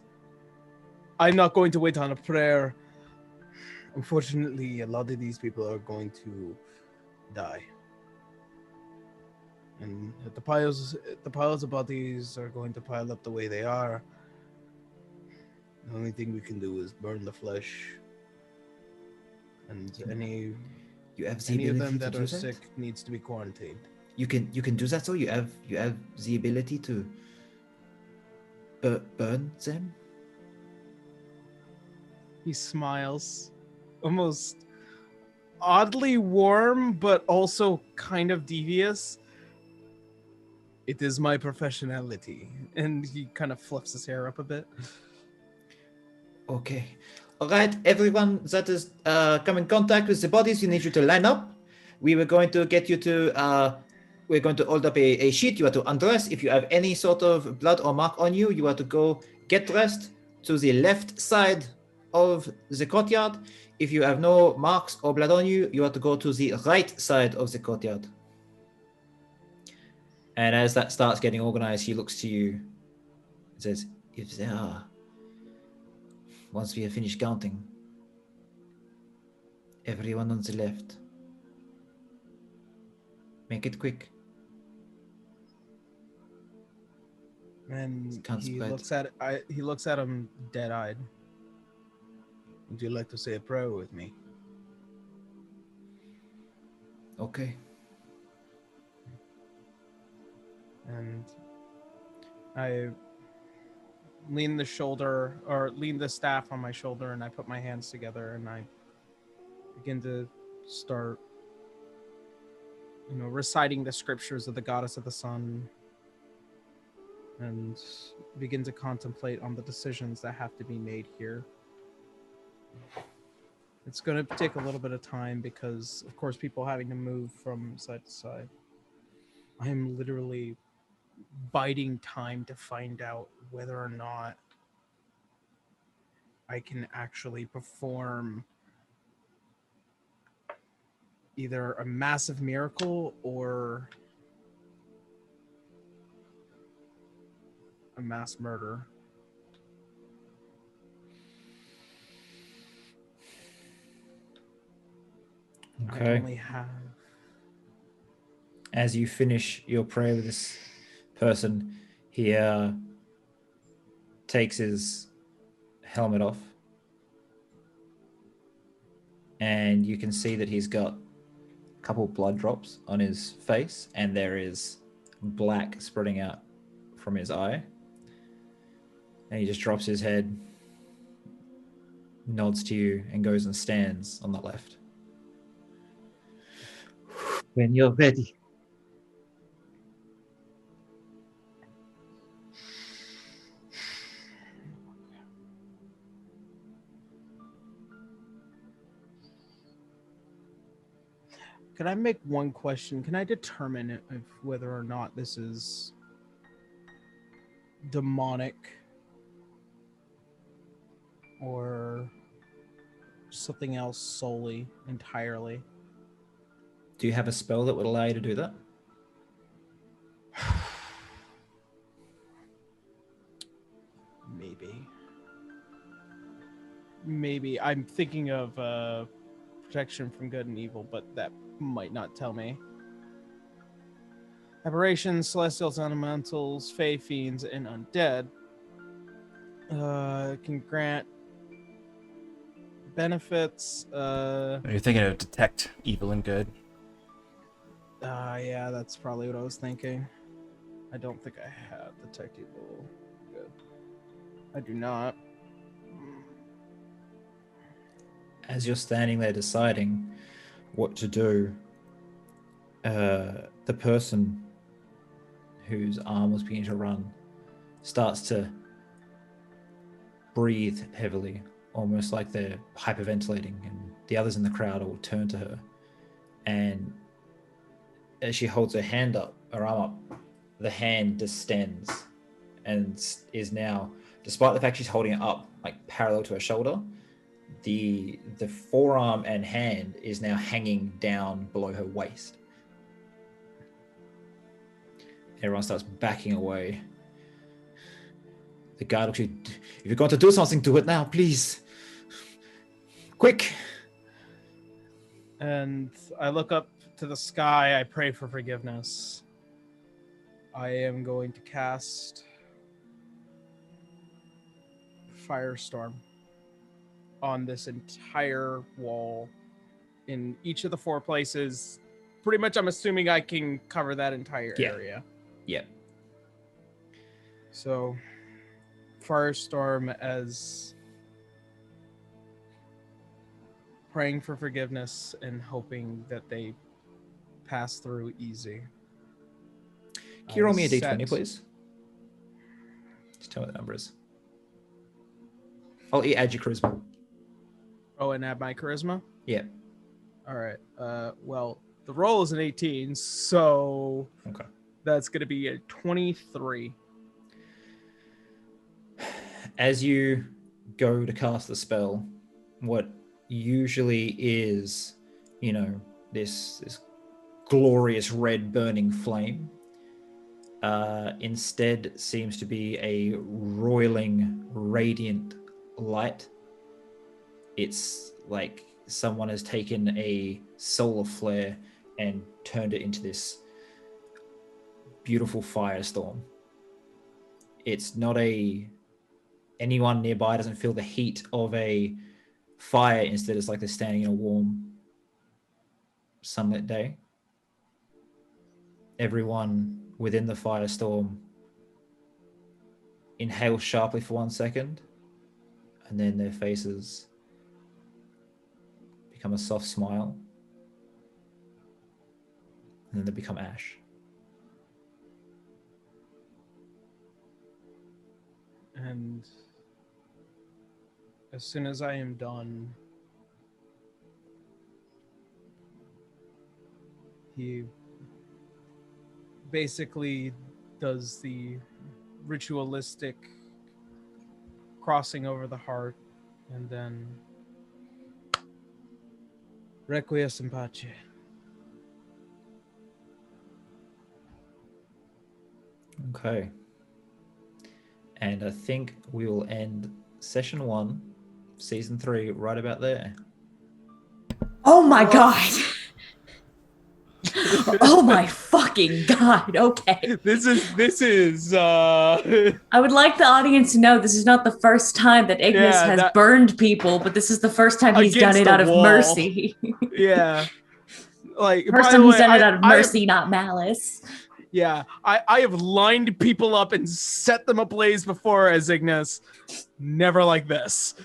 S3: I'm not going to wait on a prayer. Unfortunately, a lot of these people are going to die. And the piles of bodies are going to pile up the way they are. The only thing we can do is burn the flesh. And any of them that are sick needs to be quarantined.
S1: You can do that, so you have the ability to burn them?
S3: He smiles, almost oddly warm, but also kind of devious. It is my professionality. And he kind of fluffs his hair up a bit.
S1: Okay. All right, everyone that is come in contact with the bodies, you need you to line up. We were going to get you to, we're going to hold up a sheet. You are to undress. If you have any sort of blood or mark on you, you are to go get dressed to the left side of the courtyard. If you have no marks or blood on you, you are to go to the right side of the courtyard. And as that starts getting organized, he looks to you and says, if there are, once we have finished counting, everyone on the left, make it quick.
S3: And he looks at him dead-eyed. Would you like to say a prayer with me?
S1: Okay.
S3: And I lean the staff on my shoulder, and I put my hands together, and I begin to start, reciting the scriptures of the goddess of the sun, and begin to contemplate on the decisions that have to be made here. It's going to take a little bit of time because, of course, people having to move from side to side. I'm literally biding time to find out whether or not I can actually perform either a massive miracle or a mass murder.
S1: Okay.
S3: I only have...
S1: As you finish your prayer with this person, he takes his helmet off, and you can see that he's got a couple blood drops on his face, and there is black spreading out from his eye. And he just drops his head, nods to you, and goes and stands on the left. When you're ready.
S3: Can I make one question? Can I determine if whether or not this is demonic or something else solely, entirely?
S1: Do you have a spell that would allow you to do that?
S3: Maybe. I'm thinking of protection from good and evil, but that might not tell me. Aberrations, celestials, elementals, fey, fiends, and undead can grant benefits.
S4: You're thinking of detect evil and good.
S3: Yeah, that's probably what I was thinking. I don't think I have detect evil. Good. I do not.
S1: As you're standing there deciding what to do, the person whose arm was beginning to run starts to breathe heavily, almost like they're hyperventilating, and the others in the crowd all turn to her. And as she holds her hand up, her arm up, the hand distends and is now, despite the fact she's holding it up like parallel to her shoulder, the forearm and hand is now hanging down below her waist. Everyone starts backing away. The guy looks at you. If you're going to do something, do it now, please. Quick.
S3: And I look up to the sky. I pray for forgiveness. I am going to cast Firestorm on this entire wall in each of the 4 places. Pretty much, I'm assuming I can cover that entire area.
S1: Yeah.
S3: So, Firestorm as praying for forgiveness and hoping that they pass through easy.
S1: Can you roll me a d20, please? Just tell me what the number is. I'll add your charisma.
S3: Oh, and add my charisma?
S1: Yeah.
S3: All right. Well, the roll is an 18, so
S1: Okay.
S3: that's going to be a 23.
S1: As you go to cast the spell, what usually is, this glorious red burning flame, instead seems to be a roiling, radiant light. It's like someone has taken a solar flare and turned it into this beautiful firestorm. It's not anyone nearby doesn't feel the heat of a fire. Instead, it's like they're standing in a warm sunlit day. Everyone within the firestorm inhales sharply for 1 second, and then their faces become a soft smile, and then they become ash.
S3: And as soon as I am done, he basically does the ritualistic crossing over the heart, and then Requiesce in pace.
S1: Okay. And I think we will end session 1, season 3, right about there.
S2: Oh my god. Oh my fucking god. Okay.
S3: This is
S2: I would like the audience to know this is not the first time that Ignis has burned people, but this is the first time he's done it out of mercy.
S3: Yeah. Like
S2: first time he's done it out of mercy, not malice.
S3: Yeah, I have lined people up and set them ablaze before as Ignis. Never like this.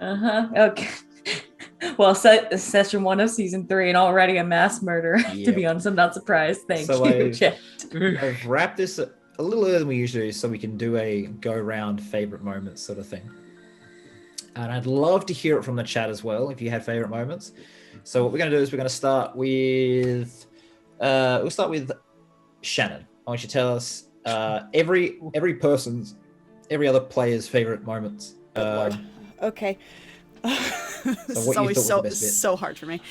S2: Okay. Well, session 1 of season 3, and already a mass murder.
S1: Yep.
S2: To be honest, I'm not surprised. Thank
S1: So
S2: you, Chet.
S1: I've wrapped this a little earlier than we usually do, so we can do a go-round favorite moments sort of thing. And I'd love to hear it from the chat as well, if you had favorite moments. So what we're going to do is we're going to start with... we'll start with Shannon. I want you to tell us every other player's favorite moments.
S6: Okay.
S1: So
S6: This
S1: what
S6: is
S1: you
S6: always
S1: thought was the best bit.
S6: so hard for me.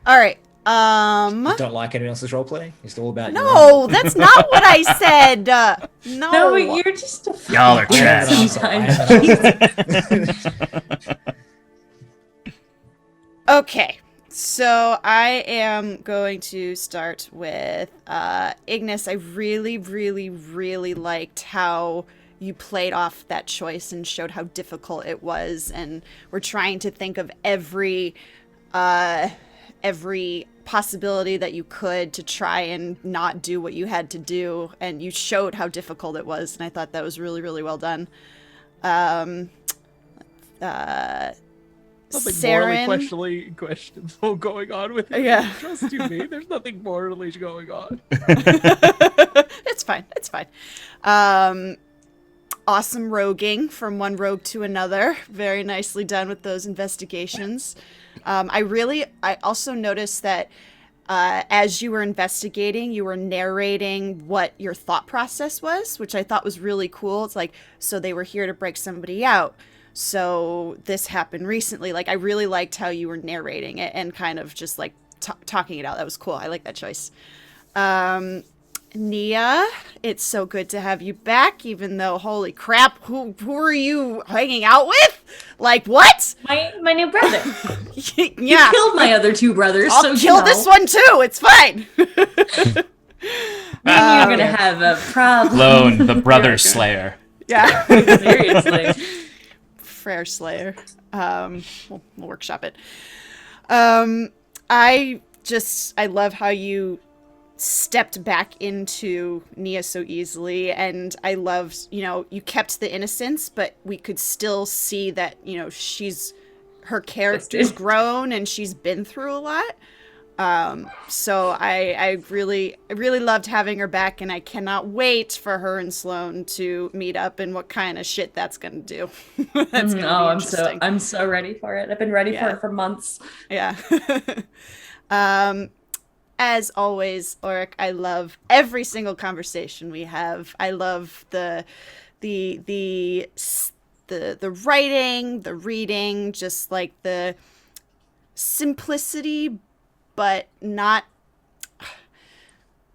S6: All right.
S1: You don't like anyone else's role playing? It's all about your own.
S6: No, that's not what I said. No.
S2: No, but you're just a
S4: Y'all are
S1: I am an
S4: trash.
S1: asshole.
S6: Okay, so I am going to start with Ignis. I really, really, really liked how you played off that choice and showed how difficult it was, and we're trying to think of every possibility that you could to try and not do what you had to do, and you showed how difficult it was, and I thought that was really, really well done.
S3: Nothing
S6: Saren.
S3: morally questionable going on with it.
S6: Yeah.
S3: Trust you me, there's nothing morally going on.
S6: It's fine. It's fine. Awesome roguing from one rogue to another. Very nicely done with those investigations. I also noticed that as you were investigating, you were narrating what your thought process was, which I thought was really cool. It's like, so they were here to break somebody out. So this happened recently. Like, I really liked how you were narrating it and kind of just like talking it out. That was cool. I like that choice. Nia, it's so good to have you back, even though, holy crap, who are you hanging out with? Like, what?
S2: my new brother.
S6: Yeah.
S2: You killed my other two brothers,
S6: I'll
S2: so
S6: kill this one too. It's fine.
S2: Then you're gonna have a problem.
S4: Lone, the brother slayer.
S6: Yeah.
S2: Seriously.
S6: Frere Slayer. We'll workshop it. I love how you stepped back into Nia so easily, and I loved, you kept the innocence, but we could still see that, her character's grown and she's been through a lot. So I really loved having her back, and I cannot wait for her and Sloan to meet up and what kind of shit that's gonna do. That's gonna be interesting.
S2: I'm so ready for it. I've been ready for it for months.
S6: Yeah. As always, Auric, I love every single conversation we have. I love the writing, the reading, just like the simplicity, but not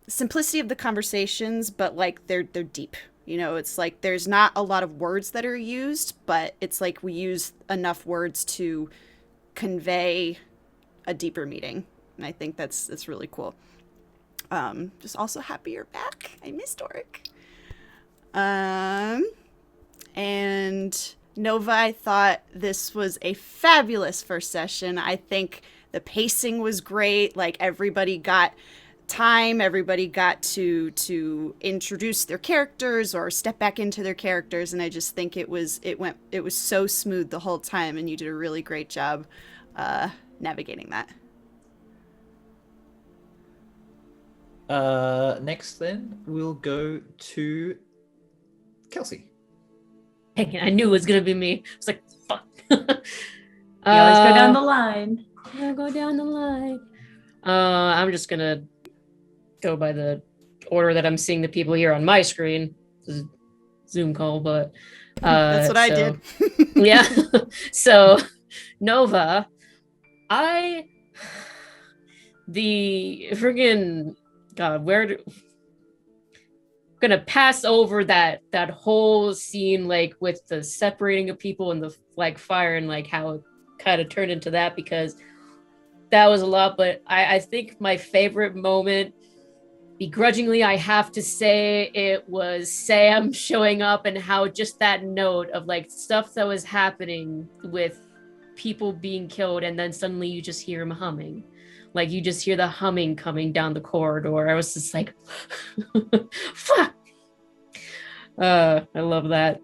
S6: simplicity of the conversations, but like they're deep. It's like there's not a lot of words that are used, but it's like we use enough words to convey a deeper meaning. And I think that's really cool. Just also happy you're back. I missed Auric. And Nova, I thought this was a fabulous first session. I think the pacing was great. Like, everybody got time, everybody got to introduce their characters or step back into their characters, and I just think it was so smooth the whole time, and you did a really great job navigating that.
S1: Next, then we'll go to Kelsey.
S5: Dang it, I knew it was gonna be me. I was like, fuck.
S2: You always go down the line.
S5: I'll go down the line. I'm just gonna go by the order that I'm seeing the people here on my screen. This is a Zoom call, but
S6: that's what I did.
S5: Yeah. So Nova, the friggin' God, I'm gonna pass over that whole scene, like with the separating of people and the like fire, and like how it kind of turned into that, because that was a lot. But I think my favorite moment, begrudgingly I have to say, it was Sam showing up, and how just that note of like stuff that was happening with people being killed, and then suddenly you just hear him humming. Like, you just hear the humming coming down the corridor. I was just like, fuck. I love that.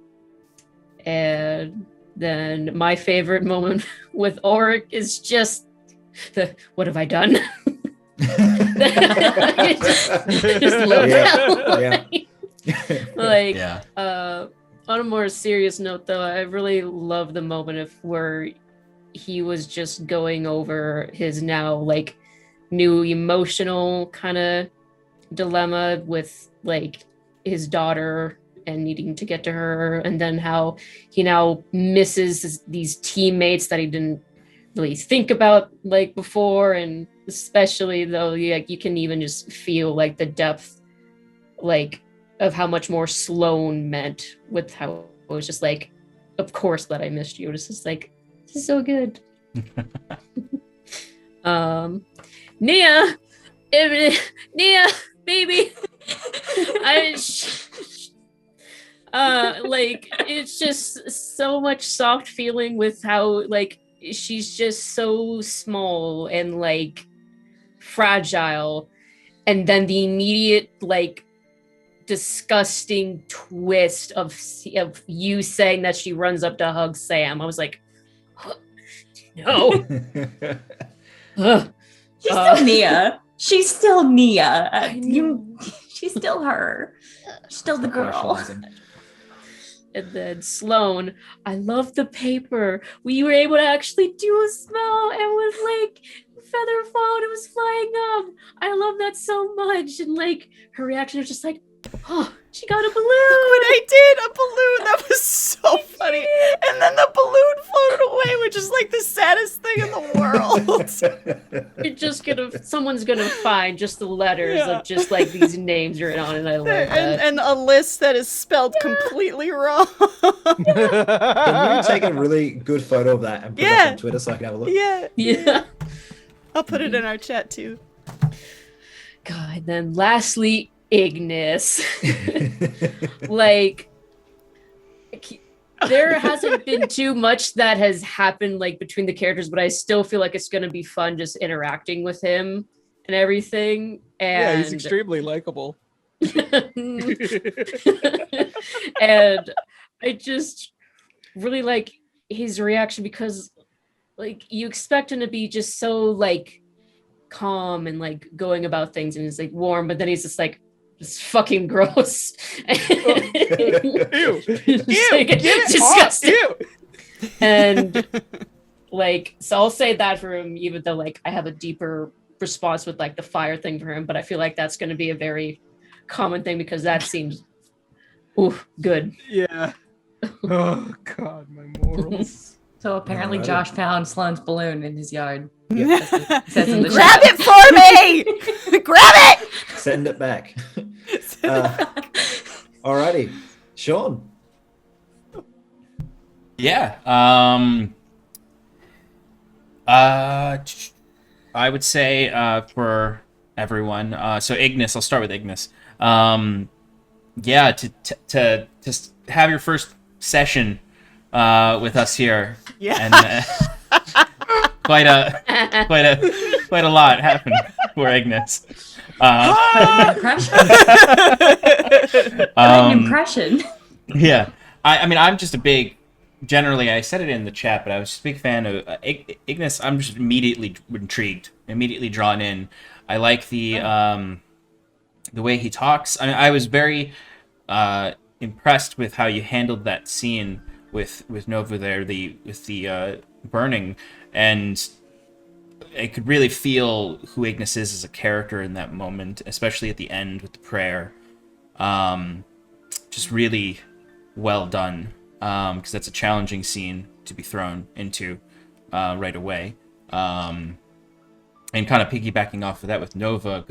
S5: And then my favorite moment with Auric is just what have I done? just love that. Like, on a more serious note, though, I really love the moment of where he was just going over his now like new emotional kind of dilemma with like his daughter and needing to get to her, and then how he now misses these teammates that he didn't really think about like before, and especially though like you can even just feel like the depth like of how much more Sloane meant with how it was just like, of course that I missed you. It's just like, this is so good. Nia, Nia, baby. Like it's just so much soft feeling with how like she's just so small and like fragile, and then the immediate like disgusting twist of you saying that she runs up to hug Sam. I was like, no.
S2: She's still Nia. She's still Nia. She's still her. She's still the girl.
S5: And then Sloane, I love the paper. We were able to actually do a spell and with like feather fall and it was flying up. I love that so much. And like her reaction was just like, oh, she got a balloon.
S6: When I did a balloon, that was so funny. And then the balloon floated away, which is like the saddest thing in the world.
S5: You're just someone's gonna find just the letters of just like these names written on it. I love that.
S6: And a list that is spelled completely wrong.
S1: Can you take a really good photo of that and put it up on Twitter so I can have a look?
S6: Yeah. I'll put it in our chat too.
S5: God, then lastly, Ignis. Like, there hasn't been too much that has happened like between the characters, but I still feel like it's gonna be fun just interacting with him and everything. And
S3: he's extremely likable.
S5: And I just really like his reaction because like you expect him to be just so like calm and like going about things and he's like warm, but then he's just like, it's fucking gross.
S3: Ew.
S5: Like,
S3: Get it
S5: disgusting.
S3: off. Ew.
S5: And like, so I'll say that for him, even though like I have a deeper response with like the fire thing for him, but I feel like that's going to be a very common thing because that seems good.
S3: Yeah. Oh God, my morals.
S2: So apparently
S1: Alrighty.
S2: Josh found Sloane's balloon in his yard.
S1: Yep.
S2: Says in the
S6: Grab
S2: chat.
S6: it for me! Grab it!
S1: Send it back. Alrighty. Sean.
S4: Yeah. I would say for everyone. So Ignis, I'll start with Ignis. Yeah, to just have your first session with us here.
S6: Yeah.
S4: And quite a lot happened for Ignis.
S2: Impression. An impression.
S4: Yeah. I mean, I'm just a big, generally, I said it in the chat, but I was just a big fan of Ignis. I'm just immediately intrigued, immediately drawn in. I like the way he talks. I mean, I was very impressed with how you handled that scene with Nova there, with the burning, and I could really feel who Ignis is as a character in that moment, especially at the end with the prayer. Just really well done, because that's a challenging scene to be thrown into right away. And kind of piggybacking off of that with Nova,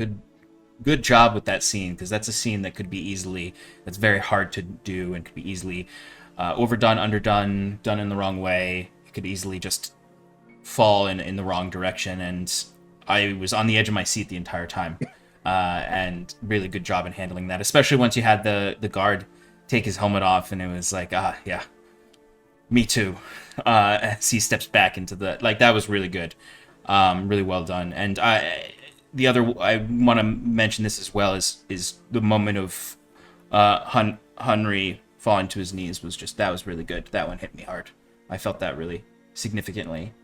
S4: good job with that scene, because that's a scene that could be that's very hard to do and could be easily overdone, underdone, done in the wrong way. It could easily just fall in the wrong direction, and I was on the edge of my seat the entire time. And really good job in handling that, especially once you had the guard take his helmet off, and it was like, yeah, me too. As he steps back into that was really good, really well done. And I want to mention this as well is the moment of Henry falling to his knees that was really good. That one hit me hard. I felt that really significantly,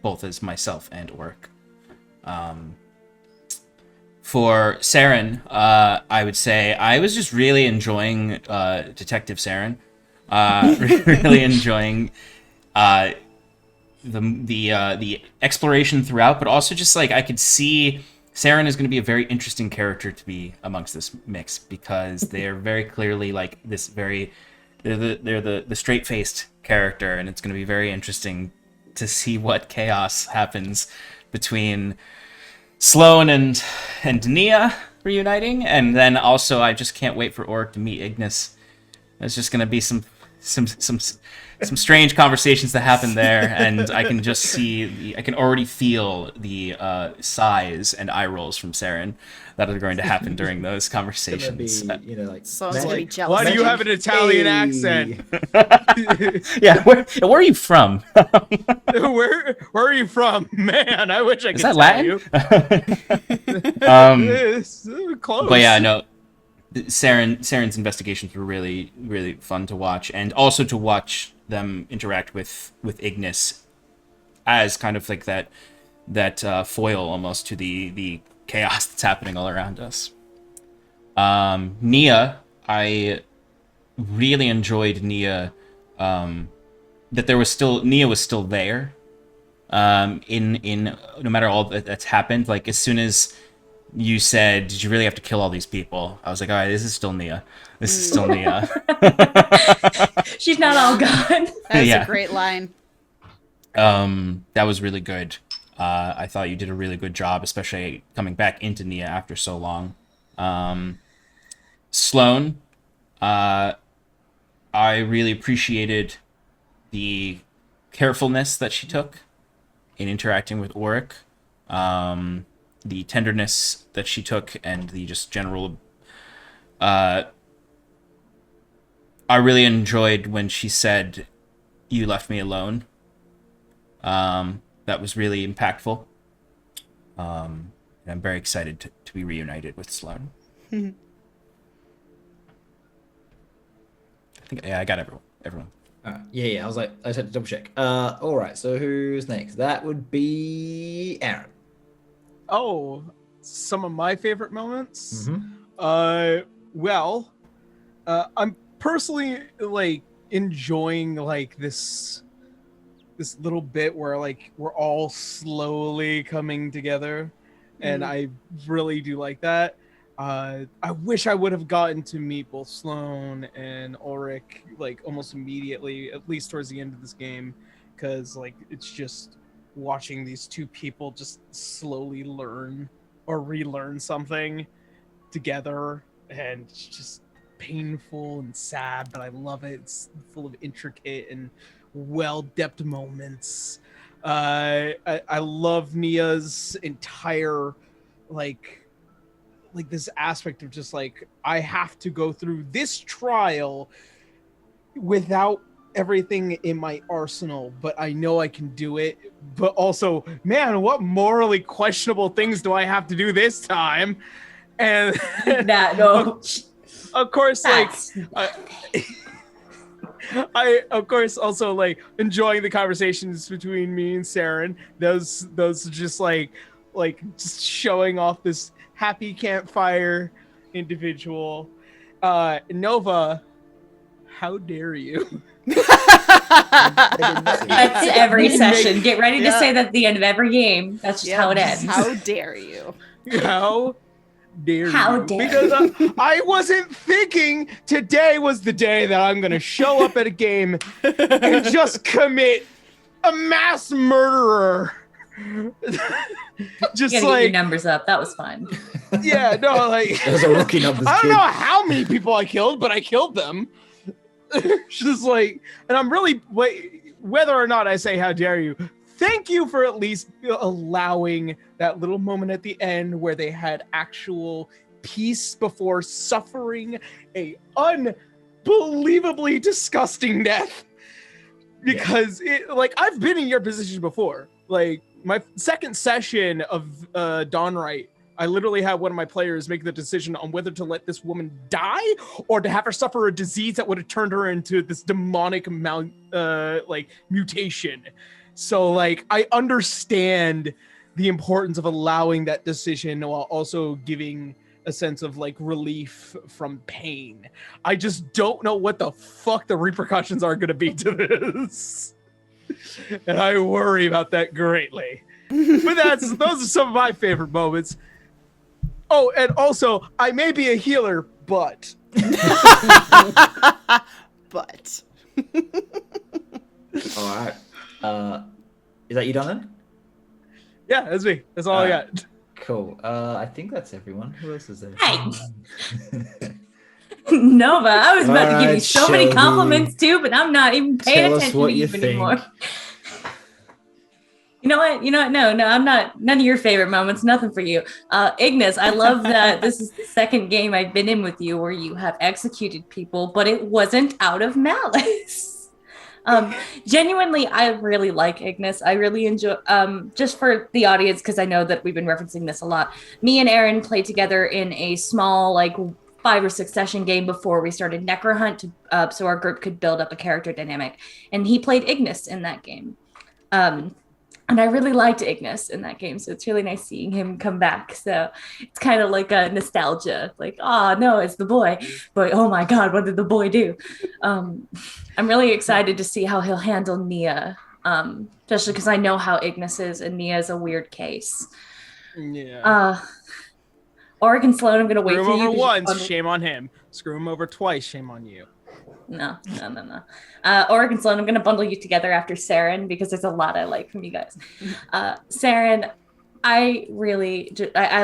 S4: both as myself and Orc. For Saren, I would say I was just really enjoying Detective Saren. Really enjoying the exploration throughout, but also just like I could see Saren is going to be a very interesting character to be amongst this mix, because they're very clearly like they're the straight-faced character, and it's going to be very interesting to see what chaos happens between Sloan and Nia reuniting, and then also I just can't wait for Oric to meet Ignis. There's just gonna be some strange conversations that happen there, and I can just I can already feel the sighs and eye rolls from Saren that are going to happen during those conversations.
S1: Be, like
S6: Someone's gonna be jealous.
S3: Why do you have an Italian accent?
S4: Yeah, where are you from?
S3: Where are you from? Man, I wish I could
S4: Is that
S3: tell
S4: Latin?
S3: you. It's close.
S4: But yeah, no. Saren's investigations were really, really fun to watch, and also to watch them interact with Ignis as kind of like that foil almost to the chaos that's happening all around us. Nia, I really enjoyed Nia. That Nia was still there. In no matter all that's happened, like as soon as you said, did you really have to kill all these people? I was like, all right, this is still Nia. This is still Nia.
S2: She's not all gone.
S6: That's a great line.
S4: That was really good. I thought you did a really good job, especially coming back into Nia after so long. Sloan, I really appreciated the carefulness that she took in interacting with Oric. The tenderness that she took, and the just general I really enjoyed when she said, "You left me alone." That was really impactful. And I'm very excited to be reunited with Sloan. I think I got everyone.
S1: Yeah. I just had to double check. All right. So who's next? That would be Arron.
S3: Oh, some of my favorite moments. I'm personally like enjoying like this little bit where like we're all slowly coming together, and I really do like that. I wish I would have gotten to meet both Sloan and Oric like almost immediately, at least towards the end of this game, because like it's just watching these two people just slowly learn or relearn something together, and it's just painful and sad, but I love it. It's full of intricate and well-depth moments. I love Nia's entire like this aspect of just like, I have to go through this trial without everything in my arsenal, but I know I can do it. But also, man, what morally questionable things do I have to do this time? And of course, like I of course also like enjoying the conversations between me and Saren. Those just like just showing off this happy campfire individual. Nova, how dare you?
S2: That's every session. Get ready to say that at the end of every game. That's just how it ends.
S6: How dare you?
S3: How dare you?
S2: How dare
S3: because I wasn't thinking today was the day that I'm going to show up at a game and just commit a mass murderer. Just
S2: you gotta
S3: like
S2: get your numbers up. That was fun.
S3: Yeah, no, like
S1: There's a rookie numbers.
S3: I don't know how many people I killed, but I killed them. Just like, and I'm really whether or not I say how dare you, thank you for at least allowing that little moment at the end where they had actual peace before suffering a unbelievably disgusting death. Because I've been in your position before. Like my second session of Dawnright, I literally had one of my players make the decision on whether to let this woman die or to have her suffer a disease that would have turned her into this demonic mutation. So like I understand the importance of allowing that decision while also giving a sense of like relief from pain. I just don't know what the fuck the repercussions are going to be to this. And I worry about that greatly. But those are some of my favorite moments. Oh, and also, I may be a healer, but.
S6: But.
S1: All right. that you done then?
S3: Yeah, that's me. That's all I got.
S1: Cool. I think that's everyone. Who else is there?
S2: Hey. Nova, I was about to give you
S1: Alright,
S2: so many
S1: Shelby.
S2: compliments too, but I'm not even paying
S1: Tell us
S2: attention
S1: what
S2: to
S1: you
S2: you anymore.
S1: think.
S2: You know what? No, I'm not. None of your favorite moments. Nothing for you. Ignis, I love that this is the second game I've been in with you where you have executed people, but it wasn't out of malice. Genuinely, I really like Ignis. I really enjoy, just for the audience, because I know that we've been referencing this a lot. Me and Arron played together in a small, like, 5 or 6 session game before we started Necrohunt, so our group could build up a character dynamic. And he played Ignis in that game. And I really liked Ignis in that game, so it's really nice seeing him come back. So it's kind of like a nostalgia, like, oh no, it's the boy, but oh my god, what did the boy do? I'm really excited to see how he'll handle Nia, especially because I know how Ignis is, and Nia is a weird case.
S3: Yeah.
S2: Oregon Sloan, I'm gonna wait
S3: Screw
S2: for
S3: him
S2: you.
S3: over once, shame on him. Screw him over twice, shame on you.
S2: No. Oregon Sloan, I'm going to bundle you together after Saren because there's a lot I like from you guys. Saren, I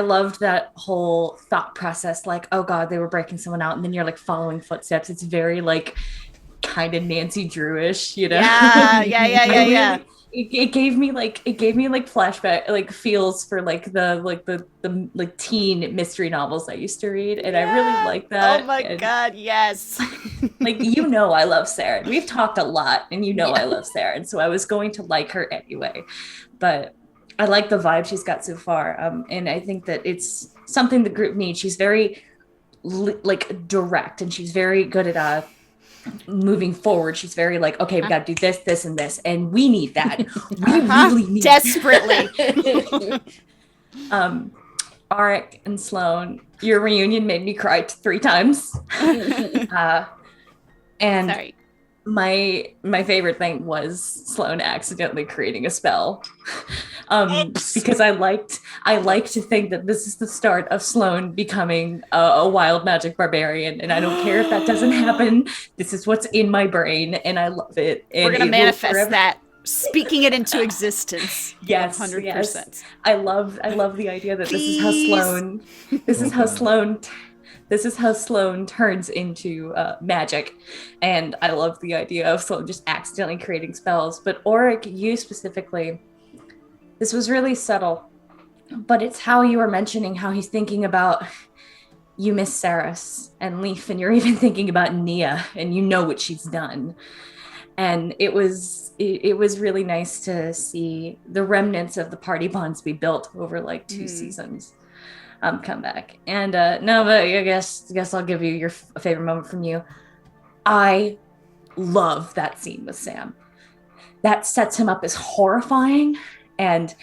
S2: loved that whole thought process. Like, oh God, they were breaking someone out. And then you're like following footsteps. It's very like kind of Nancy Drew-ish, you know?
S6: Yeah.
S2: It gave me like flashback like feels for like the teen mystery novels I used to read, and I really like that.
S6: Oh my god, yes.
S2: Like, you know, I love Saren. We've talked a lot, and you know I love Saren, so I was going to like her anyway. But I like the vibe she's got so far, and I think that it's something the group needs. She's very like direct, and she's very good at moving forward. She's very like, okay, we got to do this, this, and this, and we need that. We really need
S6: desperately.
S2: Arik and Sloan, your reunion made me cry 3 times. And
S6: Sorry.
S2: My favorite thing was Sloan accidentally creating a spell. Because I like to think that this is the start of Sloan becoming a wild magic barbarian, and I don't care if that doesn't happen. This is what's in my brain, and I love it. And
S6: we're gonna
S2: it
S6: manifest that, speaking it into existence.
S2: Yes,
S6: 100%.
S2: Yes. I love the idea that this is how Sloan turns into magic. And I love the idea of Sloan just accidentally creating spells. But Auric, you specifically, this was really subtle, but it's how you were mentioning how he's thinking about you miss Saris and Leaf, and you're even thinking about Nia, and you know what she's done. And it was really nice to see the remnants of the party bonds be built over like 2 seasons come back. And Nova, I guess I'll give you your favorite moment from you. I love that scene with Sam. That sets him up as horrifying, and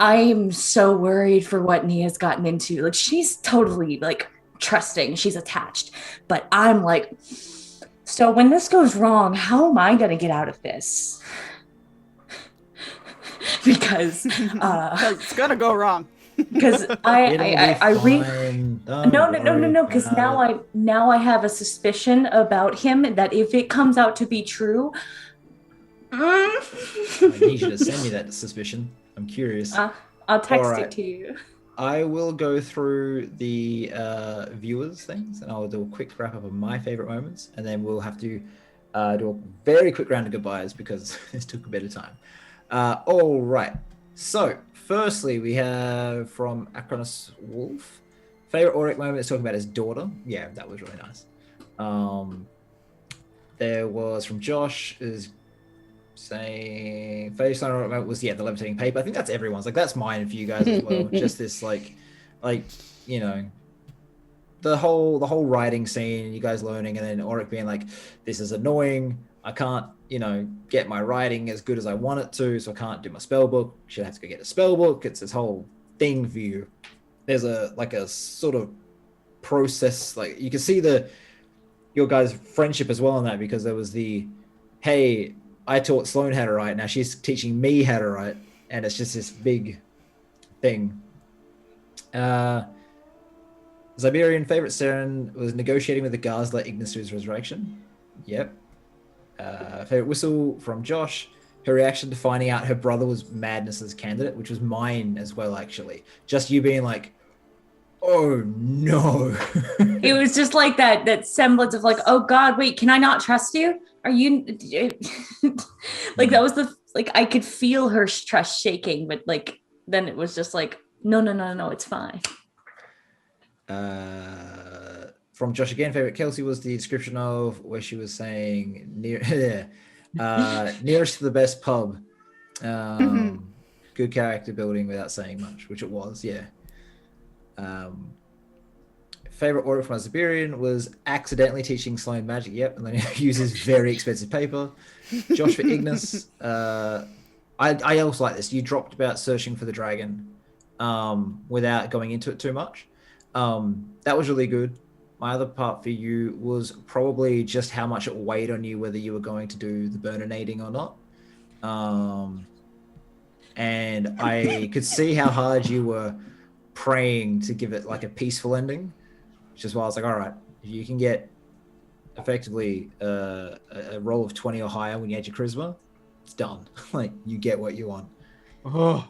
S2: I'm so worried for what Nia's gotten into. Like, she's totally like trusting, she's attached, but I'm like, so when this goes wrong, how am I going to get out of this? Because
S6: it's gonna go wrong.
S2: Because I read no, because now I have a suspicion about him that if it comes out to be true,
S1: I need you to send me that suspicion. I'm curious.
S2: I'll text it to you.
S1: I will go through the viewers things, and I'll do a quick wrap up of my favorite moments, and then we'll have to do a very quick round of goodbyes because this took a bit of time. All right. So, firstly, we have from Acronis Wolf. Favorite Auric moment is talking about his daughter. Yeah, that was really nice. There was from Josh is saying favorite Auric moment was the levitating paper. I think that's everyone's. Like, that's mine for you guys as well. Just this like you know, the whole writing scene, you guys learning, and then Auric being like, this is annoying. I can't, get my writing as good as I want it to, so I can't do my spell book. Should have to go get a spell book. It's this whole thing for you. There's a sort of process, like you can see your guys' friendship as well in that, because there was the, hey, I taught Sloan how to write, now she's teaching me how to write, and it's just this big thing. Ziberian favorite Saren was negotiating with the guards like Ignis to his resurrection. Yep. Favorite whistle from Josh. her reaction to finding out her brother was Madness's candidate, which was mine as well, actually. Just you being like, oh no.
S2: It was just like that semblance of like, oh God, wait, can I not trust you? Are you like that was I could feel her trust shaking, but like then it was just like, no, it's fine.
S1: From Josh again, favorite Kelsey was the description of where she was saying nearest to the best pub. Good character building without saying much, which it was, yeah. Favorite order from my Siberian was accidentally teaching Sloan magic. Yep, and then he uses very expensive paper. Josh for Ignis. I also like this. You dropped about searching for the dragon without going into it too much. That was really good. My other part for you was probably just how much it weighed on you, whether you were going to do the burninating or not. And I could see how hard you were praying to give it like a peaceful ending, which is why I was like, all right, if you can get effectively a roll of 20 or higher when you add your charisma, it's done. Like, you get what you want.
S3: Oh.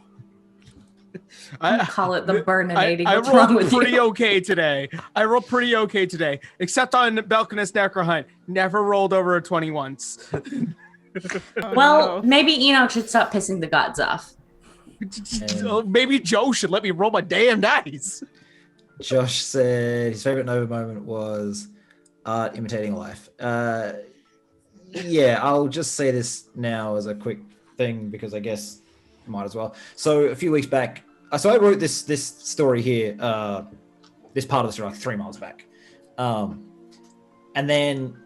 S2: I call it the burninating.
S3: I
S2: What's wrong
S3: rolled
S2: with
S3: pretty
S2: you?
S3: okay today. Except on Balkanist Necro Hunt. Never rolled over a 20 once.
S2: Well, maybe Enoch should stop pissing the gods off.
S3: Maybe Joe should let me roll my damn dice.
S1: Josh said his favorite Nova moment was art imitating life. Yeah, I'll just say this now as a quick thing because I guess might as well. So a few weeks back, so I wrote this story here, this part of the story like 3 miles back. And then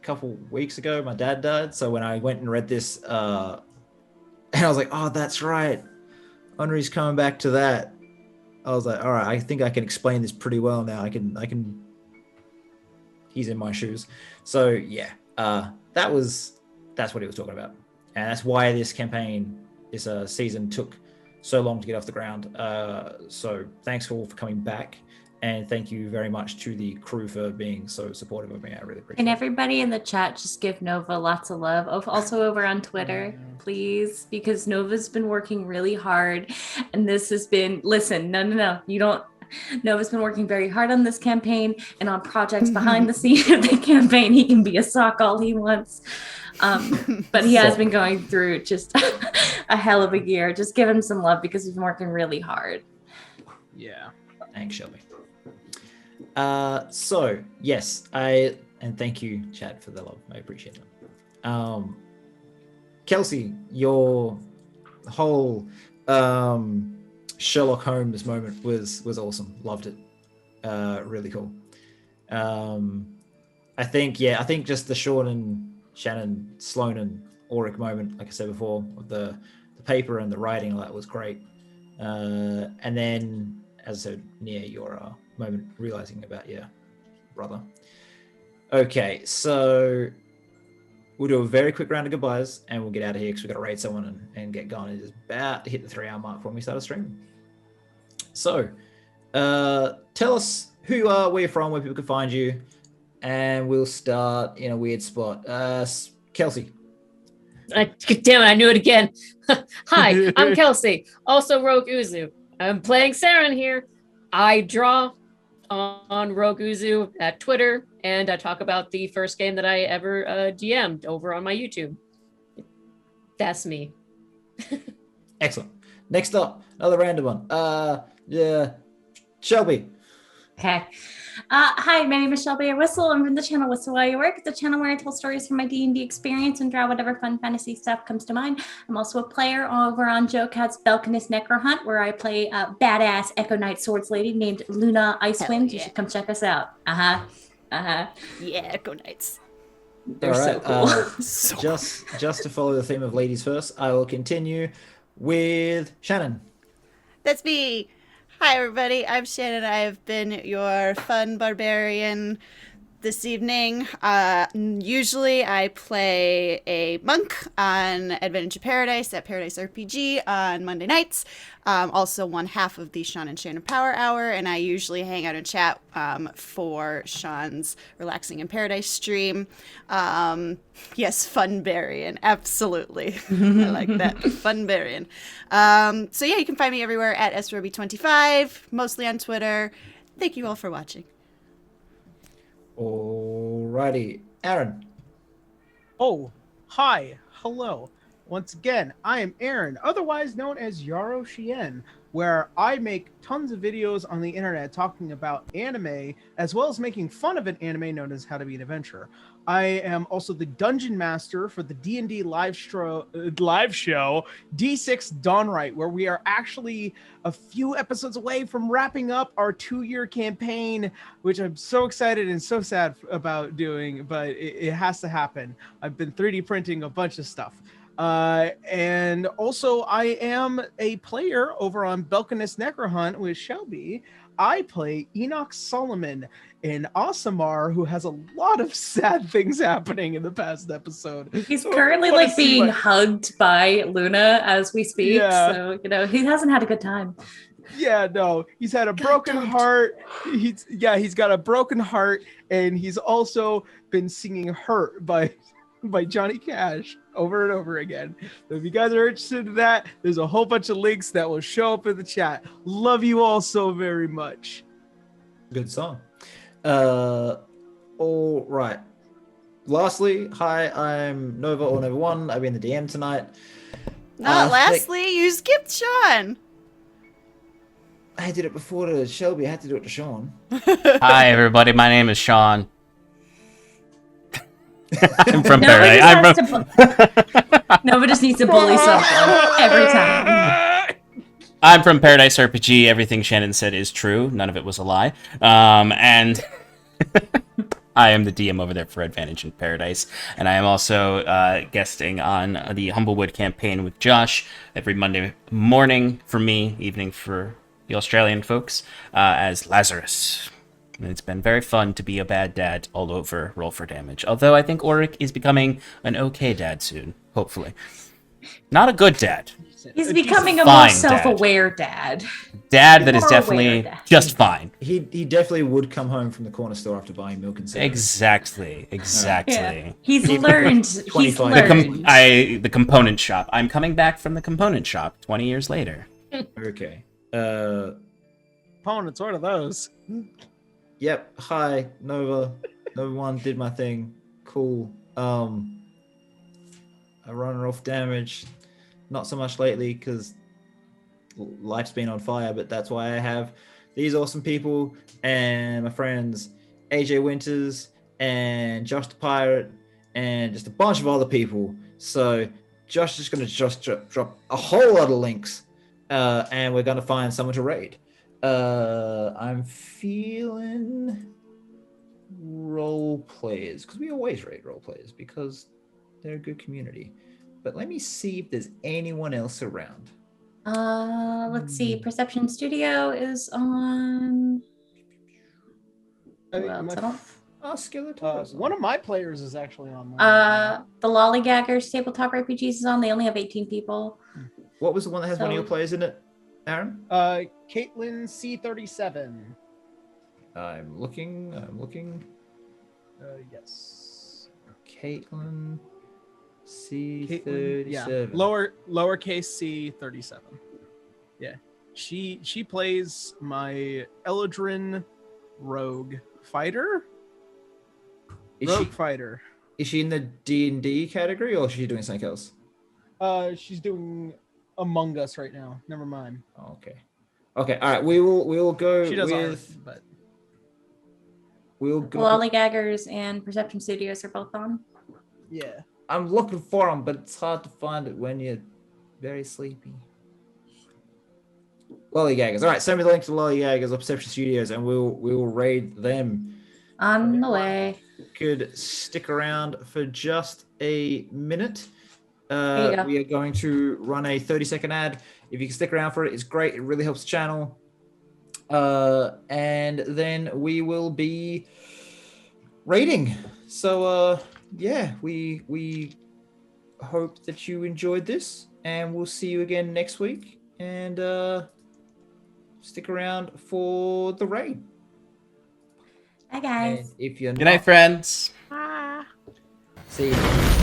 S1: a couple weeks ago, my dad died. So when I went and read this, and I was like, oh, that's right. Henri's coming back to that. I was like, all right, I think I can explain this pretty well now. I can. He's in my shoes. So yeah, that's what he was talking about, and that's why this campaign, this season took so long to get off the ground. So thanks all for coming back, and thank you very much to the crew for being so supportive of me. I really appreciate
S2: And
S1: it.
S2: everybody in the chat, just give Nova lots of love. Also over on Twitter, please, because Nova's been working really hard. And this has been, listen, no, you don't. Nova's been working very hard on this campaign and on projects behind the scenes of the campaign. He can be a sock all he wants. But he has been going through just a hell of a year. Just give him some love because he's been working really hard.
S3: Yeah.
S1: Thanks, Shelby. So yes, and thank you, Chad, for the love. I appreciate it. Kelsey, your whole Sherlock Holmes moment was awesome. Loved it. Really cool. I think just the Sean and Shannon, Sloan and Auric moment, like I said before, with the paper and the writing, all that was great. And then, as I said, near your moment realizing about your brother. Okay, so we'll do a very quick round of goodbyes and we'll get out of here because we've got to raid someone and get going. It is about to hit the 3-hour mark when we start streaming. So tell us who you are, where you're from, where people can find you, and we'll start in a weird spot. Kelsey.
S5: Damn it, I knew it again. Hi, I'm Kelsey, also Rogue Uzu. I'm playing Saren here. I draw on Rogue Uzu at Twitter, and I talk about the first game that I ever DM'd over on my YouTube. That's me.
S1: Excellent. Next up, another random one. Yeah, Shelby.
S2: Okay. Hi, my name is Shelby. I whistle. I'm from the channel Whistle While You Work. It's a channel where I tell stories from my D&D experience and draw whatever fun fantasy stuff comes to mind. I'm also a player over on Joe Cat's Balkanist Necro Hunt, where I play a badass Echo Knight Swords lady named Luna Icewind. You should come check us out.
S6: Yeah, Echo Knights.
S2: They're so cool.
S1: Just to follow the theme of ladies first, I will continue with Shannon.
S6: That's me. Hi, everybody. I'm Shannon. I've been your fun barbarian this evening. Usually I play a monk on Adventure Paradise at Paradise RPG on Monday nights. Also one half of the Sean and Shannon Power Hour, and I usually hang out and chat for Sean's Relaxing in Paradise stream. Yes, Funbarian, absolutely. I like that, Funbarian. So yeah, you can find me everywhere at S3E01, mostly on Twitter. Thank you all for watching.
S1: Alrighty, Arron.
S3: Oh, hi, hello. Once again, I am Arron, otherwise known as Yarrow Chien, where I make tons of videos on the internet talking about anime, as well as making fun of an anime known as How to Be an Adventurer. I am also the dungeon master for the D&D live show D6 Dawnright, where we are actually a few episodes away from wrapping up our 2-year campaign, which I'm so excited and so sad about doing, but it has to happen. I've been 3D printing a bunch of stuff. And also I am a player over on Belkinus Necrohunt with Shelby. I play Enoch Solomon, an Aasimar who has a lot of sad things happening in the past episode.
S2: He's currently like being hugged by Luna as we speak.
S3: Yeah.
S2: So, you know, he hasn't had a good time.
S3: Yeah, no, he's had a broken heart. He's got a broken heart, and he's also been singing Hurt by Johnny Cash over and over again. So if you guys are interested in that, there's a whole bunch of links that will show up in the chat. Love you all so very much.
S1: Good song. All right. Lastly, hi, I'm Nova or Nova One. I've been the DM tonight.
S6: Lastly, you skipped Sean.
S1: I did it before to Shelby. I had to do it to Sean.
S4: Hi, everybody. My name is Sean. I'm from Paradise.
S2: Nova just needs to bully someone every time.
S4: I'm from Paradise RPG. Everything Shannon said is true. None of it was a lie. And I am the DM over there for Advantage in Paradise. And I am also guesting on the Humblewood campaign with Josh every Monday morning for me, evening for the Australian folks, as Lazarus. And it's been very fun to be a bad dad all over Roll for Damage. Although I think Auric is becoming an okay dad soon, hopefully. Not a good dad.
S2: He's becoming a
S4: fine
S2: more self-aware dad.
S4: Dad that is definitely just fine.
S1: He definitely would come home from the corner store after buying milk and cereal.
S4: Exactly.
S2: Yeah. He's learned. He's learned.
S4: The component shop. I'm coming back from the component shop 20 years later.
S1: Okay.
S3: Opponents, what are those?
S1: Yep. Hi, Nova. Nova One did my thing. Cool. I run off damage. Not so much lately because life's been on fire, but that's why I have these awesome people and my friends AJ Winters and Josh the Pirate and just a bunch of other people. So Josh is going to drop a whole lot of links and we're going to find someone to raid. I'm feeling role players because we always raid role players because they're a good community. But let me see if there's anyone else around.
S2: Let's see. Perception Studio is on.
S3: One of my players is actually online.
S2: The Lollygaggers Tabletop RPGs is on. They only have 18 people.
S1: What was the one that has one of your players in it, Arron?
S3: Caitlin C37.
S1: I'm looking.
S3: Yes.
S1: Caitlin C37.
S3: Yeah. Lowercase C37. Yeah. She plays my Eladrin rogue fighter. Fighter.
S1: Is she in the D&D category or is she doing something else?
S3: She's doing Among Us right now. Never mind.
S1: Oh, okay. Okay. All right. We will go.
S3: She does
S1: with.
S3: but
S2: we'll go. Lollygaggers and Perception Studios are both on.
S3: Yeah.
S1: I'm looking for them, but it's hard to find it when you're very sleepy. Lollygaggers. All right. Send me the link to Lollygaggers or Perception Studios, and we will raid them.
S2: On the way.
S1: Could stick around for just a minute. We are going to run a 30-second ad. If you can stick around for it, it's great. It really helps the channel. And then we will be rating. So yeah, we hope that you enjoyed this, and we'll see you again next week. And stick around for the raid.
S2: Bye, guys.
S1: And if you're
S4: Good night,
S1: not,
S4: friends.
S6: Ah.
S1: see you.